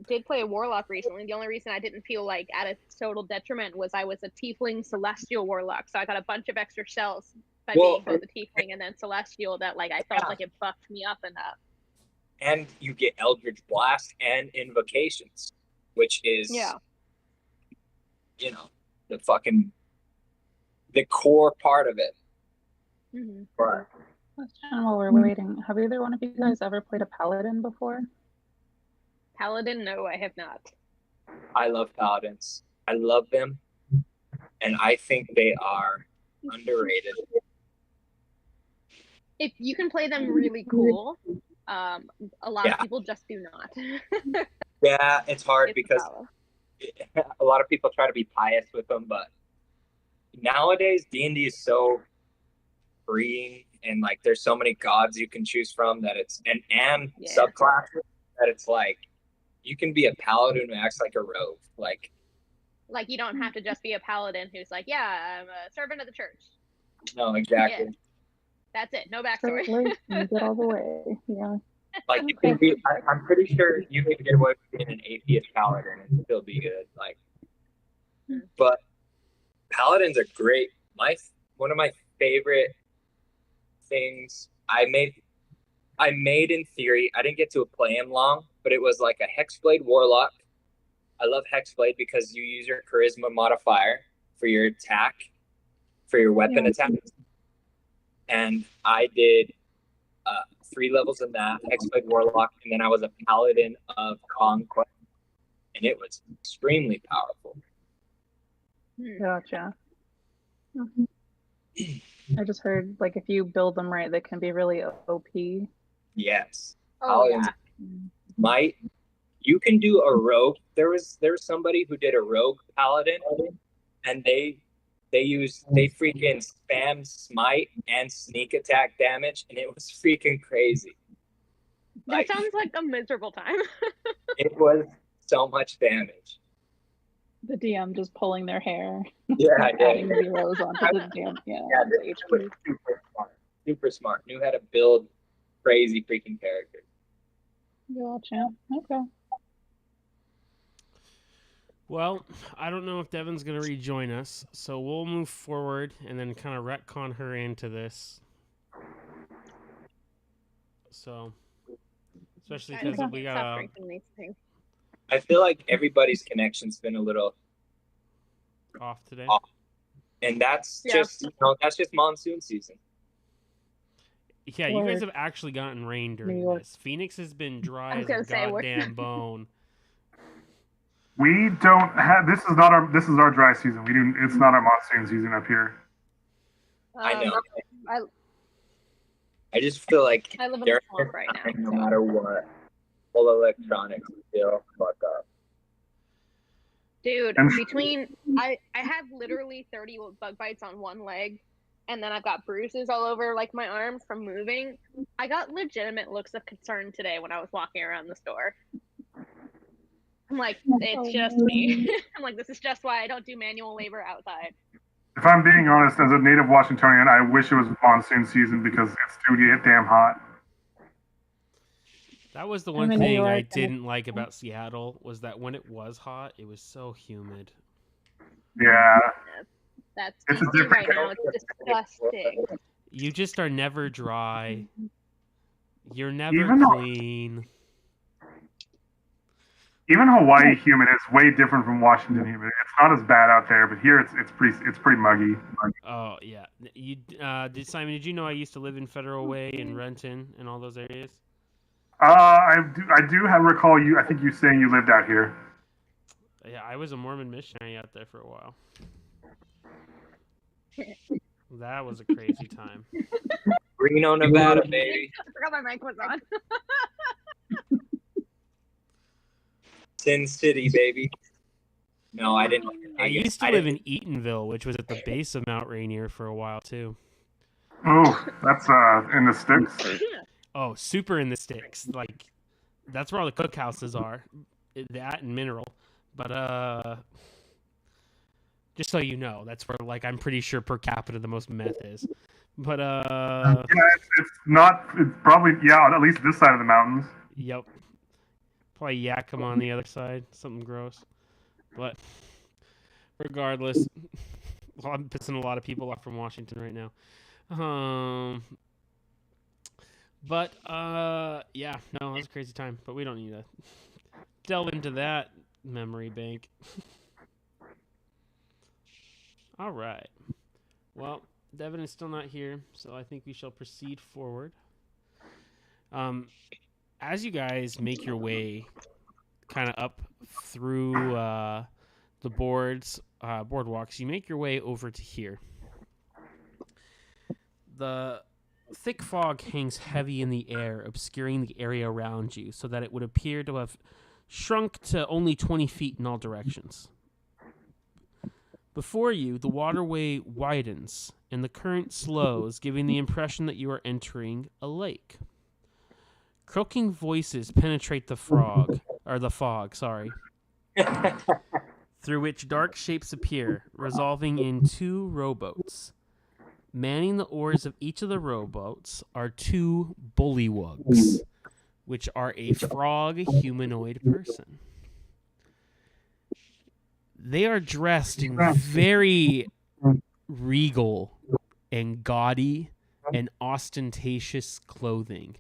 did play a warlock recently, the only reason I didn't feel like at a total detriment was I was a tiefling celestial warlock, so I got a bunch of extra shells by being both a tiefling and then celestial that, like, I felt like it buffed me up enough. And you get Eldritch Blast and Invocations, which is, the core part of it. Mm-hmm. But, question while we're waiting. Have either one of you guys ever played a paladin before? Paladin? No, I have not. I love paladins. I love them, and I think they are underrated. If you can play them really cool, a lot of people just do not. Yeah, it's hard because a lot of people try to be pious with them, but nowadays D&D is so freeing, and like there's so many gods you can choose from that it's and subclasses that it's like you can be a paladin who acts like a rogue. Like you don't have to just be a paladin who's like, yeah, I'm a servant of the church. No, exactly. Yeah. That's it. No backstory. You get all the way. Yeah. Like you can be. I'm pretty sure you can get away with being an atheist paladin and still be good. Like, but paladins are great. One of my favorite things I made in theory. I didn't get to play him long, but it was like a Hexblade Warlock. I love Hexblade because you use your charisma modifier for your attack, for your weapon attack. And I did 3 levels in that, Hexblade Warlock, and then I was a Paladin of Conquest, and it was extremely powerful. Gotcha. I just heard, like, if you build them right, they can be really OP. Yes. Oh Paladins yeah. might. You can do a rogue. There was somebody who did a rogue Paladin, and they freaking spam smite and sneak attack damage, and it was freaking crazy. That sounds like a miserable time. It was so much damage. The DM just pulling their hair. Yeah, I Adding did. zeros onto the DM. Yeah, Yeah, onto this HP. was super smart. Super smart. Knew how to build crazy freaking characters. Gotcha. Okay. Well, I don't know if Devin's going to rejoin us, so we'll move forward and then kind of retcon her into this. So, especially because we got Stop breaking these things. I feel like everybody's connection's been a little off today. off. And that's just monsoon season. Yeah, you guys have actually gotten rain during this. Phoenix has been dry as a goddamn bone. We don't have. This is our dry season. It's not our monsoon season up here. I know. I just feel like I live in the swamp right now. No matter what, all electronics still fuck up. Dude, I have literally 30 bug bites on one leg, and then I've got bruises all over like my arms from moving. I got legitimate looks of concern today when I was walking around the store. I'm like, it's just me. I'm like, this is just why I don't do manual labor outside. If I'm being honest, as a native Washingtonian, I wish it was monsoon season because it's too damn hot. That was the one thing I didn't like about Seattle, was that when it was hot, it was so humid. Yeah. That's DC right now. It's disgusting. You just are never dry. You're never clean. Even Hawaii humid is way different from Washington humid. It's not as bad out there, but here it's pretty muggy. Oh yeah. You Simon, did you know I used to live in Federal Way and Renton and all those areas? I do recall you. I think you saying you lived out here. Yeah, I was a Mormon missionary out there for a while. That was a crazy time. Reno, Nevada, baby. I forgot my mic was on. Sin City, baby. No, I didn't. I used to live in Eatonville, which was at the base of Mount Rainier for a while too. Oh, that's in the sticks. Oh, super in the sticks. Like, that's where all the cookhouses are. That and Mineral. But, just so you know, that's where, like, I'm pretty sure per capita the most meth is. But, yeah, it's probably, at least this side of the mountains. Yep. Probably Yakima on the other side. Something gross. But, regardless, I'm pissing a lot of people off from Washington right now. But, yeah, no, it was a crazy time, but we don't need to delve into that memory bank. All right. Well, Devin is still not here, so I think we shall proceed forward. As you guys make your way kind of up through the boardwalks, you make your way over to here. The thick fog hangs heavy in the air, obscuring the area around you so that it would appear to have shrunk to only 20 feet in all directions. Before you, the waterway widens and the current slows, giving the impression that you are entering a lake. Croaking voices penetrate the fog, through which dark shapes appear, resolving in 2 rowboats. Manning the oars of each of the rowboats are 2 bullywugs, which are a frog humanoid person. They are dressed in very regal and gaudy and ostentatious clothing.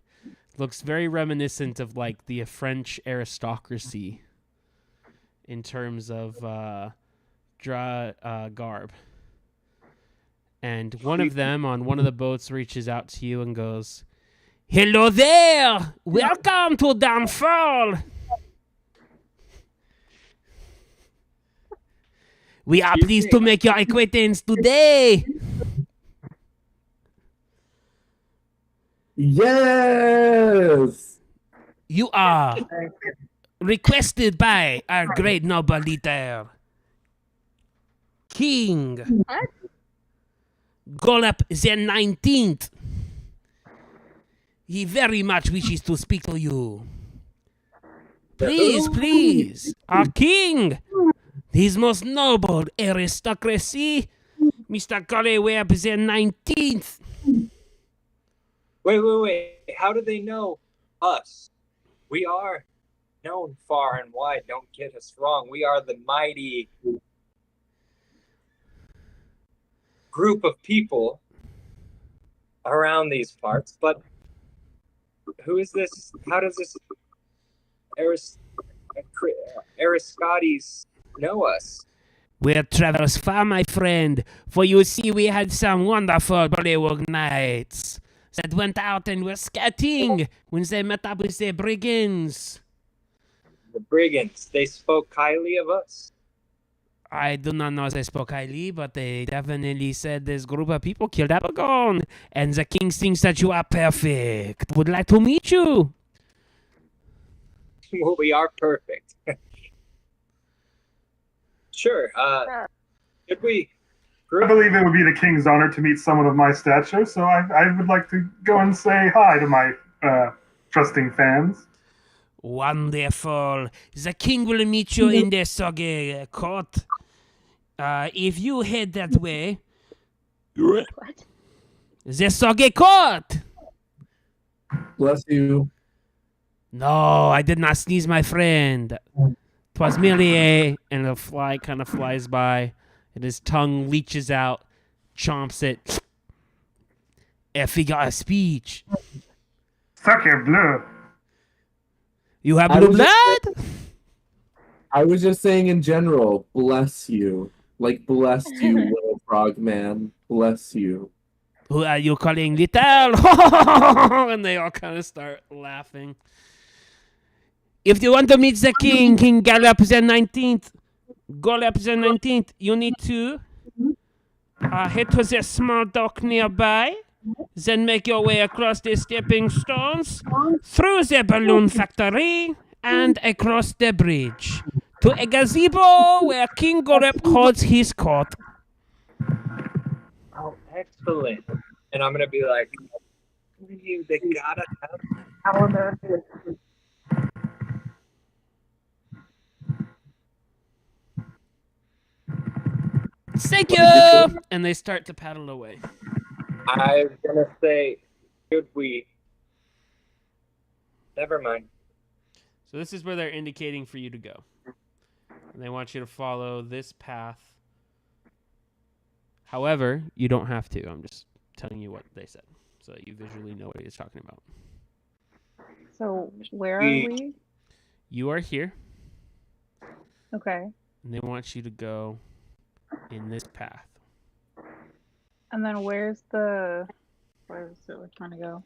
Looks very reminiscent of like the French aristocracy in terms of garb. And one of them on one of the boats reaches out to you and goes, Hello there! Welcome to Downfall! We are pleased to make your acquaintance today! Yes! You are requested by our great noble leader, King What? Golep the 19th. He very much wishes to speak to you. Please, please, our king, his most noble aristocracy, Mr. Golep the 19th. Wait. How do they know us? We are known far and wide. Don't get us wrong. We are the mighty group of people around these parts. But who is this? How does this Ariscotes know us? We're travelers far, my friend, for you see we had some wonderful Bollywood nights that went out and were skating when they met up with the brigands. The brigands. They spoke highly of us. I do not know if they spoke highly, but they definitely said this group of people killed Abagon, and the king thinks that you are perfect. Would like to meet you. Well, we are perfect. Sure. Should we? I believe it would be the king's honor to meet someone of my stature, so I would like to go and say hi to my trusting fans. Wonderful. The king will meet you in the Soge court. If you head that way, What? the Soge court. Bless you. No, I did not sneeze, my friend. 'Twas merely and a fly kind of flies by, and his tongue leaches out, chomps it. A figure of speech. Sacre bleu. You have I blue was blood? I was just saying in general, bless you. Like, bless you, little frog man. Bless you. Who are you calling little? And they all kind of start laughing. If you want to meet the king, King Golep the 19th, you need to head to the small dock nearby, then make your way across the stepping stones, through the balloon factory, and across the bridge to a gazebo where King Golep holds his court. Oh, excellent. And I'm gonna be like, you, they gotta have power. Thank you! And they start to paddle away. I was gonna say, should we? Never mind. So this is where they're indicating for you to go. And they want you to follow this path. However, you don't have to. I'm just telling you what they said so that you visually know what he's talking about. So where are we? You are here, Okay. and they want you to go in this path. And then where is it we're trying to go?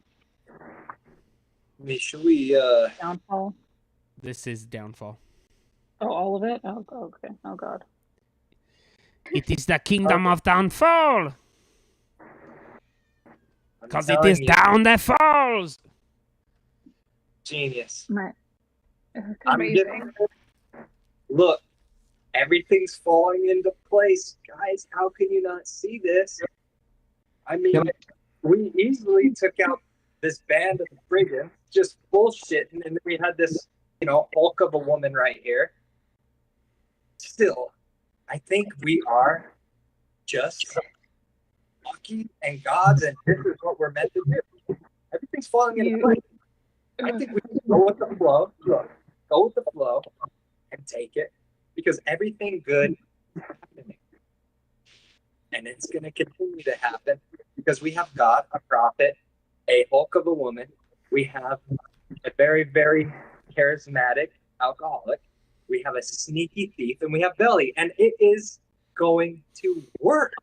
Should we? Downfall? This is Downfall. Oh, all of it? Oh, okay. Oh, God. It is the kingdom of Downfall! Because it telling is you, down that falls! genius. Right. Amazing. Look, everything's falling into place, guys. How can you not see this? I mean, we easily took out this band of brigands just bullshitting, and then we had this, Hulk of a woman right here. Still, I think we are just lucky and gods, and this is what we're meant to do. Everything's falling into place. I think we can go with the flow. Look, go with the flow and take it, because everything good is happening. And it's going to continue to happen because we have God, a prophet, a Hulk of a woman. We have a very, very charismatic alcoholic. We have a sneaky thief, and we have Belly. And it is going to work.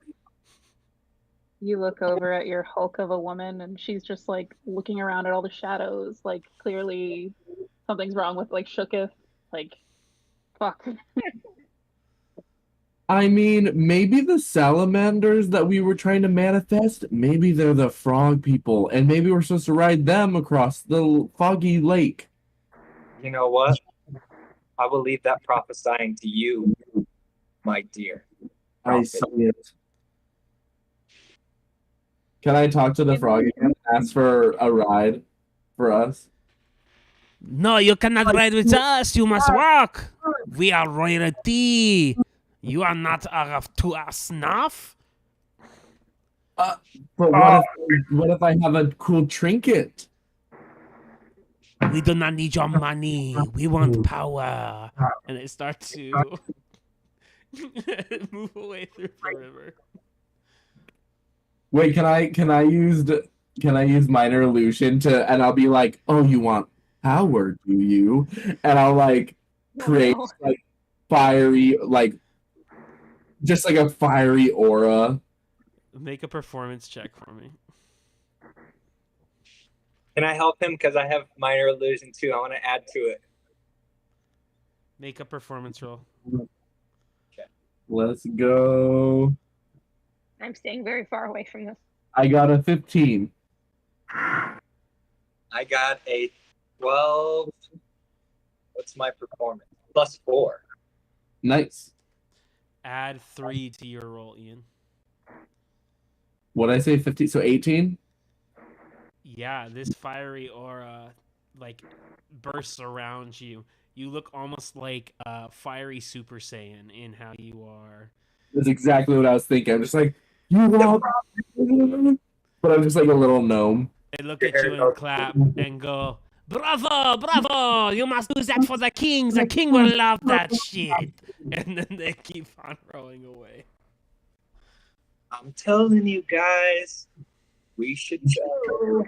You look over at your hulk of a woman, and she's just like looking around at all the shadows, like clearly something's wrong with like Shooketh. Like, fuck. I mean, maybe the salamanders that we were trying to manifest, maybe they're the frog people, and maybe we're supposed to ride them across the foggy lake. You know what? I will leave that prophesying to you, my dear. I see it. Can I talk to the frog again and ask for a ride for us? No, you cannot ride with us. You must walk. We are royalty. You are not to our snuff. But what if I have a cool trinket? We do not need your money. We want power. And they start to move away through the river. Wait, can I use minor illusion to, and I'll be like, oh, you want power, do you? And I'll like create like fiery, like just like a fiery aura. Make a performance check for me. Can I help him? Because I have minor illusion too. I want to add to it. Make a performance roll. Okay. Let's go. I'm staying very far away from this. I got a 15. I got a 12. What's my performance? +4. Nice. Add 3 to your roll, Ian. What did I say? 15? So 18? Yeah, this fiery aura like bursts around you. You look almost like a fiery Super Saiyan in how you are. That's exactly what I was thinking. I'm just like, you want, but I'm just like a little gnome. They look at you and clap and go, bravo, bravo, you must do that for the king. The king will love that shit. And then they keep on rowing away. I'm telling you guys, we should go.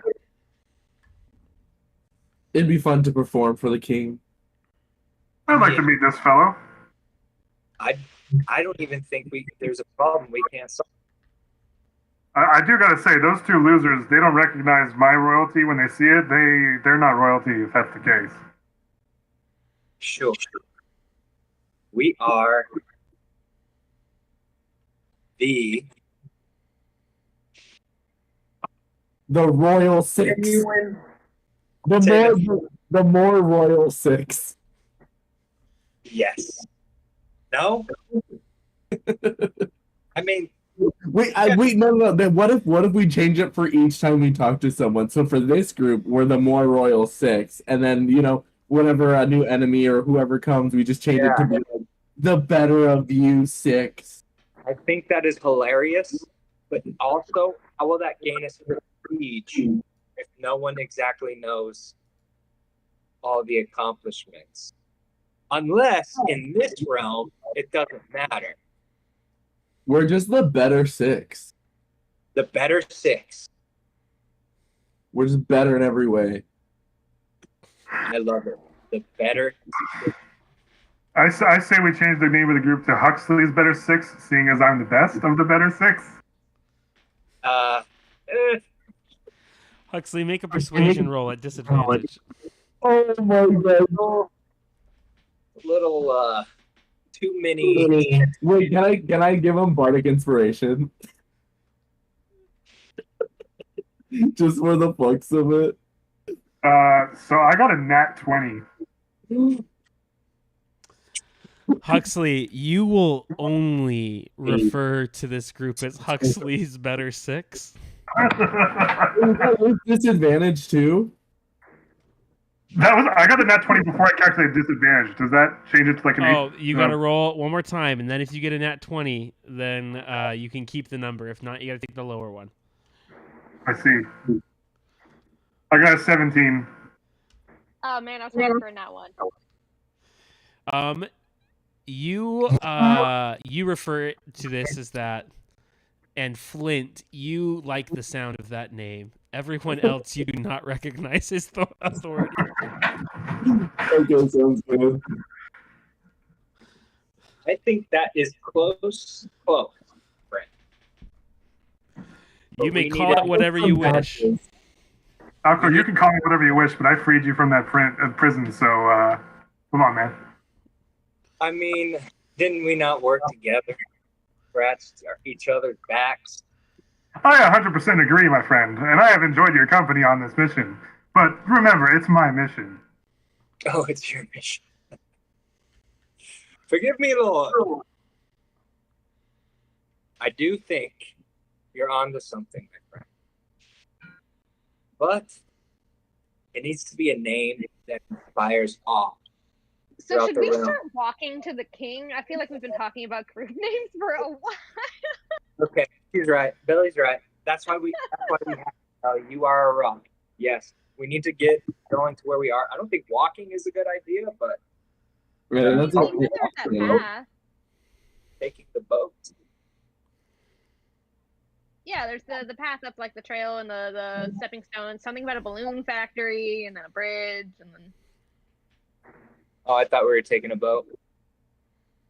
It'd be fun to perform for the king. I'd like to meet this fellow. I don't even think there's a problem we can't solve. I do gotta say, those two losers, they don't recognize my royalty when they see it. They're not royalty if that's the case. Sure. We are the Royal Six. The more Royal Six. Yes. No? I mean, wait, no. Then what if we change it for each time we talk to someone? So for this group, we're the more Royal Six, and then whenever a new enemy or whoever comes, we just change it to be like, the better of you six. I think that is hilarious, but also, how will that gain us prestige if no one exactly knows all the accomplishments? Unless, in this realm, it doesn't matter. We're just the better six. The better six. We're just better in every way. I love it. The better six. I say we change the name of the group to Huxley's Better Six, seeing as I'm the best of the Better Six. Huxley, make a persuasion roll at disadvantage. Oh my god. Little too many. Wait, can I give him bardic inspiration? Just for the fucks of it. So I got a nat 20. Huxley, you will only refer to this group as Huxley's Better Six. With disadvantage too. I got a nat 20 before I calculated disadvantage. Does that change it to like an 8? Oh, you got to roll it one more time, and then if you get a nat 20, then you can keep the number. If not, you got to take the lower one. I see. I got a 17. Oh man, I was waiting for a nat 1. You refer to this as that, and Flint, you like the sound of that name. Everyone else you do not recognize his authority. Okay, sounds good. I think that is close. You may we call need it whatever you wish. Alco, you can call me whatever you wish, but I freed you from that prison, so come on, man. I mean, didn't we not work together? Scratched each other's backs. I 100% agree, my friend, and I have enjoyed your company on this mission. But remember, it's my mission. Oh, it's your mission. Forgive me, Lord. I do think you're onto something, my friend. But it needs to be a name that inspires awe. So throughout should the we realm. start walking to the king? I feel like we've been talking about group names for a while. Okay, he's right. Billy's right. That's why we have you are a rock. Yes, we need to get going to where we are. I don't think walking is a good idea, but Yeah, that's Maybe all. there's that path. taking the boat. Yeah, there's the path up like the trail and the stepping stones. Something about a balloon factory and then a bridge and then. Oh, I thought we were taking a boat.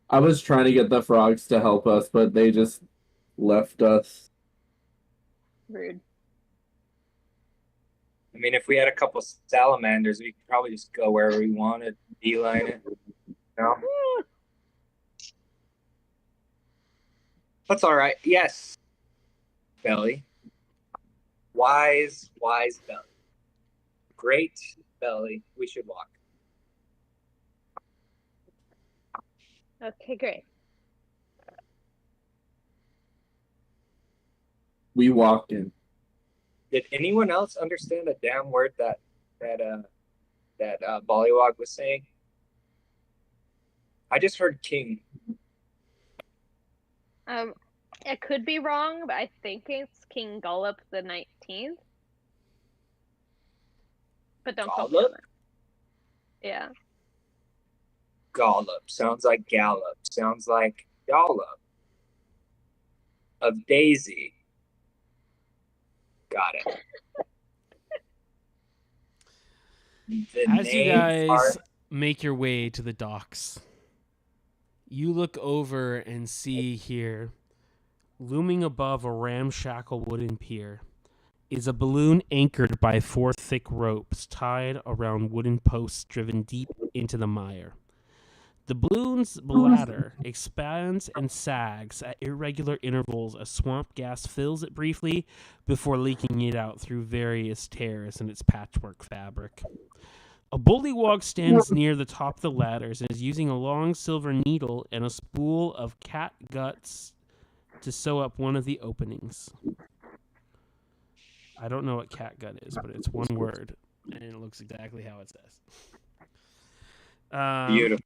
I was trying to get the frogs to help us, but they just left us. Rude. I mean, if we had a couple salamanders, we could probably just go wherever we wanted, beeline it. No? That's all right. Yes, Belly. Wise Belly. Great Belly. We should walk. Okay, great. We walked in. Did anyone else understand a damn word that Bollywog was saying? I just heard king. It could be wrong, but I think it's King Gollop the 19th. But don't quote me on Gollop? that. Yeah. Gollop. Sounds like Gallop. Sounds like Dollop. Of Daisy. Got it. As you guys make your way to the docks, you look over and see here, looming above a ramshackle wooden pier, is a balloon anchored by 4 thick ropes tied around wooden posts driven deep into the mire. The balloon's bladder expands and sags at irregular intervals as swamp gas fills it briefly before leaking it out through various tears in its patchwork fabric. A bullywog stands near the top of the ladders and is using a long silver needle and a spool of cat guts to sew up one of the openings. I don't know what cat gut is, but it's one word, and it looks exactly how it says. Beautiful.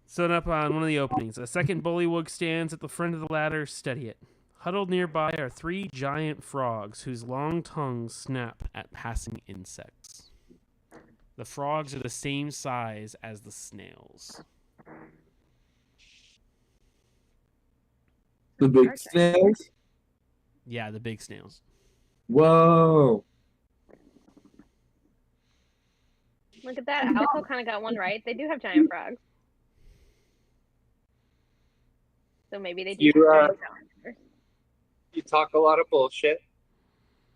Sewn up on one of the openings. A second bullywug stands at the front of the ladder, steady it. Huddled nearby are 3 giant frogs whose long tongues snap at passing insects. The frogs are the same size as the snails. The big snails? Yeah, the big snails. Whoa. Look at that. Alco kind of got one right. They do have giant frogs. So maybe they do have giant salamanders. You talk a lot of bullshit,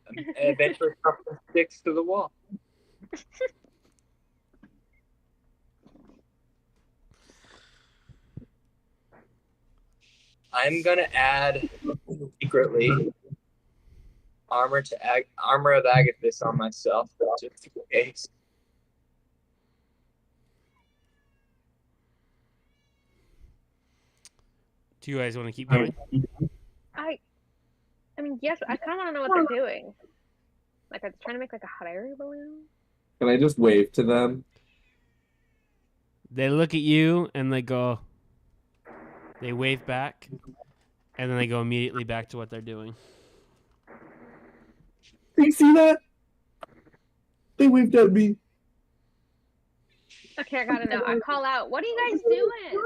and eventually something sticks to the wall. I'm gonna add secretly armor of Agathis on myself just in case. Do you guys want to keep going? I mean, yes, I kind of want to know what they're doing. Like, are they trying to make like a hot air balloon? Can I just wave to them? They look at you and they go. They wave back, and then they go immediately back to what they're doing. Do you see that? They waved at me. Okay, I gotta know. I call out. What are you guys doing?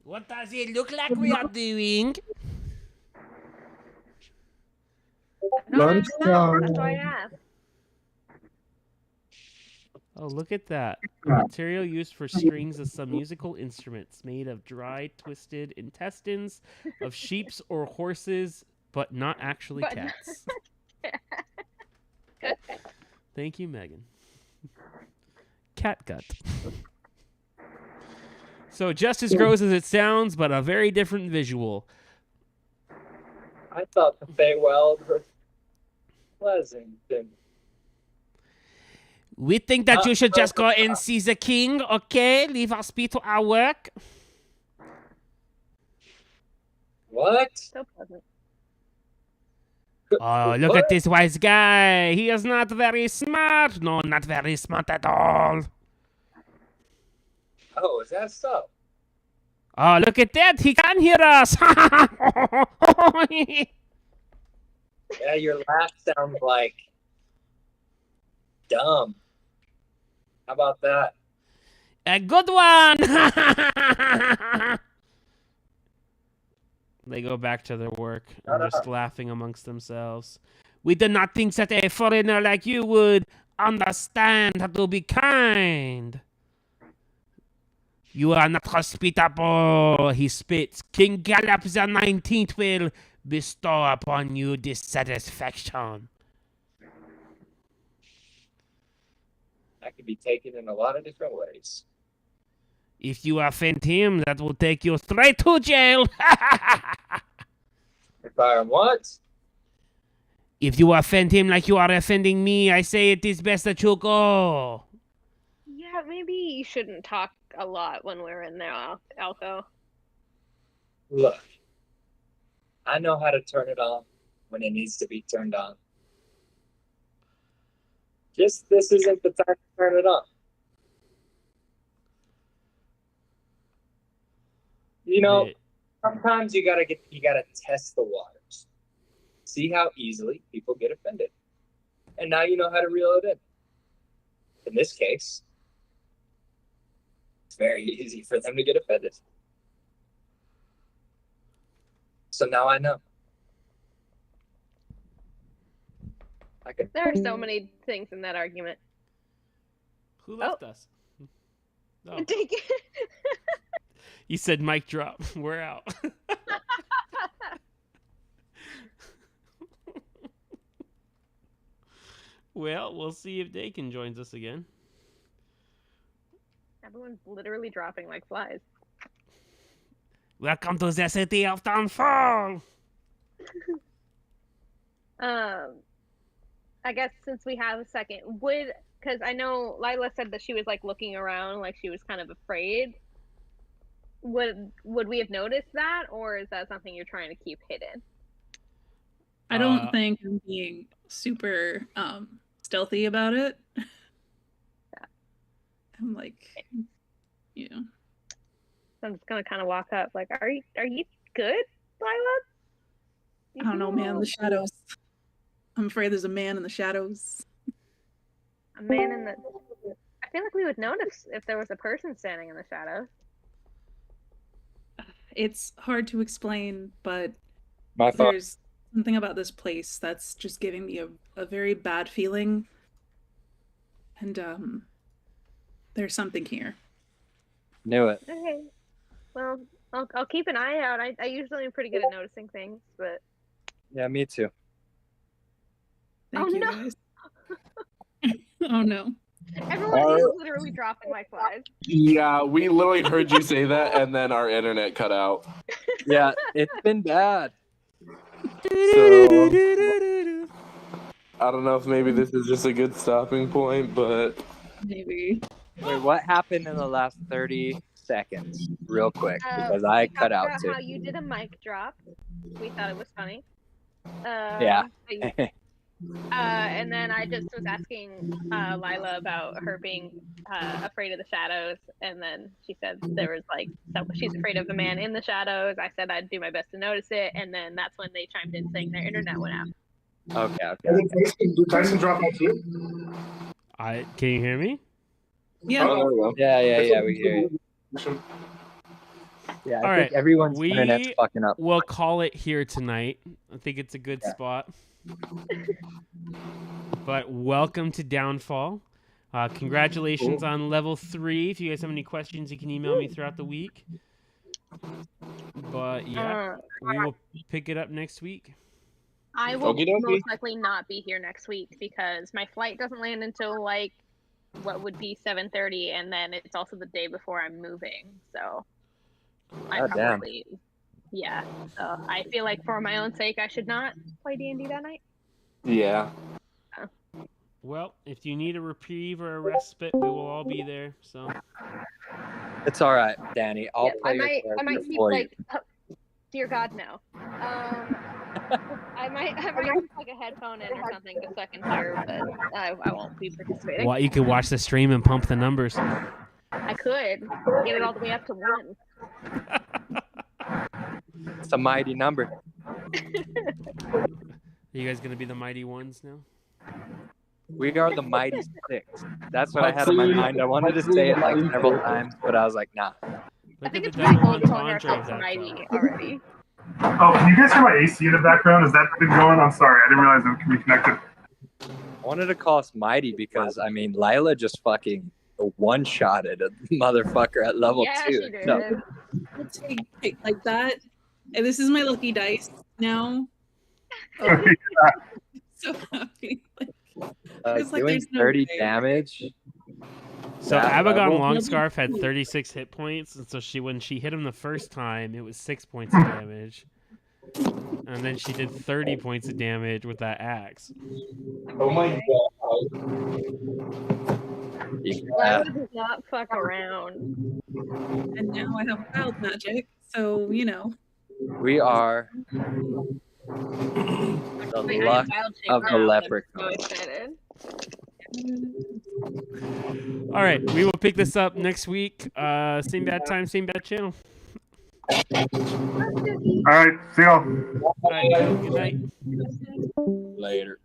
What does it look like we are doing? No, Lunch I don't know. time. That's why I asked. Oh, look at that. A material used for strings of some musical instruments made of dried, twisted intestines of sheeps or horses, but not actually But- cats. Thank you, Megan. Cat gut. So just as gross as it sounds, but a very different visual. I thought the Feywild was pleasant. And We think that you should just go and see the king, okay? Leave us be to our work. what? So pleasant. Oh, look at this wise guy. He is not very smart. No, not very smart at all. Oh, is that so? Oh, look at that. He can hear us. Yeah, your laugh sounds like dumb. How about that? A good one. They go back to their work and just laughing amongst themselves. We do not think that a foreigner like you would understand how to be kind. You are not hospitable, he spits. King Gallop the 19th will bestow upon you dissatisfaction. That could be taken in a lot of different ways. If you offend him, that will take you straight to jail. If I am what? If you offend him like you are offending me, I say it is best that you go. Yeah, maybe you shouldn't talk a lot when we're in there, Alco. Look, I know how to turn it on when it needs to be turned on. Just this isn't the time to turn it on. You know, sometimes you gotta test the waters. See how easily people get offended. And now you know how to reel it in. In this case, it's very easy for them to get offended. So now I know. There are so many things in that argument. Who left us? Oh. Take it. You said mic drop. We're out. Well, we'll see if Dakin joins us again. Everyone's literally dropping like flies. Welcome to the city of Downfall. I guess since we have a second, because I know Lila said that she was like looking around, like she was kind of afraid. Would we have noticed that, or is that something you're trying to keep hidden? I don't think I'm being super stealthy about it. Yeah. I'm like, you know. So I'm just gonna kind of walk up, like, are you good, Lila? I don't know, man. The shadows. I'm afraid there's a man in the shadows. A man in the. I feel like we would notice if there was a person standing in the shadows. It's hard to explain, but My fault. there's something about this place that's just giving me a very bad feeling. And there's something here. Knew it. Okay. Well, I'll keep an eye out. I usually am pretty good at noticing things, but. Yeah, me too. Thank you, no. guys. Oh no. Everyone is literally dropping like flies. Yeah, we literally heard you say that, and then our internet cut out. Yeah, it's been bad. So, I don't know if maybe this is just a good stopping point, but Maybe. Wait, what happened in the last 30 seconds? Real quick, because We I talked cut out about too. how you did a mic drop. We thought it was funny. Yeah. And then I just was asking Lila about her being afraid of the shadows, and then she said there was like she's afraid of the man in the shadows. I said I'd do my best to notice it, and then that's when they chimed in saying their internet went out. Okay. Did Tyson drop out too? Can you hear me? Yeah. Yeah, we hear you. Yeah, I think everyone's internet's fucking up. We'll call it here tonight. I think it's a good spot. But welcome to Downfall. Congratulations on level 3. If you guys have any questions, you can email me throughout the week. But yeah, we will pick it up next week. I will most likely not be here next week because my flight doesn't land until like what would be 7:30, and then it's also the day before I'm moving. So I probably, yeah. So I feel like for my own sake, I should not play D&D that night. Yeah. Well, if you need a reprieve or a respite, we will all be there. So It's all right, Danny. I'll play your I character might sleep for you. like, dear God, no. I might put like a headphone in or something just so I can hear, but I won't be participating. you could watch the stream and pump the numbers. I could get it all the way up to 1. It's a mighty number. Are you guys gonna be the mighty ones now? We are the mighty 6. That's what I had in my mind. I wanted to say it like several times, but I was like, nah. I think it's pretty cool calling ourselves mighty already. Oh, can you guys hear my AC in the background? Has that been going? I'm sorry, I didn't realize it could be connected. I wanted to call us mighty because, I mean, Lila just fucking one-shotted a motherfucker at level 2. She did. So. Let's take like that. And this is my lucky dice now. Yeah. So happy. Doing 30 damage. So Abagon Longscarf had 36 hit points, and so when she hit him the first time, it was 6 points of damage. And then she did 30 points of damage with that axe. Oh my god. Lila does not fuck around. And now I have wild magic, so you know. We are the luck of the leprechaun. So excited. All right, we will pick this up next week. Same bad time, same bad channel. All right, see y'all. All right, good night. Later.